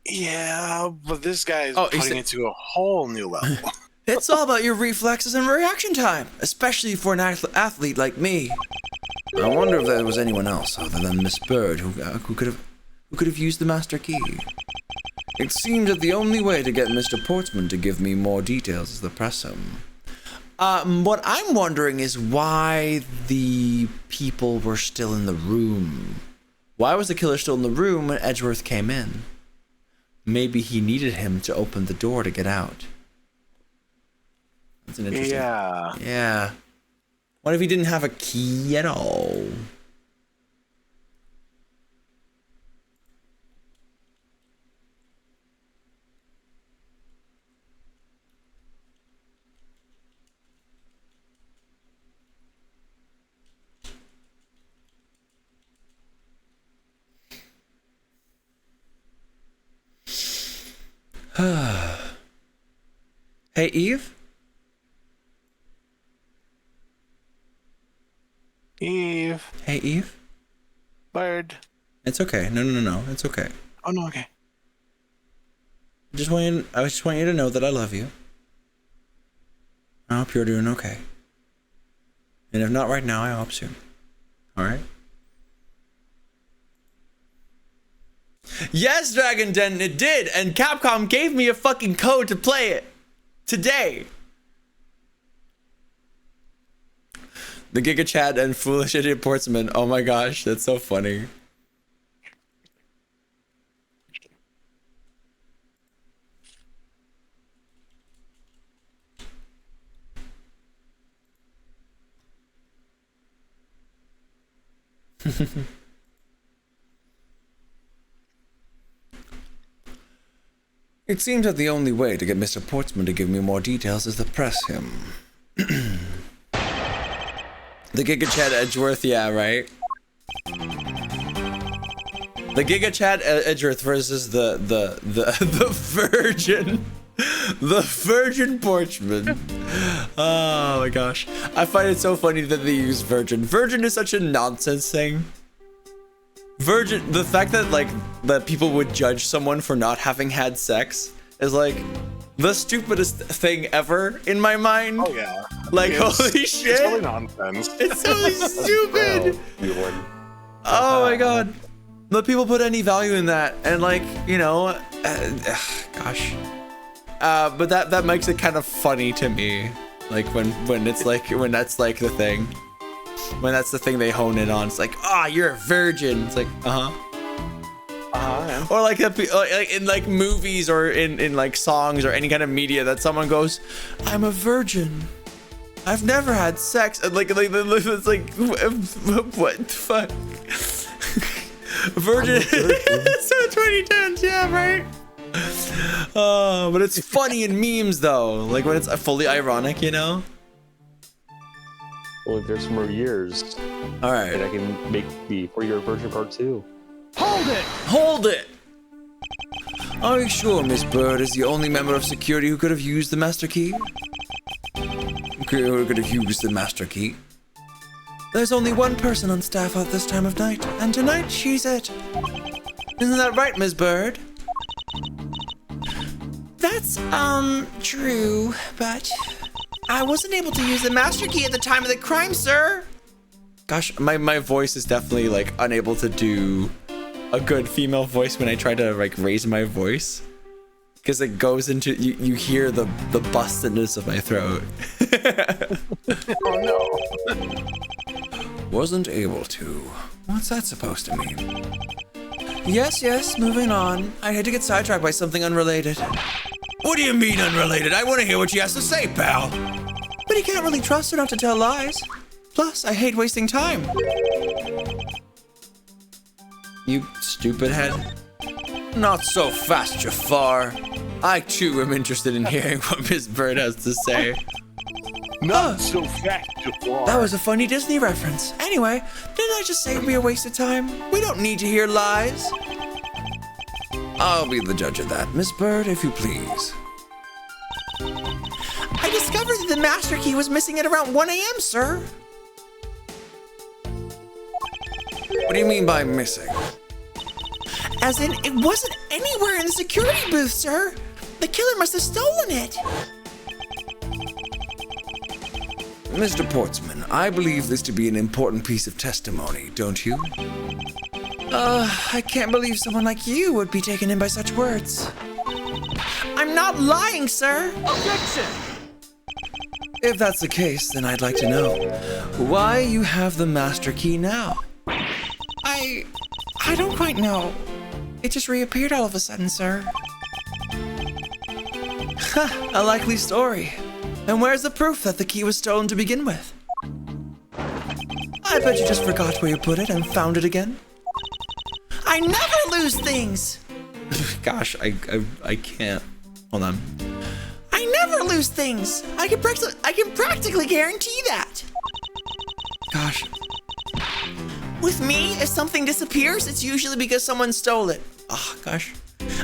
Yeah, but this guy is putting it to a whole new level. It's all about your reflexes and reaction time, especially for an athlete like me. I wonder if there was anyone else other than Miss Bird who could have used the master key. It seemed that the only way to get Mr. Portsman to give me more details is to press him. What I'm wondering is why the people were still in the room. Why was the killer still in the room when Edgeworth came in? Maybe he needed him to open the door to get out. That's an interesting. Yeah. What if he didn't have a key at all? Hey, Eve? Eve. Hey, Eve? Bird. It's okay. No. It's okay. Oh, no, okay. I just want you to know that I love you. I hope you're doing okay. And if not right now, I hope soon. Alright? Yes, Dragon Den, it did! And Capcom gave me a fucking code to play it. Today. The Giga Chat and Foolish Idiot Portsman. Oh my gosh, that's so funny. It seems that the only way to get Mr. Portsman to give me more details is to press him. The Giga Chat Edgeworth, yeah, right? The Giga Chat Edgeworth versus the Virgin. The Virgin Porchman. Oh my gosh. I find it so funny that they use virgin. Virgin is such a nonsense thing. Virgin, the fact that like that people would judge someone for not having had sex is like the stupidest thing ever in my mind. Oh yeah. Like It's- holy It's shit. really nonsense. It's so stupid. Oh my god. But people put any value in that, and like, you know, gosh. But that makes it kind of funny to me. Like when it's like, when that's like the thing. When that's the thing they hone in on. It's like, ah, you're a virgin. It's like, uh-huh. Yeah. Or like, like in like movies or in like songs or any kind of media that someone goes, I'm a virgin. I've never had sex. And like it's like, what the fuck? Virgin. So 2010s, yeah, right? Oh, but it's funny in memes though. Like when it's fully ironic, you know? Well, there's some more years. All right. And I can make the For Your Virgin Part 2. Hold it! Hold it! Are you sure Miss Bird is the only member of security who could have used the master key? Who could have used the master key? There's only one person on staff at this time of night, and tonight she's it. Isn't that right, Miss Bird? That's, true, but I wasn't able to use the master key at the time of the crime, sir. Gosh, my voice is definitely, like, unable to do a good female voice when I try to, like, raise my voice. Because it goes into, you hear the bustedness of my throat. Oh no. Wasn't able to. What's that supposed to mean? Yes, moving on. I had to get sidetracked by something unrelated. What do you mean unrelated? I want to hear what she has to say, pal. But you can't really trust her not to tell lies. Plus, I hate wasting time. You stupid head. Not so fast, Jafar. I too am interested in hearing what Miss Bird has to say. Not so fast, Jafar. That was a funny Disney reference. Anyway, didn't I just say it'd be a waste of time? We don't need to hear lies. I'll be the judge of that. Miss Bird, if you please. I discovered that the master key was missing at around 1 a.m., sir. What do you mean by missing? As in, it wasn't anywhere in the security booth, sir. The killer must have stolen it. Mr. Portsman, I believe this to be an important piece of testimony, don't you? I can't believe someone like you would be taken in by such words. I'm not lying, sir. Objection! If that's the case, then I'd like to know why you have the master key now. I don't quite know. It just reappeared all of a sudden, sir. Ha, a likely story. And where's the proof that the key was stolen to begin with? I bet you just forgot where you put it and found it again. I never lose things! Gosh, I can't. Hold on. I never lose things! I can practically guarantee that! Gosh. With me, if something disappears, it's usually because someone stole it. Oh, gosh.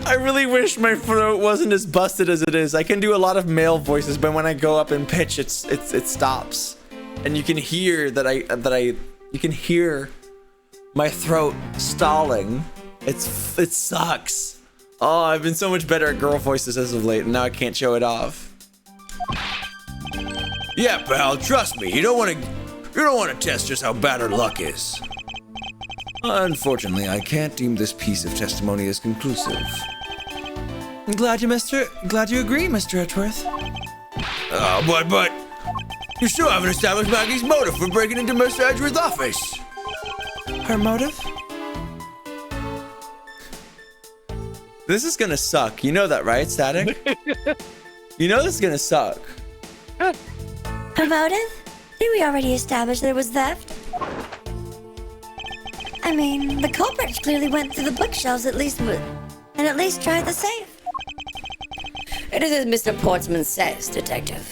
I really wish my throat wasn't as busted as it is. I can do a lot of male voices, but when I go up in pitch, it stops. And you can hear you can hear my throat stalling. It sucks. Oh, I've been so much better at girl voices as of late, and now I can't show it off. Yeah, pal, trust me. You don't want to test just how bad our luck is. Unfortunately, I can't deem this piece of testimony as conclusive. I'm glad you agree, Mr. Edgeworth. But you still haven't established Maggie's motive for breaking into Mr. Edgeworth's office. Her motive? This is gonna suck. You know that, right, Static? You know this is gonna suck. Her motive? Did we already establish that it was theft? I mean, the culprit clearly went through the bookshelves and at least tried the safe. It is as Mr. Portsman says, Detective.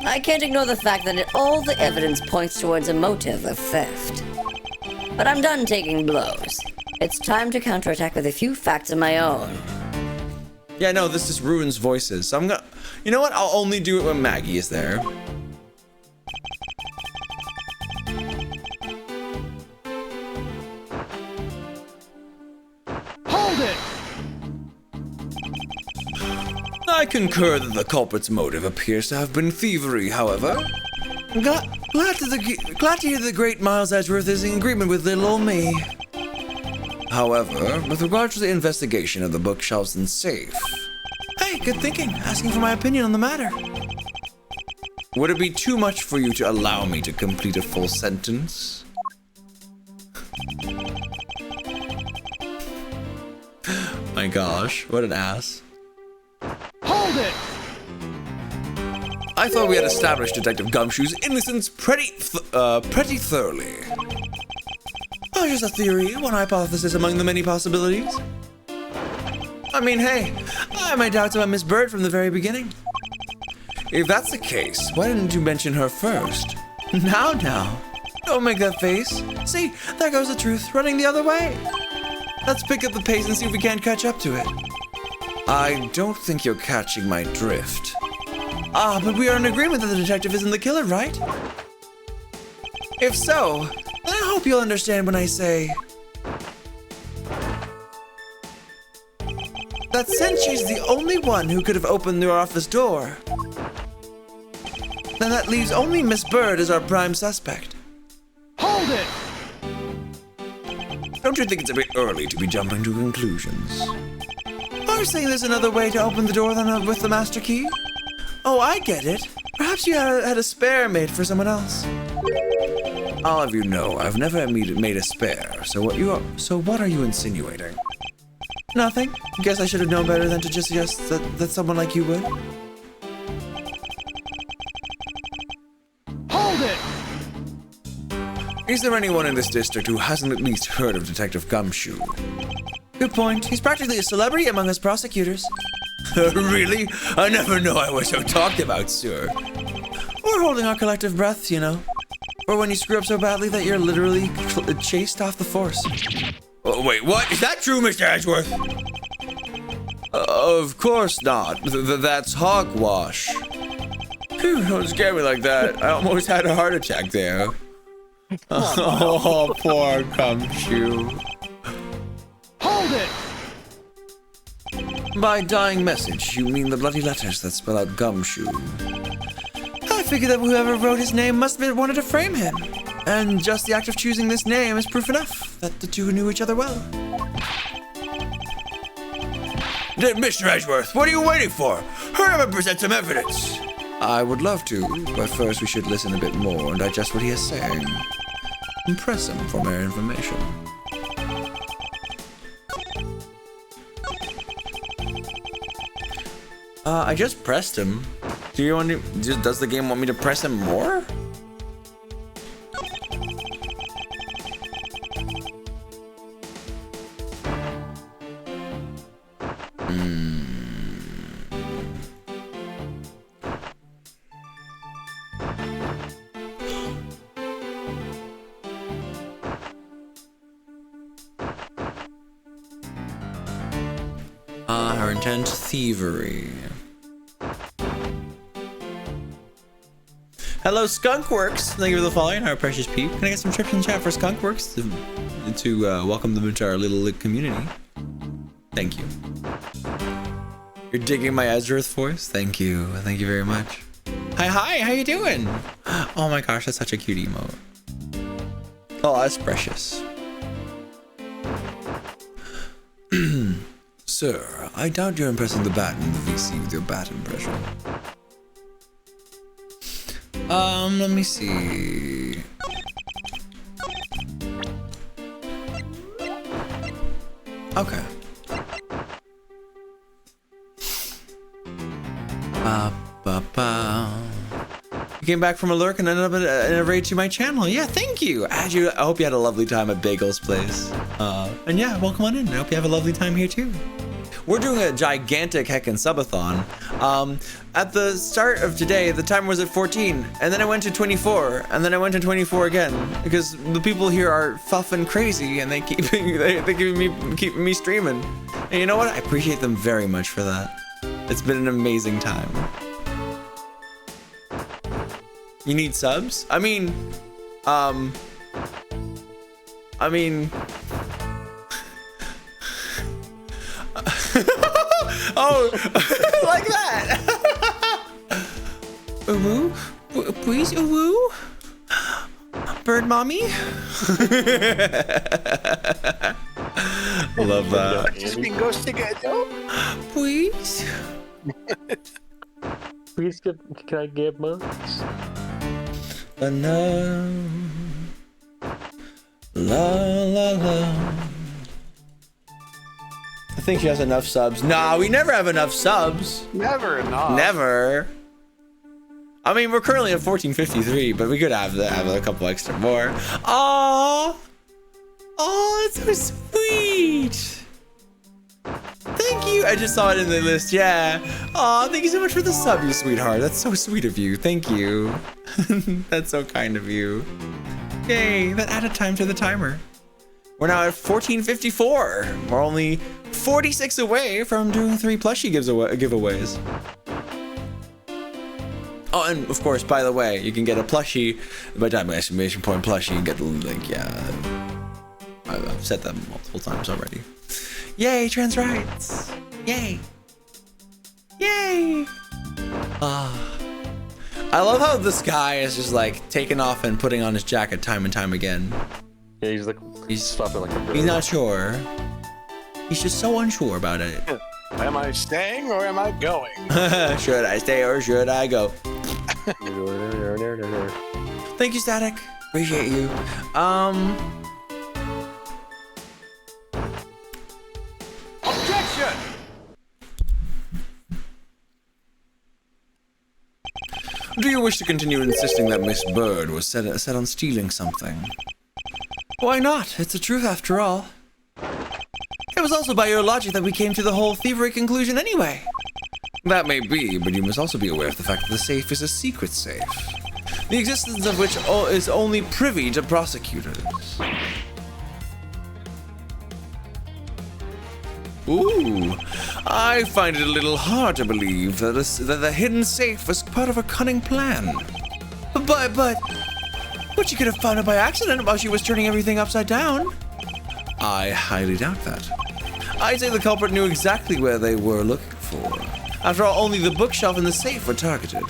I can't ignore the fact that all the evidence points towards a motive of theft. But I'm done taking blows. It's time to counterattack with a few facts of my own. Yeah, no, this just ruins voices. So I'm gonna, you know what? I'll only do it when Maggie is there. Hold it! I concur that the culprit's motive appears to have been thievery, however. Glad to hear the great Miles Edgeworth is in agreement with little old me. However, with regard to the investigation of the bookshelves and safe... Hey, good thinking, asking for my opinion on the matter. Would it be too much for you to allow me to complete a full sentence? My gosh, what an ass. Hold it! I thought we had established Detective Gumshoe's innocence pretty thoroughly. Oh, just a theory, one hypothesis among the many possibilities. I mean, hey, I had my doubts about Miss Bird from the very beginning. If that's the case, why didn't you mention her first? Now, don't make that face. See, there goes the truth, running the other way. Let's pick up the pace and see if we can't catch up to it. I don't think you're catching my drift. Ah, but we are in agreement that the detective isn't the killer, right? If so, then I hope you'll understand when I say that since she's the only one who could have opened your office door, then that leaves only Miss Bird as our prime suspect. Hold it! Don't you think it's a bit early to be jumping to conclusions? Are you saying there's another way to open the door than with the master key? Oh, I get it. Perhaps you had a spare made for someone else. I'll have you know, I've never made a spare. So what are you insinuating? Nothing. Guess I should have known better than to just suggest that someone like you would. Hold it! Is there anyone in this district who hasn't at least heard of Detective Gumshoe? Good point. He's practically a celebrity among us prosecutors. Really? I never know I was so talked about, sir. We're holding our collective breaths, you know. Or when you screw up so badly that you're literally chased off the force. Oh, wait, what? Is that true, Mr. Edgeworth? Of course not. That's hogwash. Phew, don't scare me like that. I almost had a heart attack there. Oh, poor Gumshoe. Hold it! By dying message, you mean the bloody letters that spell out Gumshoe. I figure that whoever wrote his name must have wanted to frame him. And just the act of choosing this name is proof enough that the two knew each other well. Mr. Edgeworth, what are you waiting for? Hurry up and present some evidence. I would love to, but first we should listen a bit more and digest what he is saying. Impress him for more information. I just pressed him. Do you want to? Does the game want me to press him more? Her intent thievery. Hello, Skunkworks. Thank you for the following, our precious peep. Can I get some trips in chat for Skunkworks to welcome them into our little community? Thank you. You're digging my Edgeworth voice? Thank you. Thank you very much. Hi, how you doing? Oh my gosh, that's such a cute emote. Oh, that's precious. Sir, I doubt you're impressing the bat in the VC with your bat impression. Let me see. Okay. You came back from a lurk and ended up in a raid to my channel. Yeah, thank you. I hope you had a lovely time at Bagel's place. And yeah, welcome on in. I hope you have a lovely time here too. We're doing a gigantic heckin' subathon. At the start of today, the timer was at 14, and then I went to 24, and then I went to 24 again, because the people here are fuffing crazy, and they keep keeping me streaming. And you know what? I appreciate them very much for that. It's been an amazing time. You need subs? I mean, oh, like that. Uwu, please, uwu. Bird mommy. Love that. Just been goes together. Please. Please, can I get mugs? La la la. I think she has enough subs. Nah, we never have enough subs. Never enough. Never. I mean, we're currently at 1453, but we could have a couple extra more. Aww. Oh, that's so sweet. Thank you. I just saw it in the list. Yeah. Aw, thank you so much for the sub, you sweetheart. That's so sweet of you. Thank you. That's so kind of you. Yay, that added time to the timer. We're now at 1454. We're only 46 away from doing 3 plushie giveaways. Oh, and of course, by the way, you can get a plushie by typing exclamation point plushie and get the link. Yeah, I've said that multiple times already. Yay, trans rights! Yay! Yay! I love how this guy is just like taking off and putting on his jacket time and time again. Yeah, he's stopping like a bird. He's not sure. He's just so unsure about it. Am I staying or am I going? Should I stay or should I go? Thank you, Static. Appreciate you. Objection! Do you wish to continue insisting that Miss Bird was set on stealing something? Why not? It's the truth after all. It was also by your logic that we came to the whole thievery conclusion anyway. That may be, but you must also be aware of the fact that the safe is a secret safe, the existence of which is only privy to prosecutors. Ooh, I find it a little hard to believe that the hidden safe was part of a cunning plan. But she could have found it by accident while she was turning everything upside down. I highly doubt that. I'd say the culprit knew exactly where they were looking for. After all, only the bookshelf and the safe were targeted.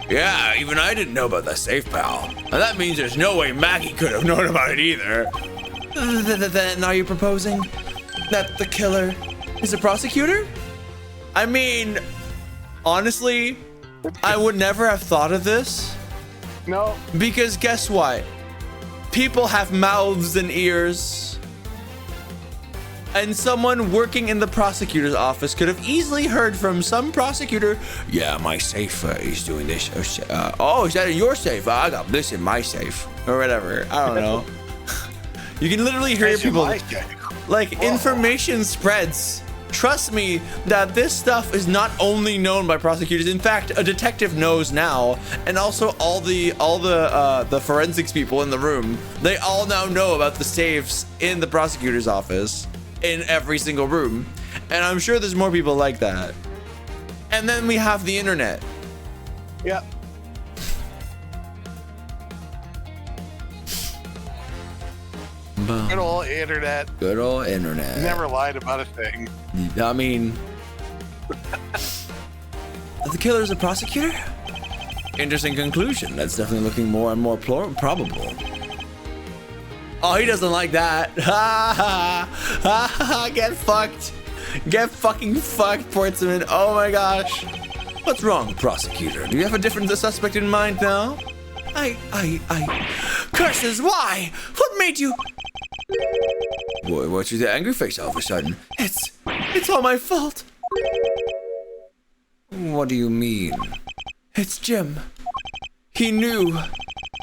Yeah, even I didn't know about the safe, pal. And that means there's no way Maggie could have known about it either. Then are you proposing that the killer is a prosecutor? I mean, honestly, I would never have thought of this. No. Because guess what? People have mouths and ears. And someone working in the prosecutor's office could have easily heard from some prosecutor, yeah, my safe is doing this. Oh, is that in your safe? I got this in my safe. Or whatever. I don't know. You can literally hear people, like, information spreads. Trust me that this stuff is not only known by prosecutors. In fact, a detective knows now, and also all the forensics people in the room. They all now know about the safes in the prosecutor's office in every single room, and I'm sure there's more people like that. And then we have the internet. Yep. Good old internet. Good old internet. Never lied about a thing. I mean, the killer's a prosecutor? Interesting conclusion. That's definitely looking more and more probable. Oh, he doesn't like that. Ha ha ha! Get fucked. Get fucking fucked, Portsmouth. Oh my gosh. What's wrong, prosecutor? Do you have a different suspect in mind now? Curses, why? What made you? Boy, what's with the angry face all of a sudden? It's all my fault. What do you mean? It's Jim. He knew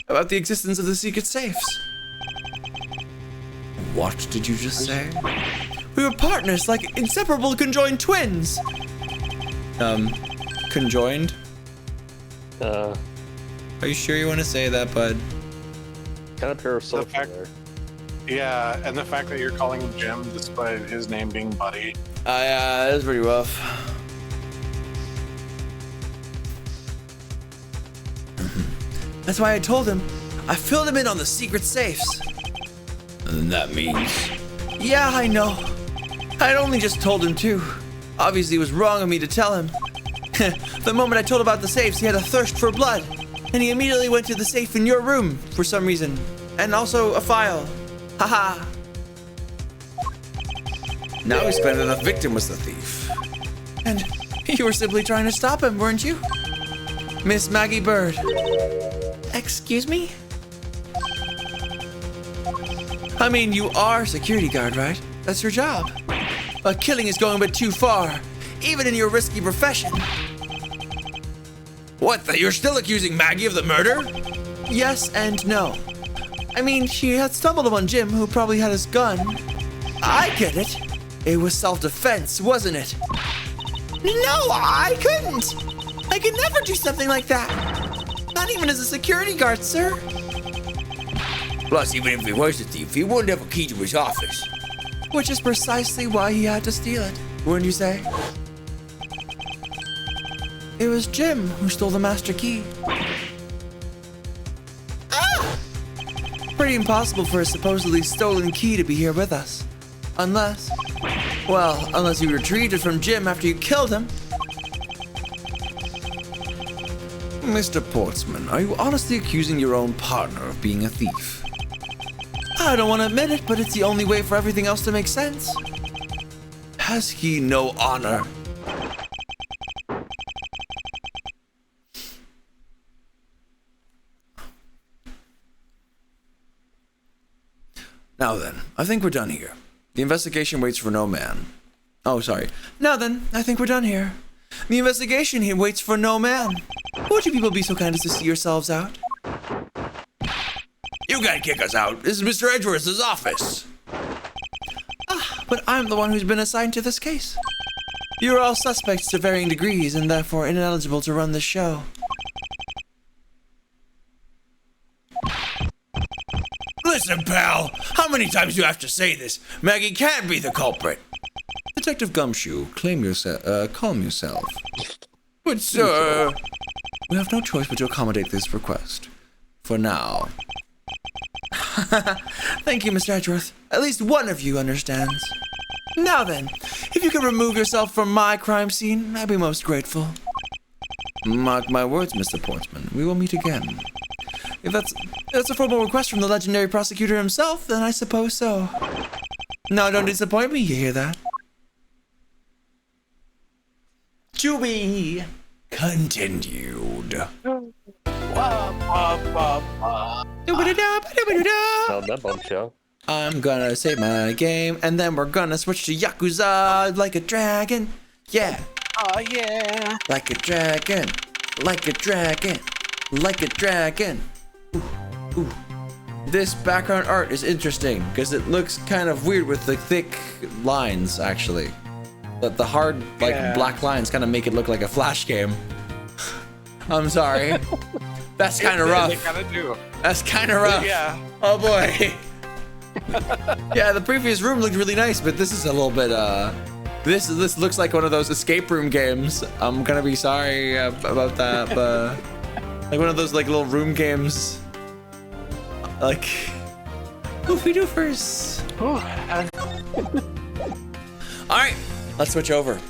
about the existence of the secret safes. What did you just say? We were partners, like inseparable conjoined twins. Conjoined? Are you sure you want to say that, bud? Kind of parasocial there. Yeah, and the fact that you're calling him Jim despite his name being Buddy. Yeah, that was pretty rough. That's why I told him. I filled him in on the secret safes. And that means... Yeah, I know. I'd only just told him too. Obviously, it was wrong of me to tell him. The moment I told about the safes, he had a thirst for blood. And he immediately went to the safe in your room for some reason. And also a file. Haha. Now he's better than the victim was the thief. And you were simply trying to stop him, weren't you? Miss Maggie Bird. Excuse me? I mean, you are security guard, right? That's your job. But killing is going a bit too far, even in your risky profession. What, you're still accusing Maggie of the murder? Yes and no. I mean, she had stumbled upon Jim, who probably had his gun. I get it. It was self-defense, wasn't it? No, I couldn't. I could never do something like that. Not even as a security guard, sir. Plus, even if he was a thief, he wouldn't have a key to his office. Which is precisely why he had to steal it, wouldn't you say? It was Jim who stole the master key. Ah! Pretty impossible for a supposedly stolen key to be here with us. Unless you retrieved it from Jim after you killed him. Mr. Portsman, are you honestly accusing your own partner of being a thief? I don't want to admit it, but it's the only way for everything else to make sense. Has he no honor? Now then, I think we're done here. The investigation waits for no man. Oh, sorry. Now then, I think we're done here. The investigation here waits for no man. Would you people be so kind as to see yourselves out? You gotta kick us out. This is Mr. Edgeworth's office. But I'm the one who's been assigned to this case. You're all suspects to varying degrees and therefore ineligible to run this show. Listen, pal. How many times do you have to say this? Maggie can't be the culprit. Detective Gumshoe, calm yourself. But sir, we have no choice but to accommodate this request. For now. Thank you, Mr. Edgeworth. At least one of you understands. Now then, if you can remove yourself from my crime scene, I'd be most grateful. Mark my words, Mr. Portsman. We will meet again. If that's a formal request from the legendary prosecutor himself, then I suppose so. Now don't disappoint me, you hear that? To be continued. Now that bombshell. I'm gonna save my game, and then we're gonna switch to Yakuza like a dragon. Yeah. Oh, yeah. Like a dragon. Like a dragon. Like a dragon. Ooh. Ooh. This background art is interesting because it looks kind of weird with the thick lines, actually. The hard, black lines kind of make it look like a Flash game. I'm sorry. That's kind of rough. They kind of do. That's kind of rough. Yeah. Oh boy. Yeah, the previous room looked really nice, but this is a little bit, this looks like one of those escape room games. I'm gonna be sorry about that, but like one of those like little room games. Like, Goofy Doofers. All right, let's switch over.